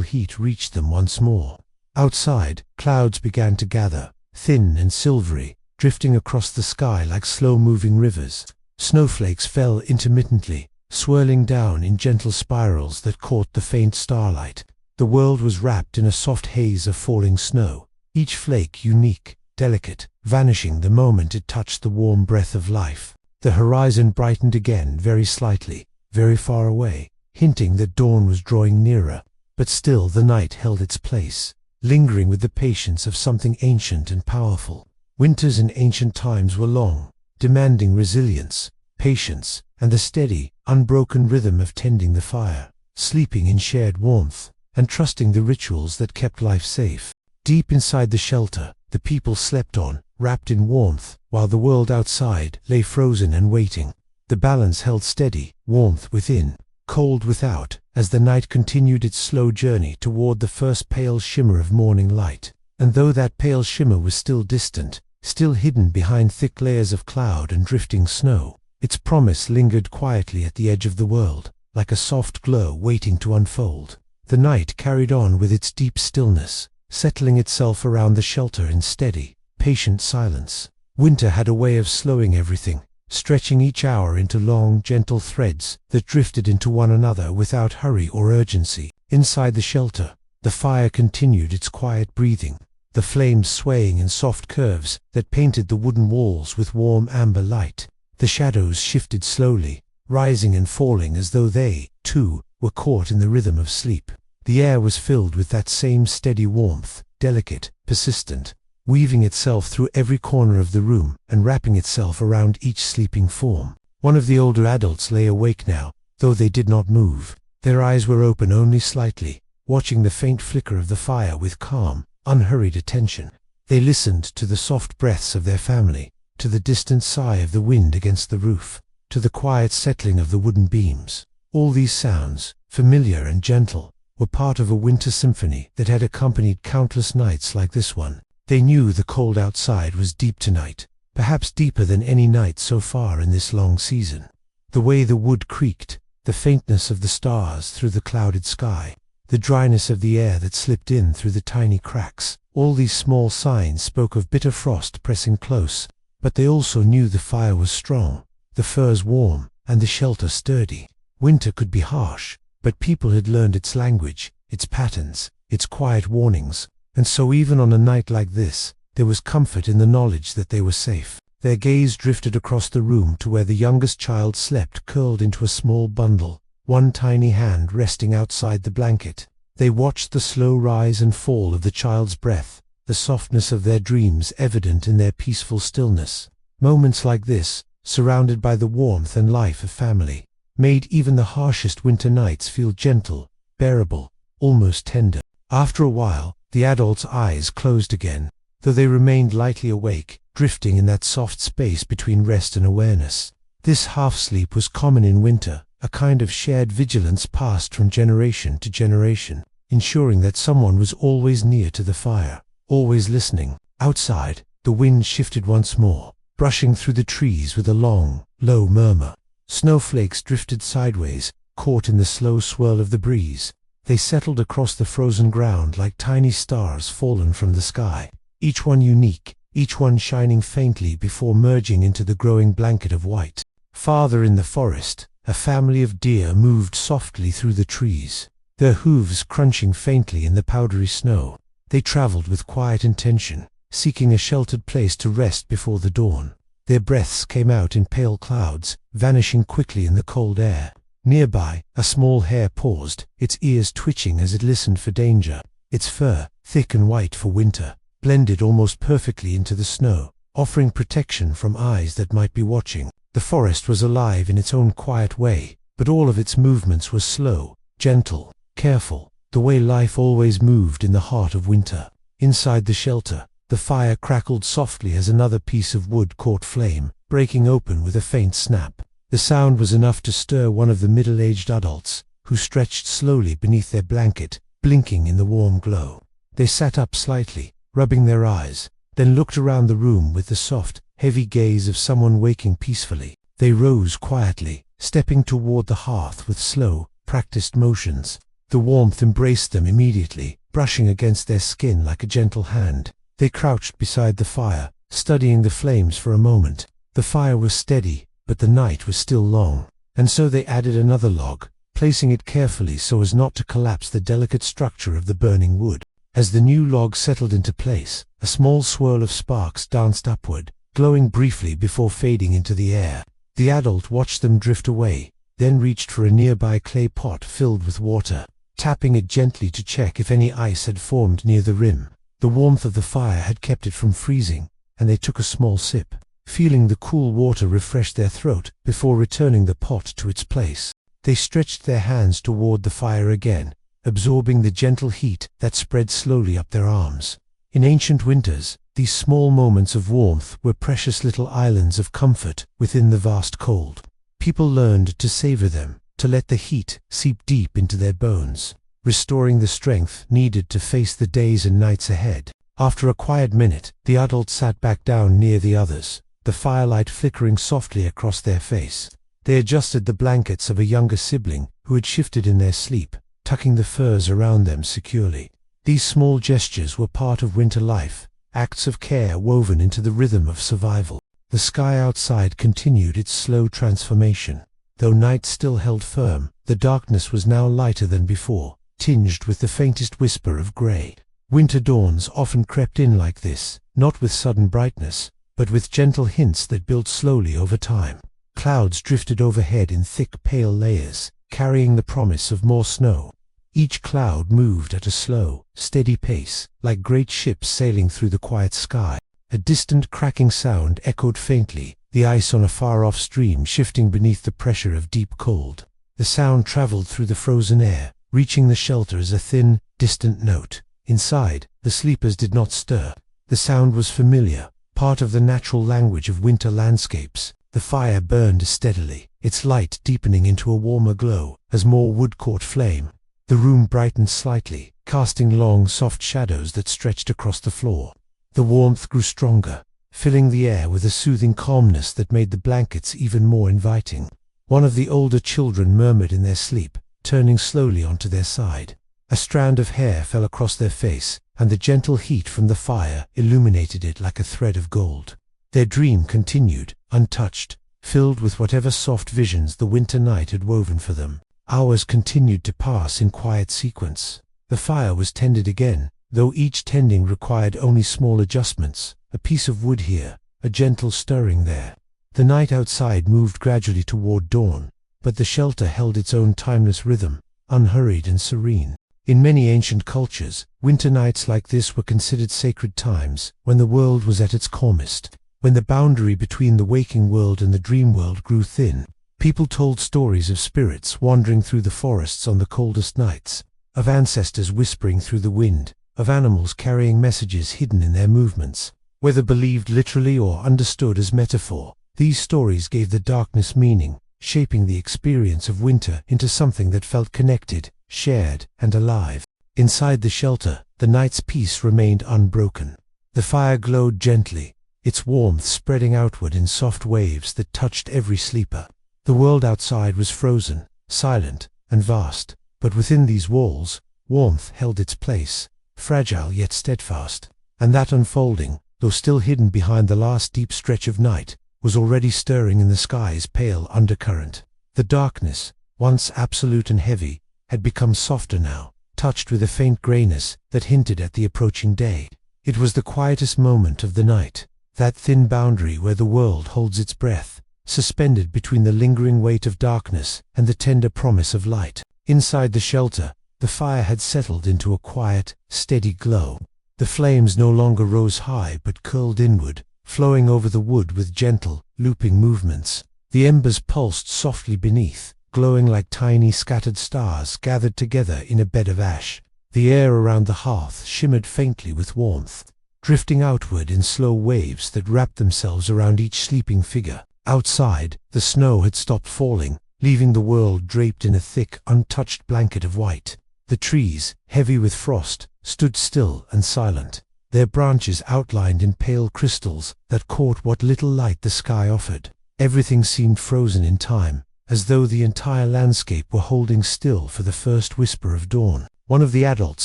[SPEAKER 1] heat reached them once more. Outside, clouds began to gather, thin and silvery, drifting across the sky like slow-moving rivers. Snowflakes fell intermittently, swirling down in gentle spirals that caught the faint starlight. The world was wrapped in a soft haze of falling snow, each flake unique, delicate, vanishing the moment it touched the warm breath of life. The horizon brightened again very slightly, very far away, hinting that dawn was drawing nearer. But still the night held its place, lingering with the patience of something ancient and powerful. Winters in ancient times were long, demanding resilience, patience, and the steady, unbroken rhythm of tending the fire, sleeping in shared warmth, and trusting the rituals that kept life safe. Deep inside the shelter, the people slept on, wrapped in warmth, while the world outside lay frozen and waiting. The balance held steady, warmth within, cold without, as the night continued its slow journey toward the first pale shimmer of morning light. And though that pale shimmer was still distant, still hidden behind thick layers of cloud and drifting snow, its promise lingered quietly at the edge of the world, like a soft glow waiting to unfold. The night carried on with its deep stillness, settling itself around the shelter in steady, patient silence. Winter had a way of slowing everything, stretching each hour into long, gentle threads that drifted into one another without hurry or urgency. Inside the shelter, the fire continued its quiet breathing, the flames swaying in soft curves that painted the wooden walls with warm amber light. The shadows shifted slowly, rising and falling as though they, too, were caught in the rhythm of sleep. The air was filled with that same steady warmth, delicate, persistent, weaving itself through every corner of the room and wrapping itself around each sleeping form. One of the older adults lay awake now, though they did not move. Their eyes were open only slightly, watching the faint flicker of the fire with calm, unhurried attention. They listened to the soft breaths of their family, to the distant sigh of the wind against the roof, to the quiet settling of the wooden beams. All these sounds, familiar and gentle, were part of a winter symphony that had accompanied countless nights like this one. They knew the cold outside was deep tonight, perhaps deeper than any night so far in this long season. The way the wood creaked, the faintness of the stars through the clouded sky, the dryness of the air that slipped in through the tiny cracks, all these small signs spoke of bitter frost pressing close, but they also knew the fire was strong, the furs warm, and the shelter sturdy. Winter could be harsh, but people had learned its language, its patterns, its quiet warnings, and so even on a night like this, there was comfort in the knowledge that they were safe. Their gaze drifted across the room to where the youngest child slept curled into a small bundle, one tiny hand resting outside the blanket. They watched the slow rise and fall of the child's breath, the softness of their dreams evident in their peaceful stillness. Moments like this, surrounded by the warmth and life of family, made even the harshest winter nights feel gentle, bearable, almost tender. After a while, the adult's eyes closed again, though they remained lightly awake, drifting in that soft space between rest and awareness. This half-sleep was common in winter, a kind of shared vigilance passed from generation to generation, ensuring that someone was always near to the fire, always listening. Outside, the wind shifted once more, brushing through the trees with a long, low murmur. Snowflakes drifted sideways, caught in the slow swirl of the breeze. They settled across the frozen ground like tiny stars fallen from the sky, each one unique, each one shining faintly before merging into the growing blanket of white. Farther in the forest, a family of deer moved softly through the trees, their hooves crunching faintly in the powdery snow. They traveled with quiet intention, seeking a sheltered place to rest before the dawn. Their breaths came out in pale clouds, vanishing quickly in the cold air. Nearby, a small hare paused, its ears twitching as it listened for danger. Its fur, thick and white for winter, blended almost perfectly into the snow, offering protection from eyes that might be watching. The forest was alive in its own quiet way, but all of its movements were slow, gentle, careful, the way life always moved in the heart of winter. Inside the shelter, the fire crackled softly as another piece of wood caught flame, breaking open with a faint snap. The sound was enough to stir one of the middle-aged adults, who stretched slowly beneath their blanket, blinking in the warm glow. They sat up slightly, rubbing their eyes, then looked around the room with the soft, heavy gaze of someone waking peacefully. They rose quietly, stepping toward the hearth with slow, practiced motions. The warmth embraced them immediately, brushing against their skin like a gentle hand. They crouched beside the fire, studying the flames for a moment. The fire was steady, but the night was still long, and so they added another log, placing it carefully so as not to collapse the delicate structure of the burning wood. As the new log settled into place, a small swirl of sparks danced upward, glowing briefly before fading into the air. The adult watched them drift away, then reached for a nearby clay pot filled with water, tapping it gently to check if any ice had formed near the rim. The warmth of the fire had kept it from freezing, and they took a small sip, feeling the cool water refresh their throat before returning the pot to its place. They stretched their hands toward the fire again, absorbing the gentle heat that spread slowly up their arms. In ancient winters, these small moments of warmth were precious little islands of comfort within the vast cold. People learned to savor them, to let the heat seep deep into their bones, restoring the strength needed to face the days and nights ahead. After a quiet minute, the adult sat back down near the others, the firelight flickering softly across their face. They adjusted the blankets of a younger sibling who had shifted in their sleep, tucking the furs around them securely. These small gestures were part of winter life, acts of care woven into the rhythm of survival. The sky outside continued its slow transformation. Though night still held firm, the darkness was now lighter than before, tinged with the faintest whisper of gray. Winter dawns often crept in like this, not with sudden brightness, but with gentle hints that built slowly over time. Clouds drifted overhead in thick, pale layers, carrying the promise of more snow. Each cloud moved at a slow, steady pace, like great ships sailing through the quiet sky. A distant cracking sound echoed faintly, the ice on a far-off stream shifting beneath the pressure of deep cold. The sound traveled through the frozen air, reaching the shelter as a thin, distant note. Inside, the sleepers did not stir. The sound was familiar, part of the natural language of winter landscapes. The fire burned steadily, its light deepening into a warmer glow as more wood caught flame. The room brightened slightly, casting long, soft shadows that stretched across the floor. The warmth grew stronger, filling the air with a soothing calmness that made the blankets even more inviting. One of the older children murmured in their sleep, turning slowly onto their side. A strand of hair fell across their face, and the gentle heat from the fire illuminated it like a thread of gold. Their dream continued, untouched, filled with whatever soft visions the winter night had woven for them. Hours continued to pass in quiet sequence. The fire was tended again, though each tending required only small adjustments, a piece of wood here, a gentle stirring there. The night outside moved gradually toward dawn, but the shelter held its own timeless rhythm, unhurried and serene. In many ancient cultures, winter nights like this were considered sacred times, when the world was at its calmest. When the boundary between the waking world and the dream world grew thin, people told stories of spirits wandering through the forests on the coldest nights, of ancestors whispering through the wind, of animals carrying messages hidden in their movements. Whether believed literally or understood as metaphor, these stories gave the darkness meaning, shaping the experience of winter into something that felt connected, shared, and alive. Inside the shelter, the night's peace remained unbroken. The fire glowed gently, its warmth spreading outward in soft waves that touched every sleeper. The world outside was frozen, silent, and vast, but within these walls, warmth held its place, fragile yet steadfast. And that unfolding, though still hidden behind the last deep stretch of night, was already stirring in the sky's pale undercurrent. The darkness, once absolute and heavy, had become softer now, touched with a faint grayness that hinted at the approaching day. It was the quietest moment of the night, that thin boundary where the world holds its breath, suspended between the lingering weight of darkness and the tender promise of light. Inside the shelter, the fire had settled into a quiet, steady glow. The flames no longer rose high but curled inward, flowing over the wood with gentle, looping movements. The embers pulsed softly beneath, glowing like tiny scattered stars gathered together in a bed of ash. The air around the hearth shimmered faintly with warmth, drifting outward in slow waves that wrapped themselves around each sleeping figure. Outside, the snow had stopped falling, leaving the world draped in a thick, untouched blanket of white. The trees, heavy with frost, stood still and silent, their branches outlined in pale crystals that caught what little light the sky offered. Everything seemed frozen in time, as though the entire landscape were holding still for the first whisper of dawn. One of the adults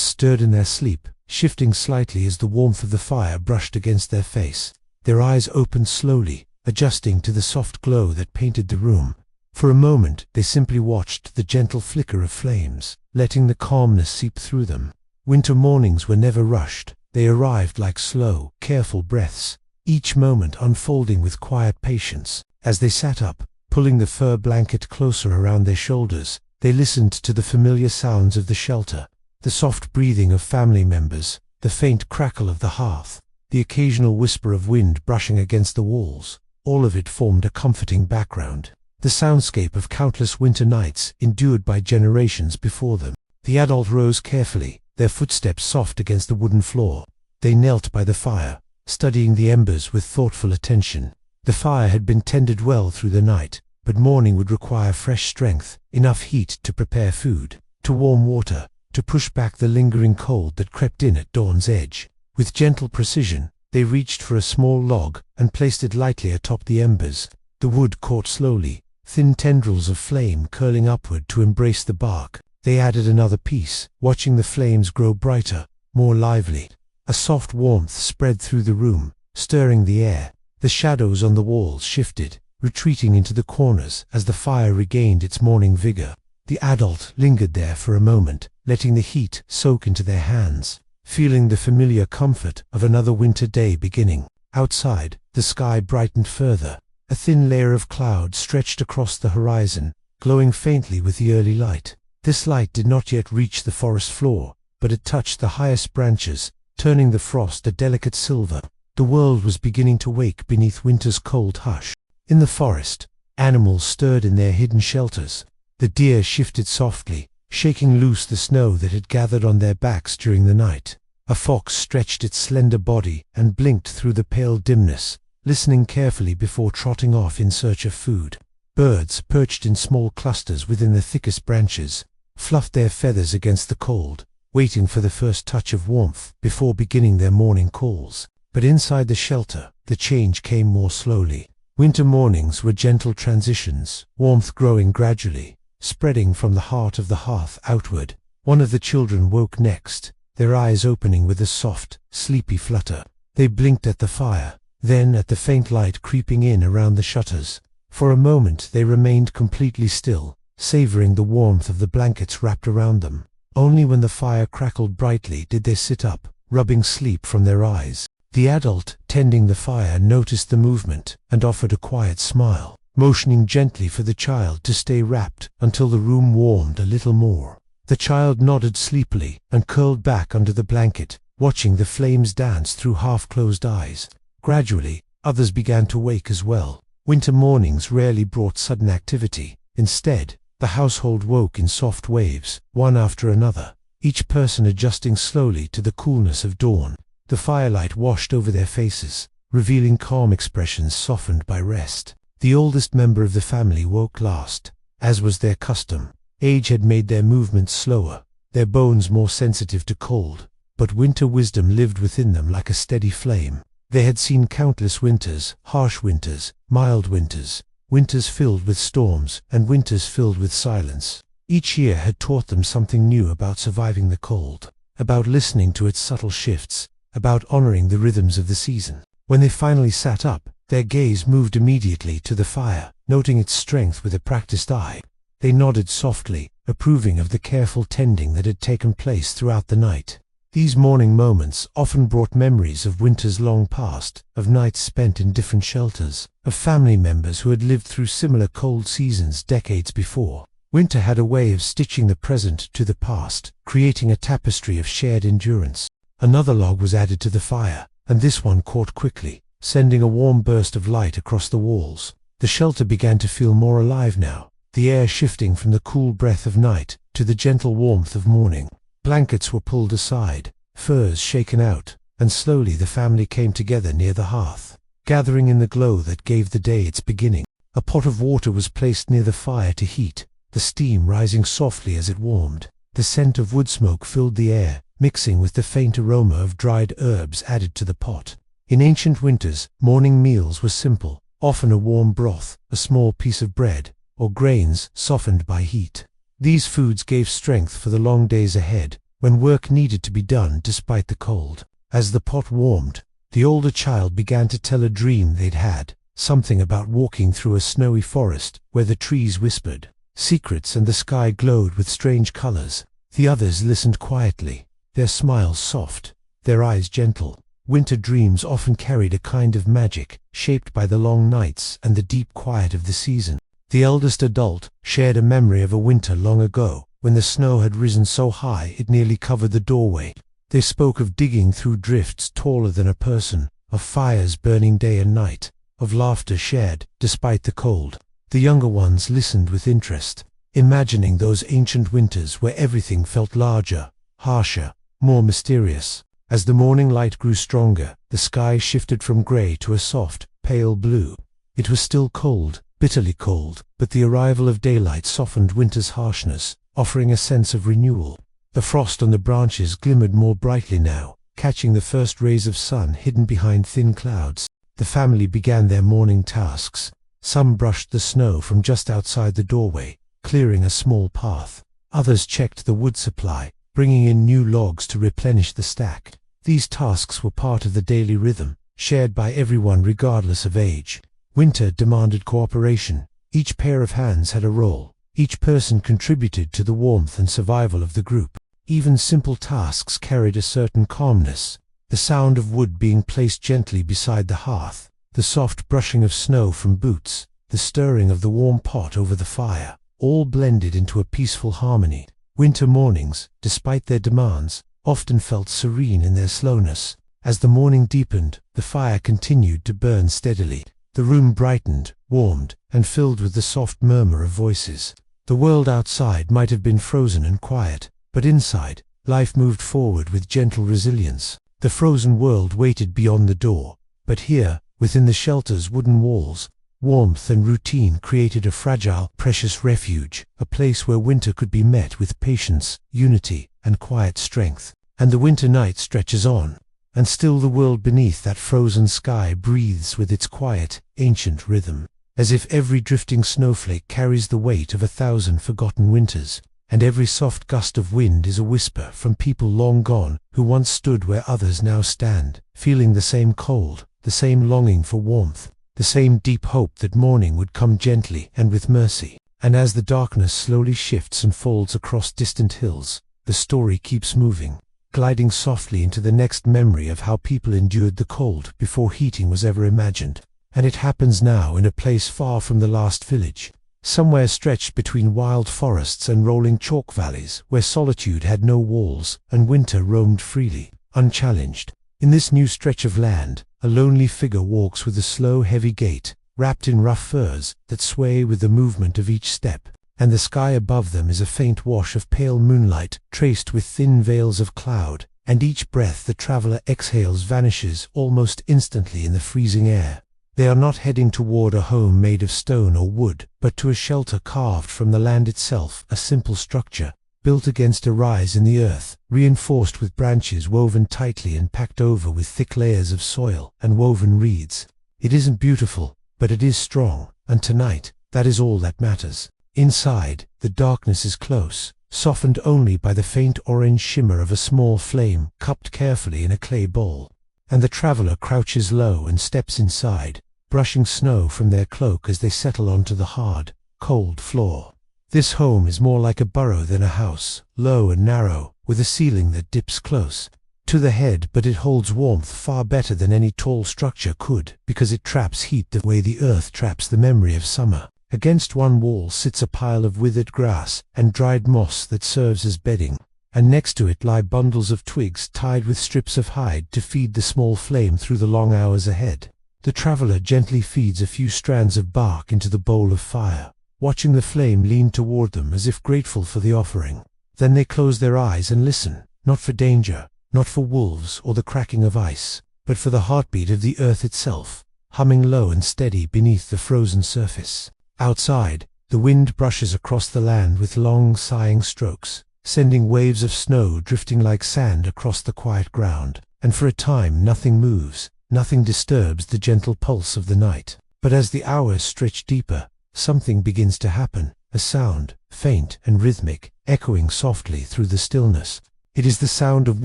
[SPEAKER 1] stirred in their sleep, shifting slightly as the warmth of the fire brushed against their face. Their eyes opened slowly, adjusting to the soft glow that painted the room. For a moment they simply watched the gentle flicker of flames, letting the calmness seep through them. Winter mornings were never rushed. They arrived like slow, careful breaths, each moment unfolding with quiet patience. As they sat up, pulling the fur blanket closer around their shoulders, they listened to the familiar sounds of the shelter, the soft breathing of family members, the faint crackle of the hearth, the occasional whisper of wind brushing against the walls. All of it formed a comforting background, the soundscape of countless winter nights endured by generations before them. The adult rose carefully, their footsteps soft against the wooden floor. They knelt by the fire, studying the embers with thoughtful attention. The fire had been tended well through the night, but morning would require fresh strength, enough heat to prepare food, to warm water, to push back the lingering cold that crept in at dawn's edge. With gentle precision, they reached for a small log and placed it lightly atop the embers. The wood caught slowly, thin tendrils of flame curling upward to embrace the bark. They added another piece, watching the flames grow brighter, more lively. A soft warmth spread through the room, stirring the air. The shadows on the walls shifted, retreating into the corners as the fire regained its morning vigor. The adult lingered there for a moment, letting the heat soak into their hands, feeling the familiar comfort of another winter day beginning. Outside, the sky brightened further. A thin layer of cloud stretched across the horizon, glowing faintly with the early light. This light did not yet reach the forest floor, but it touched the highest branches, turning the frost a delicate silver. The world was beginning to wake beneath winter's cold hush. In the forest, animals stirred in their hidden shelters. The deer shifted softly, shaking loose the snow that had gathered on their backs during the night. A fox stretched its slender body and blinked through the pale dimness, listening carefully before trotting off in search of food. Birds, perched in small clusters within the thickest branches, fluffed their feathers against the cold, waiting for the first touch of warmth before beginning their morning calls. But inside the shelter, the change came more slowly. Winter mornings were gentle transitions, warmth growing gradually, spreading from the heart of the hearth outward. One of the children woke next, their eyes opening with a soft, sleepy flutter. They blinked at the fire, then at the faint light creeping in around the shutters. For a moment they remained completely still, savoring the warmth of the blankets wrapped around them. Only when the fire crackled brightly did they sit up, rubbing sleep from their eyes. The adult, tending the fire, noticed the movement and offered a quiet smile, motioning gently for the child to stay wrapped until the room warmed a little more. The child nodded sleepily and curled back under the blanket, watching the flames dance through half-closed eyes. Gradually, others began to wake as well. Winter mornings rarely brought sudden activity. Instead, the household woke in soft waves, one after another, each person adjusting slowly to the coolness of dawn. The firelight washed over their faces, revealing calm expressions softened by rest. The oldest member of the family woke last, as was their custom. Age had made their movements slower, their bones more sensitive to cold, but winter wisdom lived within them like a steady flame. They had seen countless winters, harsh winters, mild winters, winters filled with storms, and winters filled with silence. Each year had taught them something new about surviving the cold, about listening to its subtle shifts, about honoring the rhythms of the season. When they finally sat up, their gaze moved immediately to the fire, noting its strength with a practiced eye. They nodded softly, approving of the careful tending that had taken place throughout the night. These morning moments often brought memories of winters long past, of nights spent in different shelters, of family members who had lived through similar cold seasons decades before. Winter had a way of stitching the present to the past, creating a tapestry of shared endurance. Another log was added to the fire, and this one caught quickly, sending a warm burst of light across the walls. The shelter began to feel more alive now, the air shifting from the cool breath of night to the gentle warmth of morning. Blankets were pulled aside, furs shaken out, and slowly the family came together near the hearth, gathering in the glow that gave the day its beginning. A pot of water was placed near the fire to heat, the steam rising softly as it warmed. The scent of wood smoke filled the air, mixing with the faint aroma of dried herbs added to the pot. In ancient winters, morning meals were simple, often a warm broth, a small piece of bread, or grains softened by heat. These foods gave strength for the long days ahead, when work needed to be done despite the cold. As the pot warmed, the older child began to tell a dream they'd had, something about walking through a snowy forest where the trees whispered secrets and the sky glowed with strange colors. The others listened quietly, their smiles soft, their eyes gentle. Winter dreams often carried a kind of magic, shaped by the long nights and the deep quiet of the season. The eldest adult shared a memory of a winter long ago, when the snow had risen so high it nearly covered the doorway. They spoke of digging through drifts taller than a person, of fires burning day and night, of laughter shared despite the cold. The younger ones listened with interest, imagining those ancient winters where everything felt larger, harsher, more mysterious. As the morning light grew stronger, the sky shifted from grey to a soft, pale blue. It was still cold, bitterly cold, but the arrival of daylight softened winter's harshness, offering a sense of renewal. The frost on the branches glimmered more brightly now, catching the first rays of sun hidden behind thin clouds. The family began their morning tasks. Some brushed the snow from just outside the doorway, clearing a small path. Others checked the wood supply, bringing in new logs to replenish the stack. These tasks were part of the daily rhythm, shared by everyone regardless of age. Winter demanded cooperation. Each pair of hands had a role. Each person contributed to the warmth and survival of the group. Even simple tasks carried a certain calmness. The sound of wood being placed gently beside the hearth, the soft brushing of snow from boots, the stirring of the warm pot over the fire, all blended into a peaceful harmony. Winter mornings, despite their demands, often felt serene in their slowness. As the morning deepened, the fire continued to burn steadily. The room brightened, warmed, and filled with the soft murmur of voices. The world outside might have been frozen and quiet, but inside, life moved forward with gentle resilience. The frozen world waited beyond the door, but here, within the shelter's wooden walls, warmth and routine created a fragile, precious refuge, a place where winter could be met with patience, unity, and quiet strength. And the winter night stretches on, and still the world beneath that frozen sky breathes with its quiet, ancient rhythm, as if every drifting snowflake carries the weight of 1,000 forgotten winters, and every soft gust of wind is a whisper from people long gone who once stood where others now stand, feeling the same cold, the same longing for warmth, the same deep hope that morning would come gently and with mercy. And as the darkness slowly shifts and folds across distant hills, the story keeps moving, gliding softly into the next memory of how people endured the cold before heating was ever imagined. And it happens now in a place far from the last village, somewhere stretched between wild forests and rolling chalk valleys, where solitude had no walls and winter roamed freely, unchallenged. In this new stretch of land, a lonely figure walks with a slow, heavy gait, wrapped in rough furs that sway with the movement of each step, and the sky above them is a faint wash of pale moonlight traced with thin veils of cloud, and each breath the traveler exhales vanishes almost instantly in the freezing air. They are not heading toward a home made of stone or wood, but to a shelter carved from the land itself, a simple structure, built against a rise in the earth, reinforced with branches woven tightly and packed over with thick layers of soil and woven reeds. It isn't beautiful, but it is strong, and tonight, that is all that matters. Inside, the darkness is close, softened only by the faint orange shimmer of a small flame cupped carefully in a clay bowl, and the traveler crouches low and steps inside, brushing snow from their cloak as they settle onto the hard, cold floor. This home is more like a burrow than a house, low and narrow, with a ceiling that dips close, to the head, but it holds warmth far better than any tall structure could, because it traps heat the way the earth traps the memory of summer. Against one wall sits a pile of withered grass and dried moss that serves as bedding, and next to it lie bundles of twigs tied with strips of hide to feed the small flame through the long hours ahead. The traveler gently feeds a few strands of bark into the bowl of fire, watching the flame lean toward them as if grateful for the offering. Then they close their eyes and listen, not for danger, not for wolves or the cracking of ice, but for the heartbeat of the earth itself, humming low and steady beneath the frozen surface. Outside, the wind brushes across the land with long, sighing strokes, sending waves of snow drifting like sand across the quiet ground, and for a time nothing moves, nothing disturbs the gentle pulse of the night. But as the hours stretch deeper, something begins to happen, a sound, faint and rhythmic, echoing softly through the stillness. It is the sound of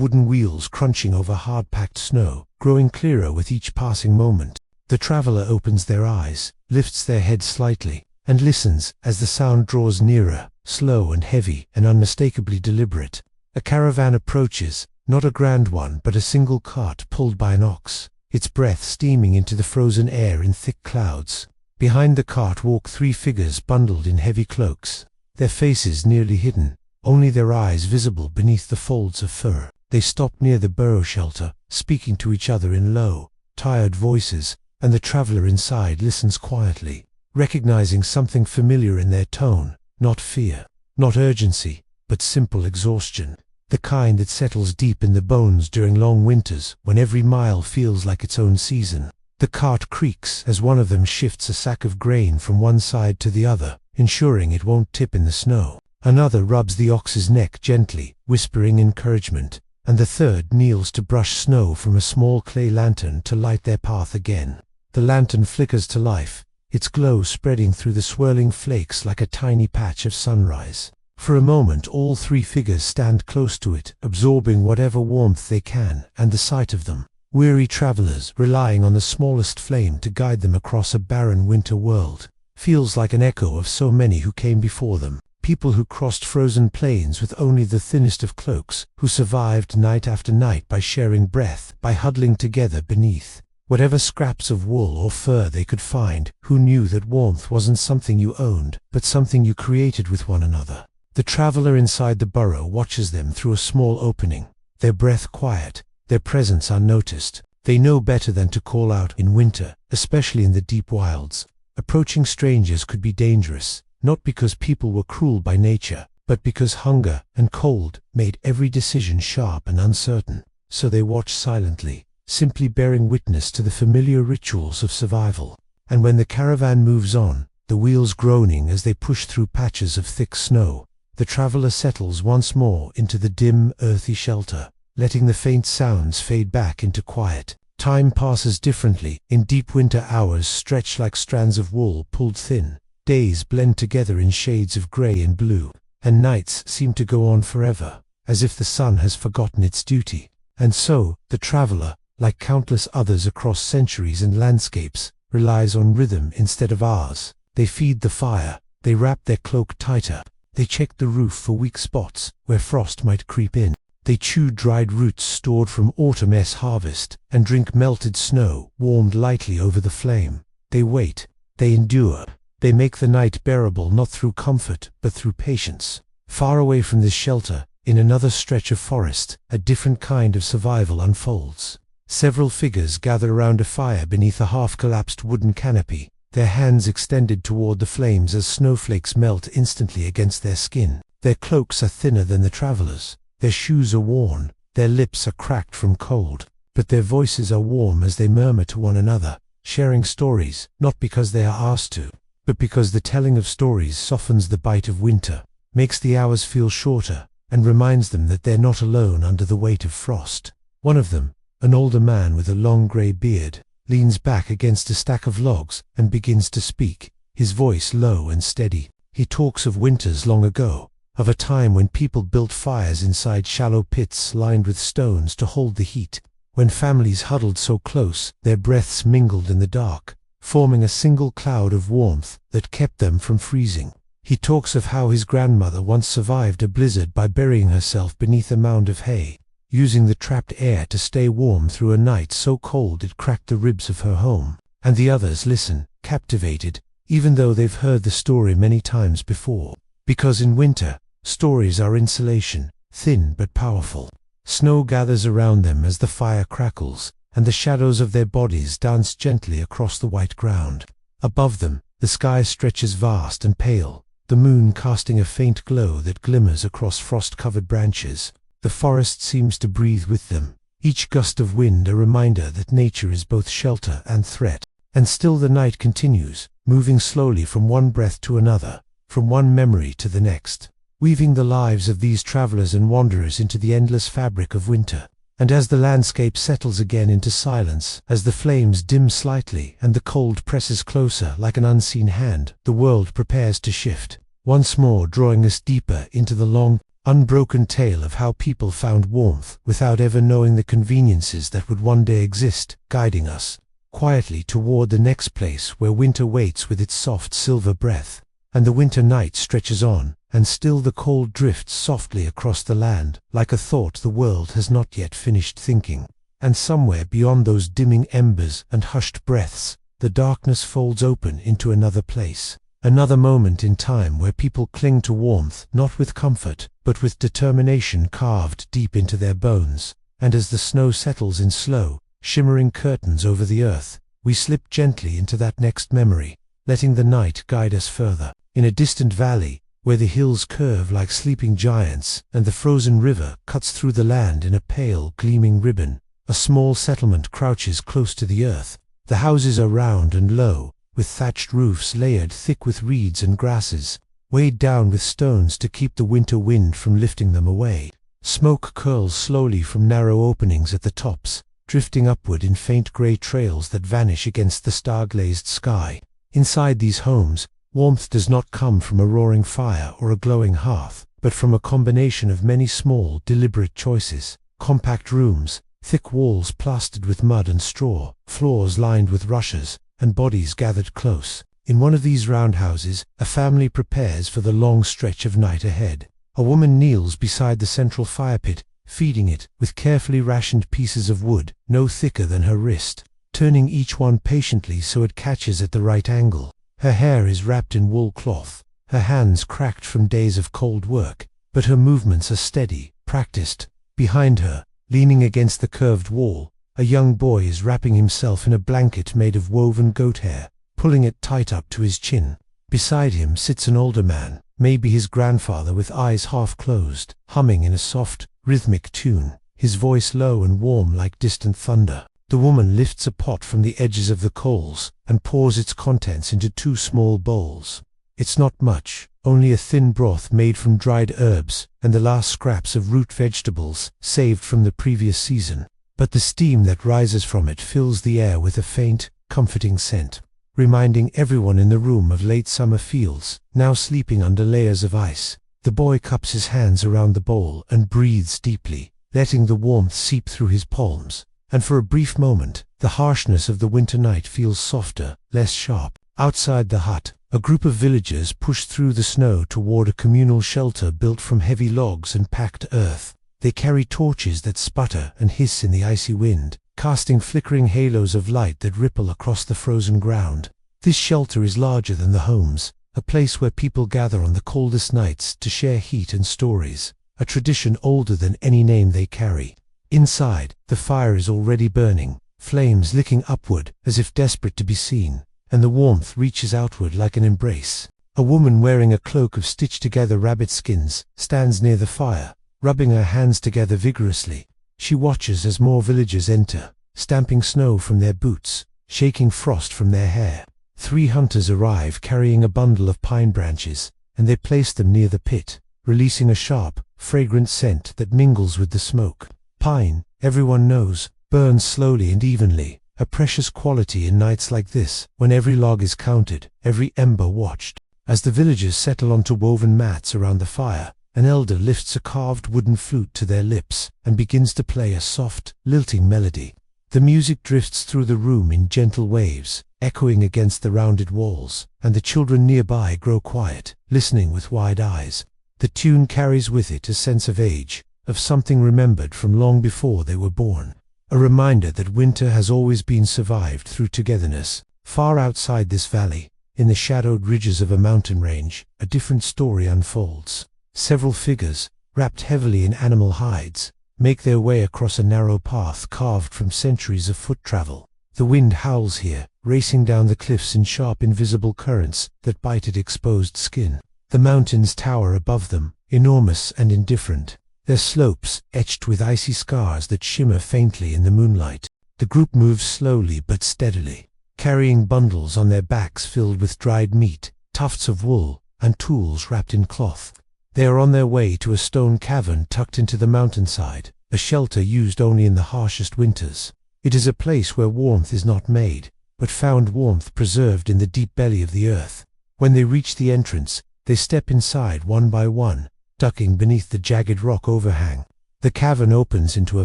[SPEAKER 1] wooden wheels crunching over hard-packed snow, growing clearer with each passing moment. The traveler opens their eyes, lifts their head slightly, and listens as the sound draws nearer, slow and heavy and unmistakably deliberate. A caravan approaches, not a grand one but a single cart pulled by an ox, its breath steaming into the frozen air in thick clouds. Behind the cart walk three figures bundled in heavy cloaks, their faces nearly hidden, only their eyes visible beneath the folds of fur. They stop near the burrow shelter, speaking to each other in low, tired voices, and the traveler inside listens quietly, recognizing something familiar in their tone, not fear, not urgency, but simple exhaustion, the kind that settles deep in the bones during long winters when every mile feels like its own season. The cart creaks as one of them shifts a sack of grain from one side to the other, ensuring it won't tip in the snow. Another rubs the ox's neck gently, whispering encouragement, and the third kneels to brush snow from a small clay lantern to light their path again. The lantern flickers to life, its glow spreading through the swirling flakes like a tiny patch of sunrise. For a moment all three figures stand close to it, absorbing whatever warmth they can, and the sight of them, weary travelers relying on the smallest flame to guide them across a barren winter world, feels like an echo of so many who came before them. People who crossed frozen plains with only the thinnest of cloaks, who survived night after night by sharing breath, by huddling together beneath whatever scraps of wool or fur they could find, who knew that warmth wasn't something you owned, but something you created with one another. The traveler inside the burrow watches them through a small opening, their breath quiet, their presence unnoticed. They know better than to call out in winter, especially in the deep wilds. Approaching strangers could be dangerous, not because people were cruel by nature, but because hunger and cold made every decision sharp and uncertain. So they watch silently, simply bearing witness to the familiar rituals of survival. And when the caravan moves on, the wheels groaning as they push through patches of thick snow, the traveler settles once more into the dim, earthy shelter, letting the faint sounds fade back into quiet. Time passes differently. In deep winter hours stretch like strands of wool pulled thin. Days blend together in shades of gray and blue, and nights seem to go on forever, as if the sun has forgotten its duty. And so, the traveler, like countless others across centuries and landscapes, relies on rhythm instead of ours. They feed the fire, they wrap their cloak tighter, they check the roof for weak spots where frost might creep in. They chew dried roots stored from autumn's harvest, and drink melted snow warmed lightly over the flame. They wait, they endure, they make the night bearable not through comfort but through patience. Far away from this shelter, in another stretch of forest, a different kind of survival unfolds. Several figures gather around a fire beneath a half-collapsed wooden canopy, their hands extended toward the flames as snowflakes melt instantly against their skin. Their cloaks are thinner than the travelers, their shoes are worn, their lips are cracked from cold, but their voices are warm as they murmur to one another, sharing stories, not because they are asked to, but because the telling of stories softens the bite of winter, makes the hours feel shorter, and reminds them that they're not alone under the weight of frost. One of them, an older man with a long grey beard, leans back against a stack of logs and begins to speak, his voice low and steady. He talks of winters long ago, of a time when people built fires inside shallow pits lined with stones to hold the heat, when families huddled so close their breaths mingled in the dark, forming a single cloud of warmth that kept them from freezing. He talks of how his grandmother once survived a blizzard by burying herself beneath a mound of hay, using the trapped air to stay warm through a night so cold it cracked the ribs of her home. And the others listen, captivated, even though they've heard the story many times before. Because in winter, stories are insulation, thin but powerful. Snow gathers around them as the fire crackles, and the shadows of their bodies dance gently across the white ground. Above them, the sky stretches vast and pale, the moon casting a faint glow that glimmers across frost-covered branches. The forest seems to breathe with them, each gust of wind a reminder that nature is both shelter and threat. And still the night continues, moving slowly from one breath to another, from one memory to the next, weaving the lives of these travelers and wanderers into the endless fabric of winter. And as the landscape settles again into silence, as the flames dim slightly and the cold presses closer like an unseen hand, the world prepares to shift, once more drawing us deeper into the long, unbroken tale of how people found warmth without ever knowing the conveniences that would one day exist, guiding us quietly toward the next place where winter waits with its soft silver breath. And the winter night stretches on, and still the cold drifts softly across the land, like a thought the world has not yet finished thinking. And somewhere beyond those dimming embers and hushed breaths, the darkness folds open into another place, another moment in time where people cling to warmth not with comfort, but with determination carved deep into their bones. And as the snow settles in slow, shimmering curtains over the earth, we slip gently into that next memory, letting the night guide us further. In a distant valley, where the hills curve like sleeping giants and the frozen river cuts through the land in a pale, gleaming ribbon, a small settlement crouches close to the earth. The houses are round and low, with thatched roofs layered thick with reeds and grasses, weighed down with stones to keep the winter wind from lifting them away. Smoke curls slowly from narrow openings at the tops, drifting upward in faint grey trails that vanish against the star-glazed sky. Inside these homes, warmth does not come from a roaring fire or a glowing hearth, but from a combination of many small, deliberate choices. Compact rooms, thick walls plastered with mud and straw, floors lined with rushes, and bodies gathered close. In one of these roundhouses, a family prepares for the long stretch of night ahead. A woman kneels beside the central fire pit, feeding it with carefully rationed pieces of wood, no thicker than her wrist, turning each one patiently so it catches at the right angle. Her hair is wrapped in wool cloth, her hands cracked from days of cold work, but her movements are steady, practiced. Behind her, leaning against the curved wall, a young boy is wrapping himself in a blanket made of woven goat hair, pulling it tight up to his chin. Beside him sits an older man, maybe his grandfather, with eyes half closed, humming in a soft, rhythmic tune, his voice low and warm like distant thunder. The woman lifts a pot from the edges of the coals and pours its contents into 2 small bowls. It's not much, only a thin broth made from dried herbs and the last scraps of root vegetables saved from the previous season. But the steam that rises from it fills the air with a faint, comforting scent, reminding everyone in the room of late summer fields, now sleeping under layers of ice. The boy cups his hands around the bowl and breathes deeply, letting the warmth seep through his palms. And for a brief moment, the harshness of the winter night feels softer, less sharp. Outside the hut, a group of villagers push through the snow toward a communal shelter built from heavy logs and packed earth. They carry torches that sputter and hiss in the icy wind, casting flickering halos of light that ripple across the frozen ground. This shelter is larger than the homes, a place where people gather on the coldest nights to share heat and stories, a tradition older than any name they carry. Inside, the fire is already burning, flames licking upward as if desperate to be seen, and the warmth reaches outward like an embrace. A woman wearing a cloak of stitched-together rabbit skins stands near the fire, rubbing her hands together vigorously. She watches as more villagers enter, stamping snow from their boots, shaking frost from their hair. 3 hunters arrive carrying a bundle of pine branches, and they place them near the pit, releasing a sharp, fragrant scent that mingles with the smoke. Pine, everyone knows, burns slowly and evenly, a precious quality in nights like this, when every log is counted, every ember watched. As the villagers settle onto woven mats around the fire, an elder lifts a carved wooden flute to their lips and begins to play a soft, lilting melody. The music drifts through the room in gentle waves, echoing against the rounded walls, and the children nearby grow quiet, listening with wide eyes. The tune carries with it a sense of age, of something remembered from long before they were born. A reminder that winter has always been survived through togetherness. Far outside this valley, in the shadowed ridges of a mountain range, a different story unfolds. Several figures, wrapped heavily in animal hides, make their way across a narrow path carved from centuries of foot travel. The wind howls here, racing down the cliffs in sharp invisible currents that bite at exposed skin. The mountains tower above them, enormous and indifferent, their slopes etched with icy scars that shimmer faintly in the moonlight. The group moves slowly but steadily, carrying bundles on their backs filled with dried meat, tufts of wool, and tools wrapped in cloth. They are on their way to a stone cavern tucked into the mountainside, a shelter used only in the harshest winters. It is a place where warmth is not made, but found warmth preserved in the deep belly of the earth. When they reach the entrance, they step inside one by one, ducking beneath the jagged rock overhang. The cavern opens into a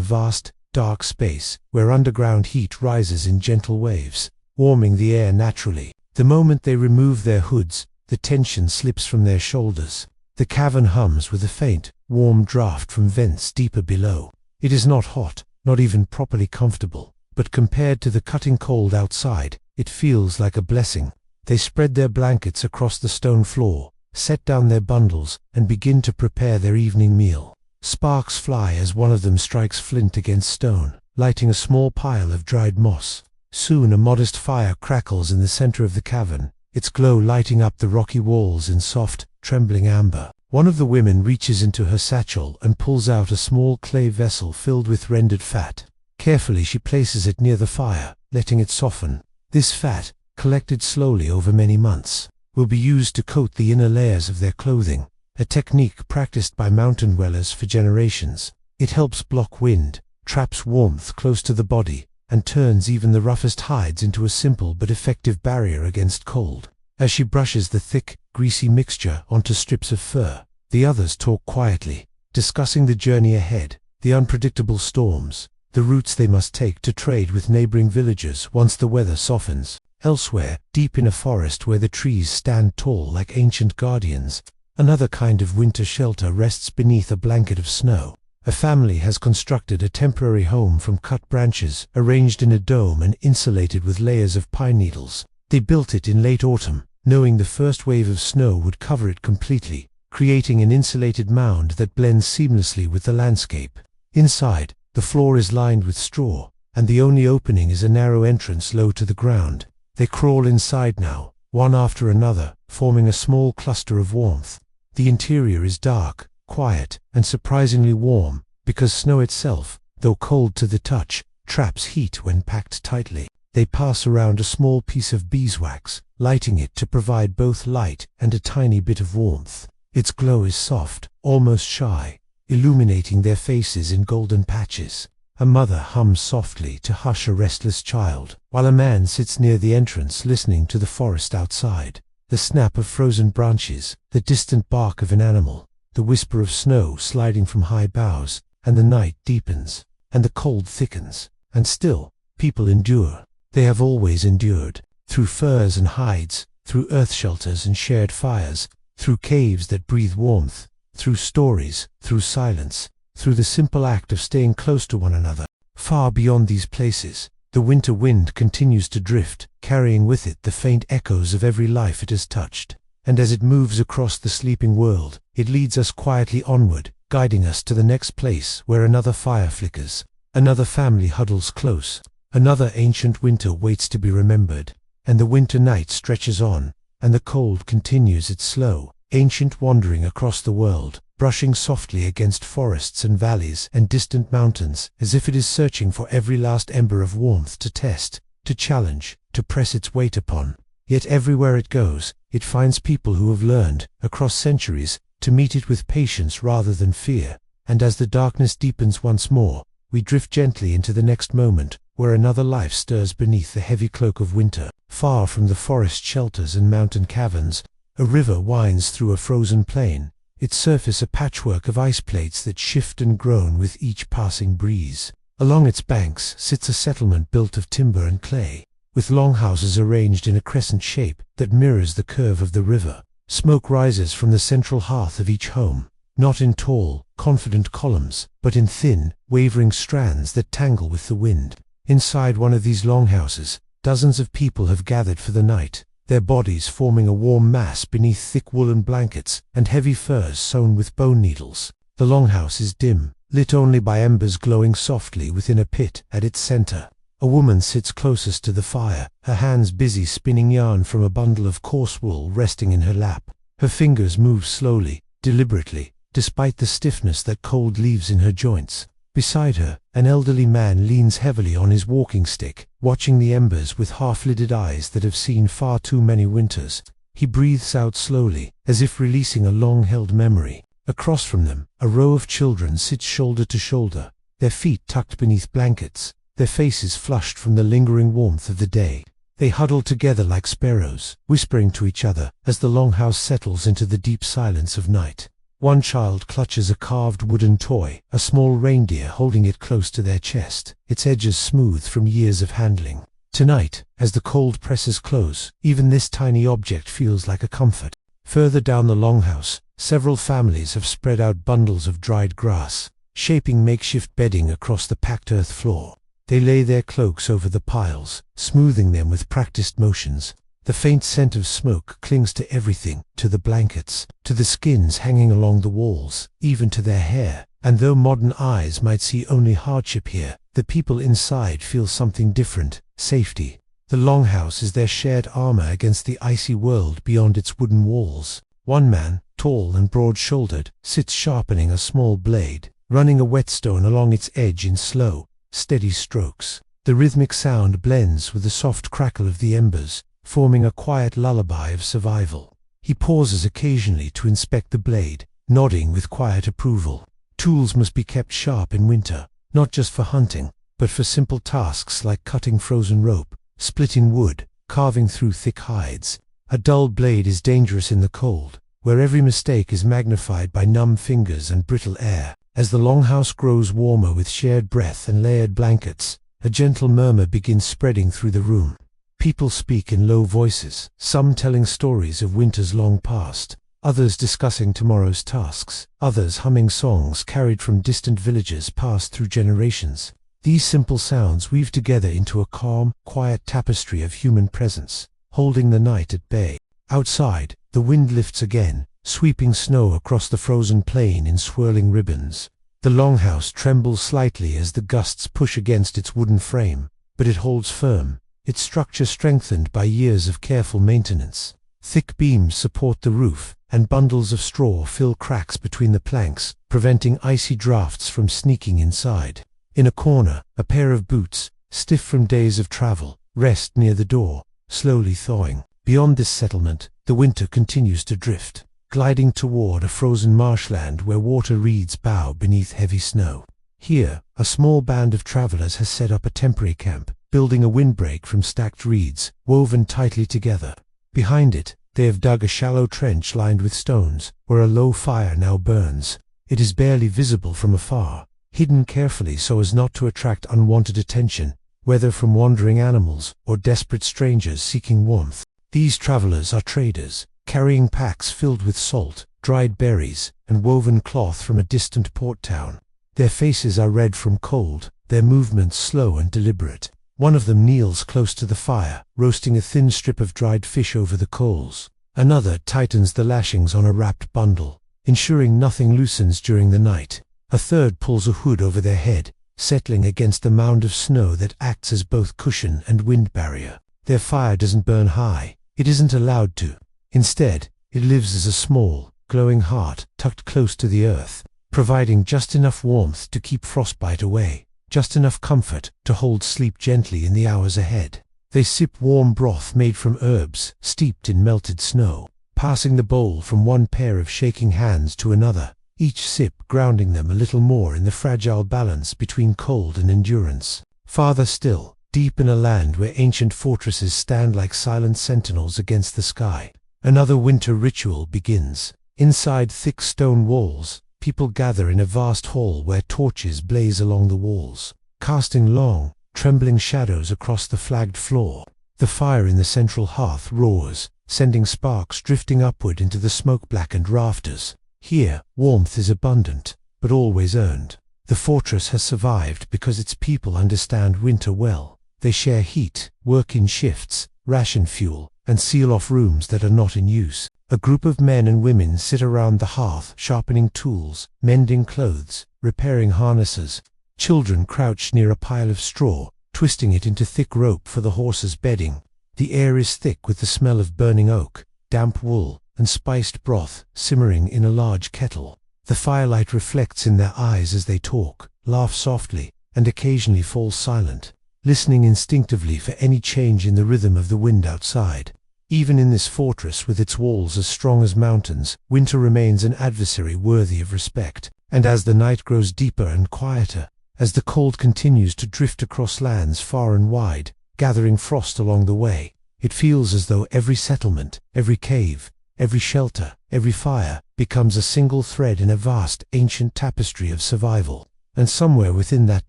[SPEAKER 1] vast, dark space, where underground heat rises in gentle waves, warming the air naturally. The moment they remove their hoods, the tension slips from their shoulders. The cavern hums with a faint, warm draft from vents deeper below. It is not hot, not even properly comfortable, but compared to the cutting cold outside, it feels like a blessing. They spread their blankets across the stone floor, set down their bundles, and begin to prepare their evening meal. Sparks fly as one of them strikes flint against stone, lighting a small pile of dried moss. Soon a modest fire crackles in the center of the cavern, its glow lighting up the rocky walls in soft, trembling amber. One of the women reaches into her satchel and pulls out a small clay vessel filled with rendered fat. Carefully she places it near the fire, letting it soften. This fat, collected slowly over many months, will be used to coat the inner layers of their clothing, a technique practiced by mountain dwellers for generations. It helps block wind, traps warmth close to the body, and turns even the roughest hides into a simple but effective barrier against cold. As she brushes the thick, greasy mixture onto strips of fur, the others talk quietly, discussing the journey ahead, the unpredictable storms, the routes they must take to trade with neighboring villages once the weather softens. Elsewhere, deep in a forest where the trees stand tall like ancient guardians, another kind of winter shelter rests beneath a blanket of snow. A family has constructed a temporary home from cut branches, arranged in a dome and insulated with layers of pine needles. They built it in late autumn, knowing the first wave of snow would cover it completely, creating an insulated mound that blends seamlessly with the landscape. Inside, the floor is lined with straw, and the only opening is a narrow entrance low to the ground. They crawl inside now, one after another, forming a small cluster of warmth. The interior is dark, quiet, and surprisingly warm, because snow itself, though cold to the touch, traps heat when packed tightly. They pass around a small piece of beeswax, lighting it to provide both light and a tiny bit of warmth. Its glow is soft, almost shy, illuminating their faces in golden patches. A mother hums softly to hush a restless child, while a man sits near the entrance listening to the forest outside. The snap of frozen branches, the distant bark of an animal, the whisper of snow sliding from high boughs, and the night deepens, and the cold thickens. And still, people endure. They have always endured, through furs and hides, through earth shelters and shared fires, through caves that breathe warmth, through stories, through silence, through the simple act of staying close to one another. Far beyond these places, the winter wind continues to drift, carrying with it the faint echoes of every life it has touched. And as it moves across the sleeping world, it leads us quietly onward, guiding us to the next place where another fire flickers, another family huddles close, another ancient winter waits to be remembered. And the winter night stretches on, and the cold continues its slow, ancient wandering across the world, brushing softly against forests and valleys and distant mountains, as if it is searching for every last ember of warmth to test, to challenge, to press its weight upon. Yet everywhere it goes, it finds people who have learned, across centuries, to meet it with patience rather than fear. And as the darkness deepens once more, we drift gently into the next moment, where another life stirs beneath the heavy cloak of winter. Far from the forest shelters and mountain caverns, a river winds through a frozen plain, its surface a patchwork of ice plates that shift and groan with each passing breeze. Along its banks sits a settlement built of timber and clay, with longhouses arranged in a crescent shape that mirrors the curve of the river. Smoke rises from the central hearth of each home, not in tall, confident columns, but in thin, wavering strands that tangle with the wind. Inside one of these longhouses, dozens of people have gathered for the night, their bodies forming a warm mass beneath thick woolen blankets and heavy furs sewn with bone needles. The longhouse is dim, lit only by embers glowing softly within a pit at its center. A woman sits closest to the fire, her hands busy spinning yarn from a bundle of coarse wool resting in her lap. Her fingers move slowly, deliberately, despite the stiffness that cold leaves in her joints. Beside her, an elderly man leans heavily on his walking stick, watching the embers with half-lidded eyes that have seen far too many winters. He breathes out slowly, as if releasing a long-held memory. Across from them, a row of children sits shoulder to shoulder, their feet tucked beneath blankets, their faces flushed from the lingering warmth of the day. They huddle together like sparrows, whispering to each other as the longhouse settles into the deep silence of night. One child clutches a carved wooden toy, a small reindeer, holding it close to their chest, its edges smooth from years of handling. Tonight, as the cold presses close, even this tiny object feels like a comfort. Further down the longhouse, several families have spread out bundles of dried grass, shaping makeshift bedding across the packed earth floor. They lay their cloaks over the piles, smoothing them with practiced motions. The faint scent of smoke clings to everything, to the blankets, to the skins hanging along the walls, even to their hair. And though modern eyes might see only hardship here, the people inside feel something different: safety. The longhouse is their shared armor against the icy world beyond its wooden walls. One man, tall and broad-shouldered, sits sharpening a small blade, running a whetstone along its edge in slow, steady strokes. The rhythmic sound blends with the soft crackle of the embers, forming a quiet lullaby of survival. He pauses occasionally to inspect the blade, nodding with quiet approval. Tools must be kept sharp in winter, not just for hunting, but for simple tasks like cutting frozen rope, splitting wood, carving through thick hides. A dull blade is dangerous in the cold, where every mistake is magnified by numb fingers and brittle air. As the longhouse grows warmer with shared breath and layered blankets, a gentle murmur begins spreading through the room. People speak in low voices, some telling stories of winters long past, others discussing tomorrow's tasks, others humming songs carried from distant villages passed through generations. These simple sounds weave together into a calm, quiet tapestry of human presence, holding the night at bay. Outside, the wind lifts again, sweeping snow across the frozen plain in swirling ribbons. The longhouse trembles slightly as the gusts push against its wooden frame, but it holds firm, its structure strengthened by years of careful maintenance. Thick beams support the roof, and bundles of straw fill cracks between the planks, preventing icy drafts from sneaking inside. In a corner, a pair of boots, stiff from days of travel, rest near the door, slowly thawing. Beyond this settlement, the winter continues to drift, gliding toward a frozen marshland where water reeds bow beneath heavy snow. Here, a small band of travelers has set up a temporary camp, building a windbreak from stacked reeds, woven tightly together. Behind it, they have dug a shallow trench lined with stones, where a low fire now burns. It is barely visible from afar, hidden carefully so as not to attract unwanted attention, whether from wandering animals or desperate strangers seeking warmth. These travelers are traders, carrying packs filled with salt, dried berries, and woven cloth from a distant port town. Their faces are red from cold, their movements slow and deliberate. One of them kneels close to the fire, roasting a thin strip of dried fish over the coals. Another tightens the lashings on a wrapped bundle, ensuring nothing loosens during the night. A third pulls a hood over their head, settling against the mound of snow that acts as both cushion and wind barrier. Their fire doesn't burn high. It isn't allowed to. Instead, it lives as a small, glowing heart tucked close to the earth, providing just enough warmth to keep frostbite away, just enough comfort to hold sleep gently in the hours ahead. They sip warm broth made from herbs steeped in melted snow, passing the bowl from one pair of shaking hands to another, each sip grounding them a little more in the fragile balance between cold and endurance. Farther still, deep in a land where ancient fortresses stand like silent sentinels against the sky, another winter ritual begins. Inside thick stone walls, people gather in a vast hall where torches blaze along the walls, casting long, trembling shadows across the flagged floor. The fire in the central hearth roars, sending sparks drifting upward into the smoke-blackened rafters. Here, warmth is abundant, but always earned. The fortress has survived because its people understand winter well. They share heat, work in shifts, ration fuel, and seal off rooms that are not in use. A group of men and women sit around the hearth, sharpening tools, mending clothes, repairing harnesses. Children crouch near a pile of straw, twisting it into thick rope for the horses' bedding. The air is thick with the smell of burning oak, damp wool, and spiced broth simmering in a large kettle. The firelight reflects in their eyes as they talk, laugh softly, and occasionally fall silent, listening instinctively for any change in the rhythm of the wind outside. Even in this fortress with its walls as strong as mountains, winter remains an adversary worthy of respect. And as the night grows deeper and quieter, as the cold continues to drift across lands far and wide, gathering frost along the way, it feels as though every settlement, every cave, every shelter, every fire becomes a single thread in a vast, ancient tapestry of survival. And somewhere within that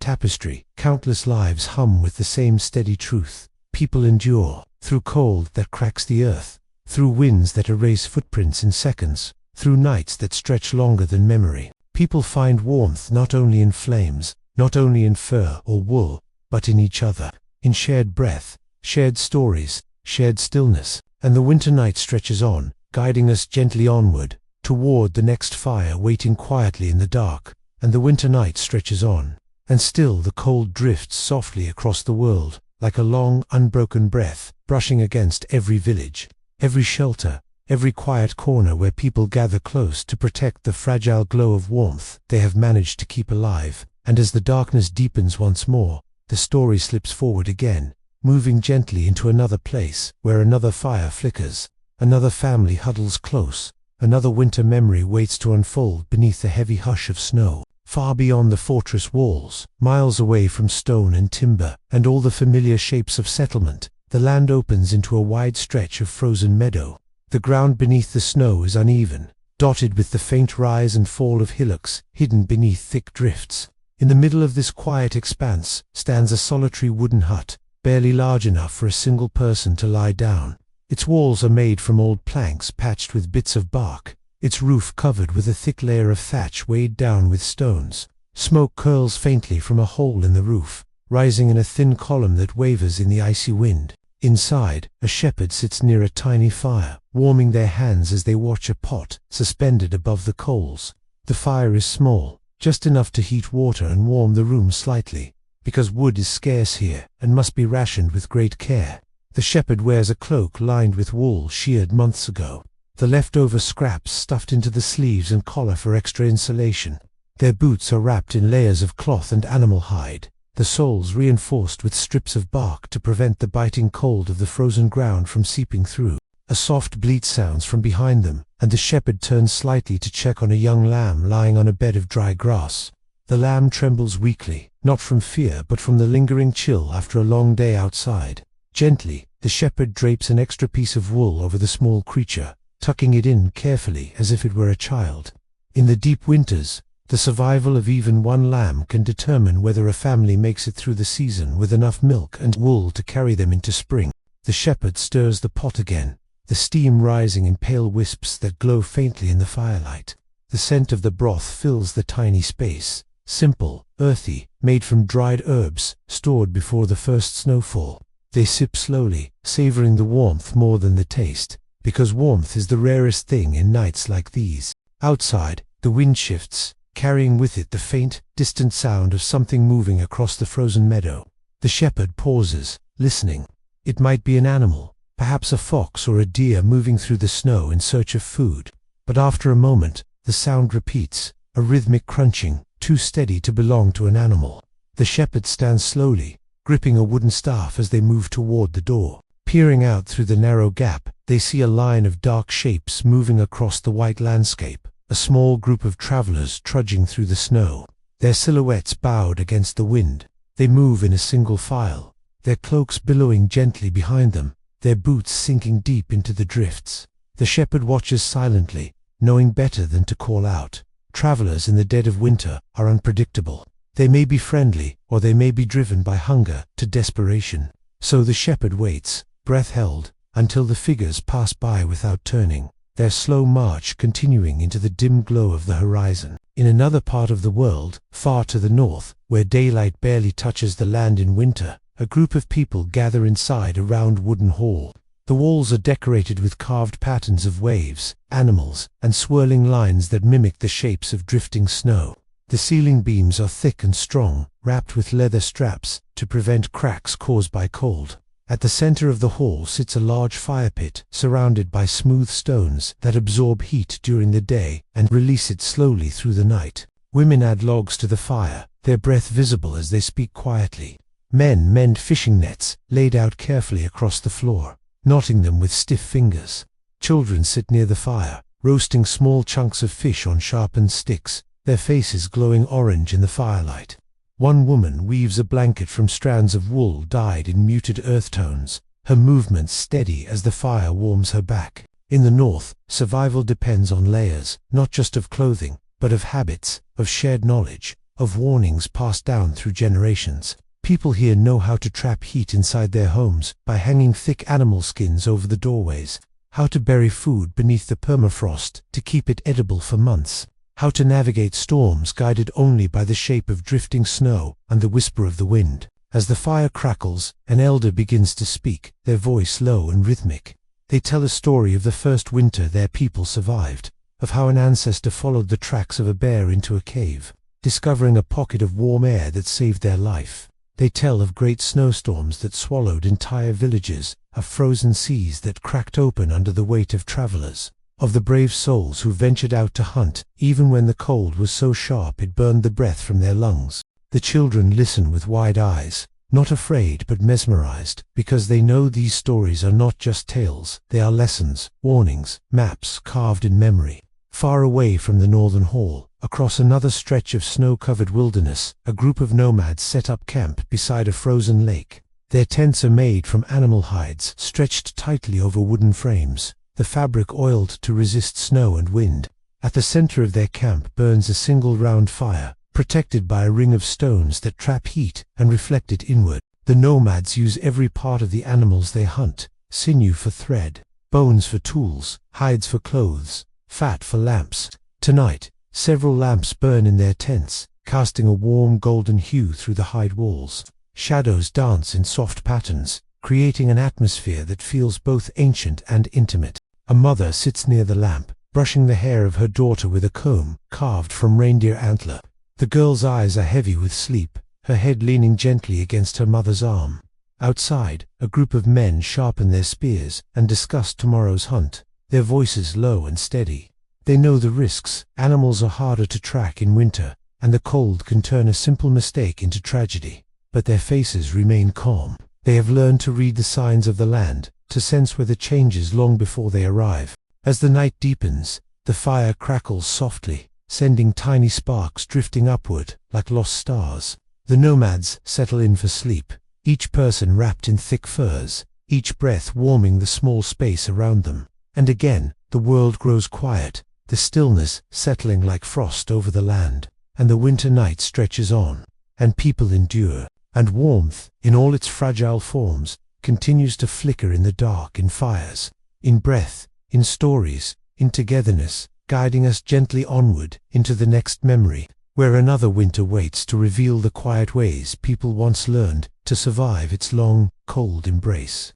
[SPEAKER 1] tapestry, countless lives hum with the same steady truth. People endure, through cold that cracks the earth, through winds that erase footprints in seconds, through nights that stretch longer than memory. People find warmth not only in flames, not only in fur or wool, but in each other, in shared breath, shared stories, shared stillness. And the winter night stretches on, guiding us gently onward, toward the next fire waiting quietly in the dark. And the winter night stretches on, and still the cold drifts softly across the world, like a long, unbroken breath, brushing against every village, every shelter, every quiet corner where people gather close to protect the fragile glow of warmth they have managed to keep alive. And as the darkness deepens once more, the story slips forward again, moving gently into another place where another fire flickers, another family huddles close, another winter memory waits to unfold beneath the heavy hush of snow. Far beyond the fortress walls, miles away from stone and timber, and all the familiar shapes of settlement, the land opens into a wide stretch of frozen meadow. The ground beneath the snow is uneven, dotted with the faint rise and fall of hillocks hidden beneath thick drifts. In the middle of this quiet expanse stands a solitary wooden hut, barely large enough for a single person to lie down. Its walls are made from old planks patched with bits of bark, its roof covered with a thick layer of thatch weighed down with stones. Smoke curls faintly from a hole in the roof, rising in a thin column that wavers in the icy wind. Inside, a shepherd sits near a tiny fire, warming their hands as they watch a pot suspended above the coals. The fire is small, just enough to heat water and warm the room slightly, because wood is scarce here and must be rationed with great care. The shepherd wears a cloak lined with wool sheared months ago, the leftover scraps stuffed into the sleeves and collar for extra insulation. Their boots are wrapped in layers of cloth and animal hide, the soles reinforced with strips of bark to prevent the biting cold of the frozen ground from seeping through. A soft bleat sounds from behind them, and the shepherd turns slightly to check on a young lamb lying on a bed of dry grass. The lamb trembles weakly, not from fear but from the lingering chill after a long day outside. Gently, the shepherd drapes an extra piece of wool over the small creature, tucking it in carefully as if it were a child. In the deep winters, the survival of even one lamb can determine whether a family makes it through the season with enough milk and wool to carry them into spring. The shepherd stirs the pot again, the steam rising in pale wisps that glow faintly in the firelight. The scent of the broth fills the tiny space, simple, earthy, made from dried herbs, stored before the first snowfall. They sip slowly, savoring the warmth more than the taste, because warmth is the rarest thing in nights like these. Outside, the wind shifts, carrying with it the faint, distant sound of something moving across the frozen meadow. The shepherd pauses, listening. It might be an animal, perhaps a fox or a deer moving through the snow in search of food. But after a moment, the sound repeats, a rhythmic crunching, too steady to belong to an animal. The shepherd stands slowly, gripping a wooden staff as they move toward the door. Peering out through the narrow gap, they see a line of dark shapes moving across the white landscape, a small group of travelers trudging through the snow. Their silhouettes bowed against the wind. They move in a single file, their cloaks billowing gently behind them, their boots sinking deep into the drifts. The shepherd watches silently, knowing better than to call out. Travelers in the dead of winter are unpredictable. They may be friendly, or they may be driven by hunger to desperation. So the shepherd waits, breath held, until the figures pass by without turning. their slow march continuing into the dim glow of the horizon. In another part of the world, far to the north, where daylight barely touches the land in winter, a group of people gather inside a round wooden hall. The walls are decorated with carved patterns of waves, animals, and swirling lines that mimic the shapes of drifting snow. The ceiling beams are thick and strong, wrapped with leather straps to prevent cracks caused by cold. At the center of the hall sits a large fire pit, surrounded by smooth stones that absorb heat during the day and release it slowly through the night. Women add logs to the fire, their breath visible as they speak quietly. Men mend fishing nets, laid out carefully across the floor, knotting them with stiff fingers. Children sit near the fire, roasting small chunks of fish on sharpened sticks, their faces glowing orange in the firelight. One woman weaves a blanket from strands of wool dyed in muted earth tones, her movements steady as the fire warms her back. In the north, survival depends on layers, not just of clothing, but of habits, of shared knowledge, of warnings passed down through generations. People here know how to trap heat inside their homes by hanging thick animal skins over the doorways, how to bury food beneath the permafrost to keep it edible for months, how to navigate storms guided only by the shape of drifting snow and the whisper of the wind. As the fire crackles, an elder begins to speak, their voice low and rhythmic. They tell a story of the first winter their people survived, of how an ancestor followed the tracks of a bear into a cave, discovering a pocket of warm air that saved their life. They tell of great snowstorms that swallowed entire villages, of frozen seas that cracked open under the weight of travelers, of the brave souls who ventured out to hunt, even when the cold was so sharp it burned the breath from their lungs. The children listen with wide eyes, not afraid but mesmerized, because they know these stories are not just tales, they are lessons, warnings, maps carved in memory. Far away from the northern hall, across another stretch of snow-covered wilderness, a group of nomads set up camp beside a frozen lake. Their tents are made from animal hides, stretched tightly over wooden frames, the fabric oiled to resist snow and wind. At the center of their camp burns a single round fire, protected by a ring of stones that trap heat and reflect it inward. The nomads use every part of the animals they hunt, sinew for thread, bones for tools, hides for clothes, fat for lamps. Tonight, several lamps burn in their tents, casting a warm golden hue through the hide walls. Shadows dance in soft patterns, creating an atmosphere that feels both ancient and intimate. A mother sits near the lamp, brushing the hair of her daughter with a comb carved from reindeer antler. The girl's eyes are heavy with sleep, her head leaning gently against her mother's arm. Outside, a group of men sharpen their spears and discuss tomorrow's hunt, their voices low and steady. They know the risks. Animals are harder to track in winter, and the cold can turn a simple mistake into tragedy. But their faces remain calm. They have learned to read the signs of the land, to sense weather changes long before they arrive. As the night deepens, the fire crackles softly, sending tiny sparks drifting upward like lost stars. The nomads settle in for sleep, each person wrapped in thick furs, each breath warming the small space around them. And again, the world grows quiet, the stillness settling like frost over the land, and the winter night stretches on, and people endure, and warmth, in all its fragile forms, continues to flicker in the dark in fires, in breath, in stories, in togetherness, guiding us gently onward into the next memory, where another winter waits to reveal the quiet ways people once learned to survive its long, cold embrace.